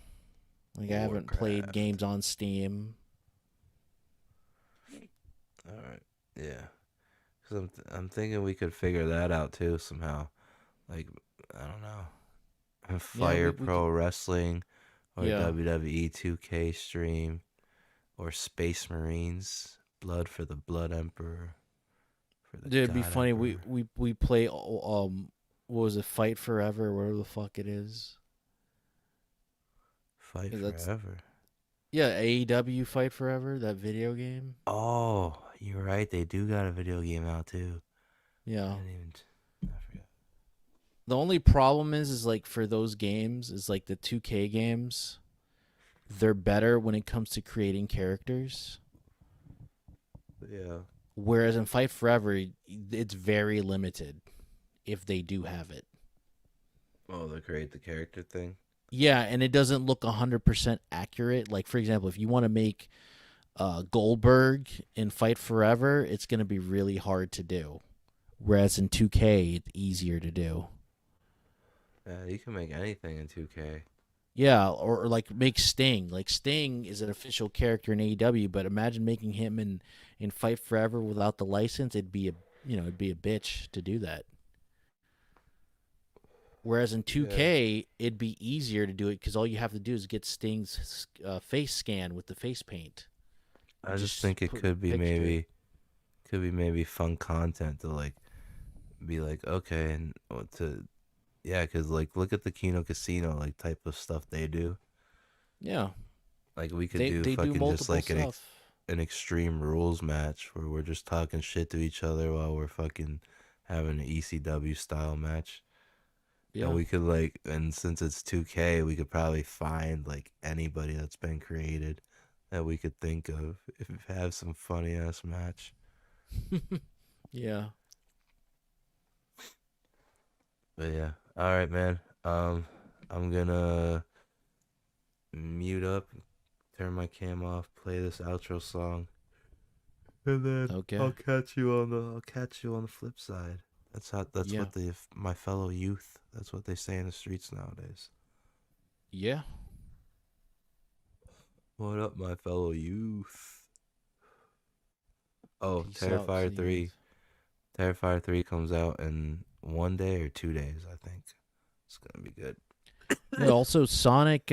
Like I haven't played games on Steam. All right, yeah. Cause I'm thinking we could figure that out too somehow. Like I don't know, Fire Pro Wrestling, or WWE 2K stream, or Space Marines, Blood for the Blood Emperor. Dude, it'd be funny. We play what was it, Fight Forever, whatever the fuck it is. Fight Forever. Yeah, AEW Fight Forever, that video game. Oh, you're right. They do got a video game out too. Yeah. I forgot. The only problem is like for those games is like the 2K games, they're better when it comes to creating characters. Yeah. Whereas in Fight Forever, it's very limited if they do have it. Oh, they create the character thing? Yeah, and it doesn't look 100% accurate. Like, for example, if you want to make Goldberg in Fight Forever, it's going to be really hard to do. Whereas in 2K, it's easier to do. Yeah, you can make anything in 2K. Yeah, or like make Sting. Like, Sting is an official character in AEW, but imagine making him in Fight Forever without the license. It'd be it'd be a bitch to do that. Whereas in 2K, it'd be easier to do it because all you have to do is get Sting's face scan with the face paint. I just think it could be maybe fun content to like be like, okay, and because like look at the Kino Casino like type of stuff they do. Yeah, like we could they do do fucking just like stuff. an Extreme Rules match where we're just talking shit to each other while we're fucking having an ECW style match. Yeah. And we could like, and since it's 2K, we could probably find like anybody that's been created that we could think of if have some funny ass match. Yeah. But yeah, all right, man. I'm gonna mute up, turn my cam off, play this outro song, and then I'll catch you on the flip side. That's what my fellow youth. That's what they say in the streets nowadays. Yeah. What up, my fellow youth? Oh, Peace Terrifier out, 3. Terrifier 3 comes out in 1 day or 2 days, I think. It's gonna be good. Yeah, also, Sonic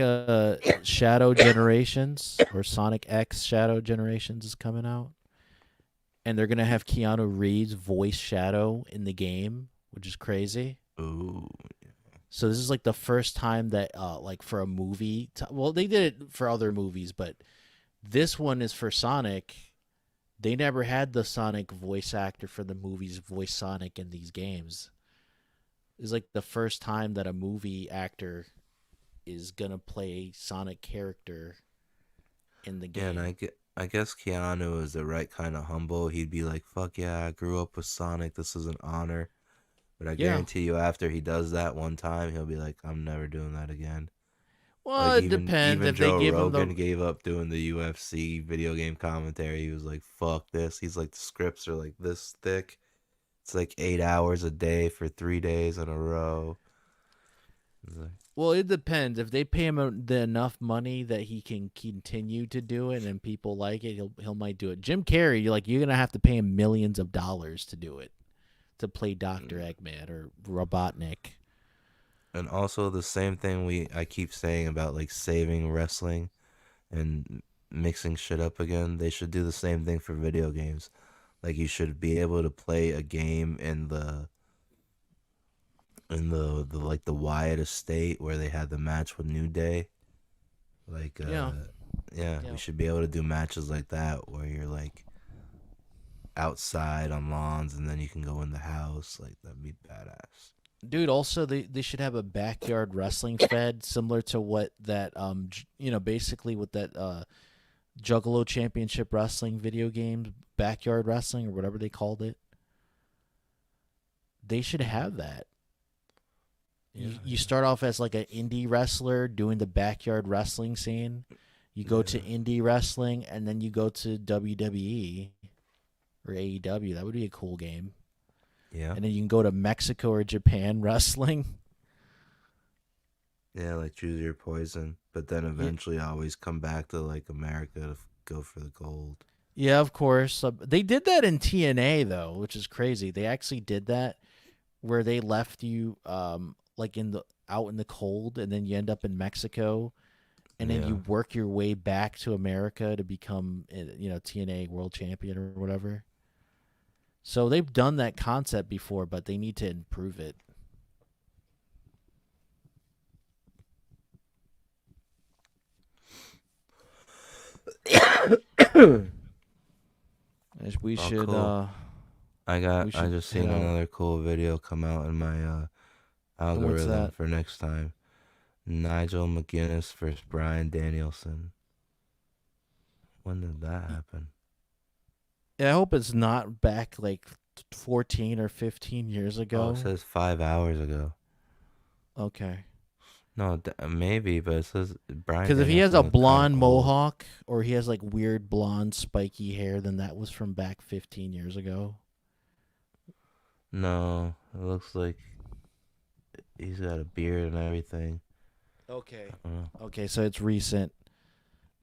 Shadow Generations or Sonic X Shadow Generations is coming out. And they're going to have Keanu Reeves voice Shadow in the game, which is crazy. Ooh. So this is like the first time that, like for a movie, well, they did it for other movies, but this one is for Sonic. They never had the Sonic voice actor for the movies voice Sonic in these games. It's like the first time that a movie actor is going to play a Sonic character in the game. Yeah, and I guess Keanu is the right kind of humble. He'd be like, "Fuck yeah, I grew up with Sonic. This is an honor." But I Yeah. guarantee you, after he does that one time, he'll be like, "I'm never doing that again." Well, Like it depends even if they Joe give him Rogan the. gave up doing the UFC video game commentary. He was like, "Fuck this." He's like, the scripts are like this thick. It's like 8 hours a day for 3 days in a row. He's like, Well, it depends. If they pay him the enough money that he can continue to do it and people like it, he'll might do it. Jim Carrey, you're gonna have to pay him millions of dollars to do it, to play Dr. Eggman or Robotnik. and also the same thing I keep saying about like saving wrestling and mixing shit up again. They should do the same thing for video games. Like you should be able to play a game in the like the Wyatt estate where they had the match with New Day. Like Yeah. yeah, Yeah. we should be able to do matches like that where you're like outside on lawns and then you can go in the house. Like that'd be badass. Dude, also they should have a backyard wrestling fed similar to what that basically what that Juggalo Championship Wrestling video game, backyard wrestling or whatever they called it. They should have that. You start off as like an indie wrestler doing the backyard wrestling scene. You go to indie wrestling and then you go to WWE or AEW. That would be a cool game. Yeah. And then you can go to Mexico or Japan wrestling. Yeah, like choose your poison, but then eventually always come back to like America to go for the gold. Yeah, of course. They did that in TNA though, which is crazy. They actually did that where they left you like out in the cold, and then you end up in Mexico, and then you work your way back to America to become TNA World Champion or whatever. So they've done that concept before, but they need to improve it. We should. Cool. I should just seen head out. another cool video come out in my algorithm that? for next time. Nigel McGuinness versus Bryan Danielson. When did that happen? Yeah, I hope it's not back like 14 or 15 years ago. Oh, it says 5 hours ago. Okay. No, maybe, but it says Bryan. Because if he has a Danielson looks kinda blonde cool. mohawk or he has like weird blonde spiky hair, then that was from back 15 years ago. No, it looks like he's got a beard and everything. Okay. I don't know. Okay, so it's recent.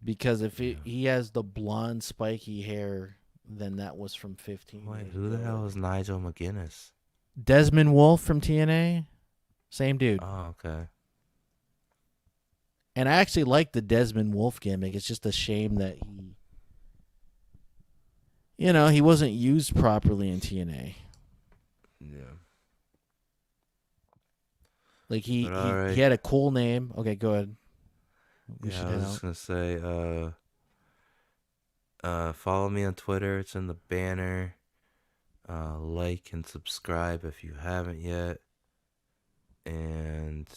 Because if he has the blonde spiky hair, then that was from 15 Wait, years who the ago. hell is Nigel McGuinness? Desmond Wolfe from TNA? Same dude. Oh, okay. And I actually like the Desmond Wolfe gimmick. It's just a shame that he wasn't used properly in TNA. Yeah. Like he alright. had a cool name. Okay, go ahead. We should I head was out. just gonna say, follow me on Twitter. It's in the banner. Like and subscribe if you haven't yet. And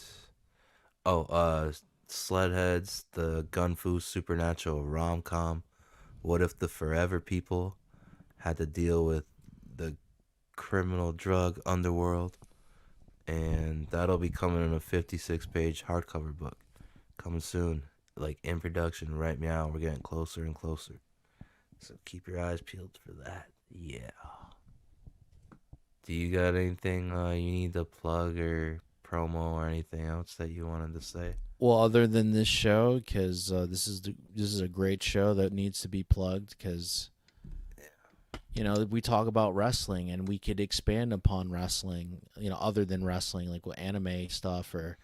Sledheads, the Gunfu Supernatural rom-com. What if the Forever People had to deal with the criminal drug underworld? And that'll be coming in a 56-page hardcover book. Coming soon. Like in production right now. We're getting closer and closer. So keep your eyes peeled for that. Yeah. Do you got anything you need to plug or promo or anything else that you wanted to say? Well, other than this show, because this is a great show that needs to be plugged, because we talk about wrestling and we could expand upon wrestling, other than wrestling, like with anime stuff or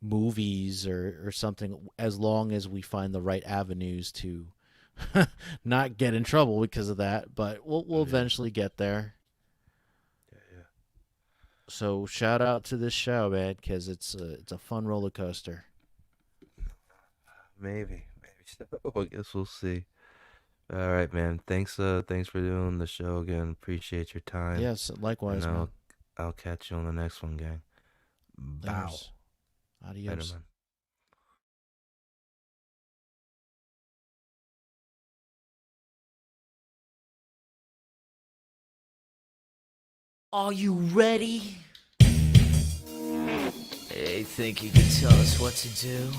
movies or something, as long as we find the right avenues to not get in trouble because of that. But we'll eventually get there. So shout out to this show, man, because it's a fun roller coaster. Maybe so. I guess we'll see. All right, man. Thanks for doing the show again. Appreciate your time. Yes, likewise, and man. I'll catch you on the next one, gang. Bow. Thanks. Adios. Later, man. Are you ready? Hey, think you can tell us what to do?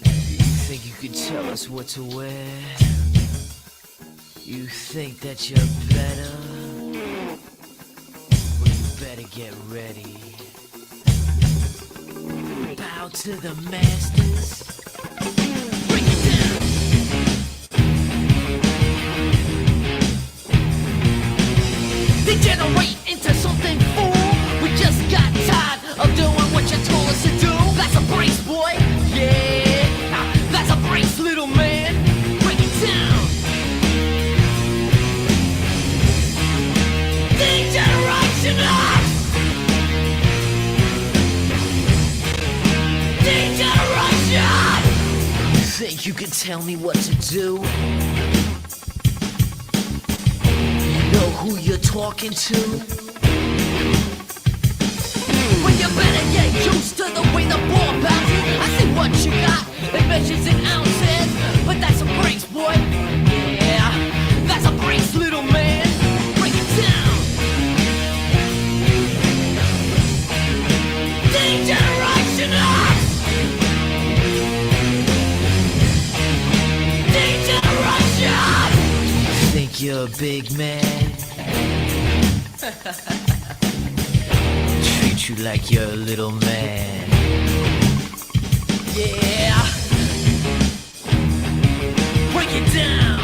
You think you can tell us what to wear? You think that you're better? Well, you better get ready. Bow to the masters. Break it down. Degenerate into something fool. We just got tired of doing what you told us to do. That's a brace, boy. Yeah, that's a brace, little man. Break it down. Degeneration up. Degeneration. You think you can tell me what to do? Who you're talking to? Well, you better get used to the way the ball bounces. I see what you got, it measures in ounces. But that's a brace, boy. Yeah, that's a brace, little man. Break it down. Degeneration up. Degeneration. Think you're a big man? Treat you like you're a little man. Yeah. Break it down.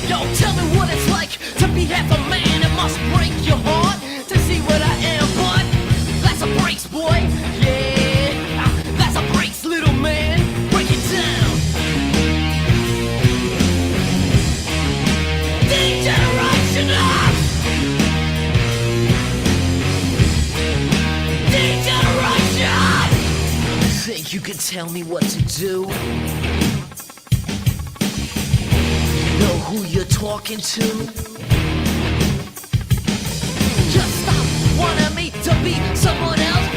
Yo, tell me what it's like to be half a man. It must break your heart to see what I am, but that's a brace, boy. Yeah, that's a brace, little man. Break it down. Degeneration up. Degeneration! Think you can tell me what to do? Know who you're talking to? Just stop wanting me to be someone else.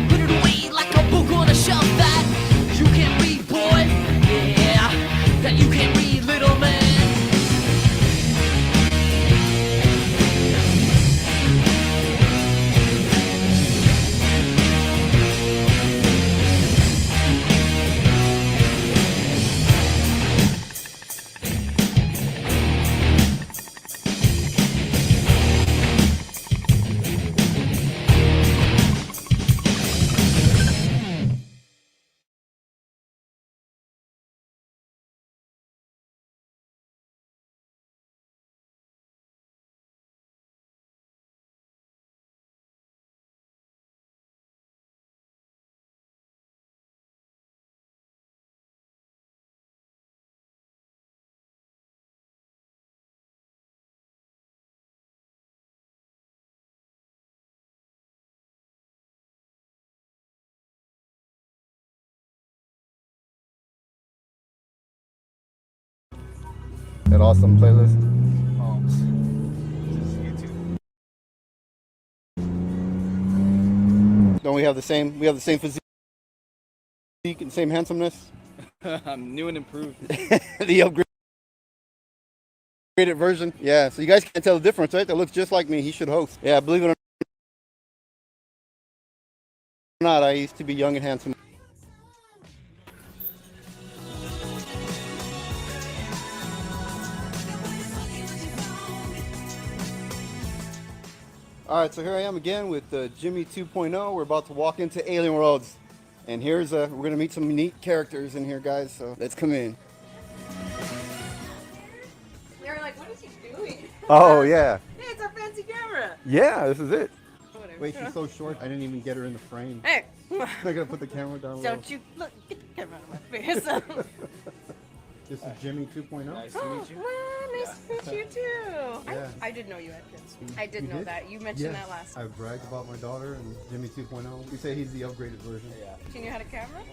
Put it away like a book on a shelf that you can read, boy. Yeah, that you can read, little man. That awesome playlist. Don't we have the same? We have the same physique and same handsomeness. I'm new and improved. The upgraded version. Yeah. So you guys can't tell the difference, right? That looks just like me. He should host. Yeah. Believe it or not, I used to be young and handsome. All right, so here I am again with Jimmy 2.0. We're about to walk into Alien Worlds. And here's, we're going to meet some neat characters in here, guys, so let's come in. They were like, what is he doing? Oh, yeah. Hey, it's our fancy camera. Yeah, this is it. Whatever. Wait, she's so short, I didn't even get her in the frame. Hey. I gotta put the camera down low. Don't you look, get the camera out of my face. This is Jimmy 2.0. Nice to meet you. Well, nice to meet you too. Yeah. I did know you had kids. I did know that. You mentioned that last time. I bragged about my daughter and Jimmy 2.0. You say he's the upgraded version. Yeah. Can you had a camera?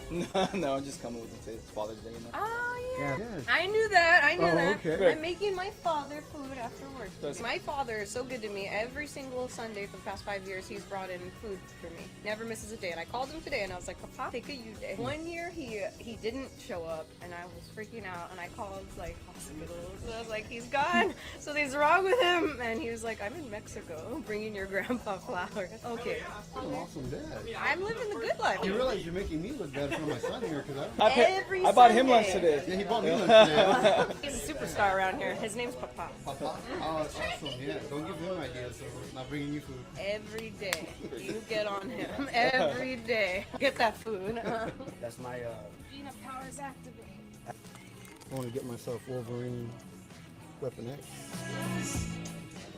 No, I'm just coming with it. It's Father's Day. Oh, yeah. Yeah. I knew that. I knew that. Okay. I'm making my father food after work. My father is so good to me. Every single Sunday for the past 5 years, he's brought in food for me. Never misses a day. And I called him today and I was like, Papa, take a you day. One year he didn't show up and I was freaking out and I called like hospitals. So I was like, he's gone. Something's wrong with him. And he was like, I'm in Mexico, bringing your grandpa flowers. Okay. What an awesome dad. I'm living the good life. You realize you're making me look bad for my son here, because I bought him lunch today. Yeah, he bought me lunch today. He's a superstar around here. His name's Papa. Papa? Oh, that's awesome. Yeah, don't give him ideas, so we're not bringing you food. Every day. You get on him. Every day. Get that food. That's my Gina powers activated. I want to get myself Wolverine Weapon X.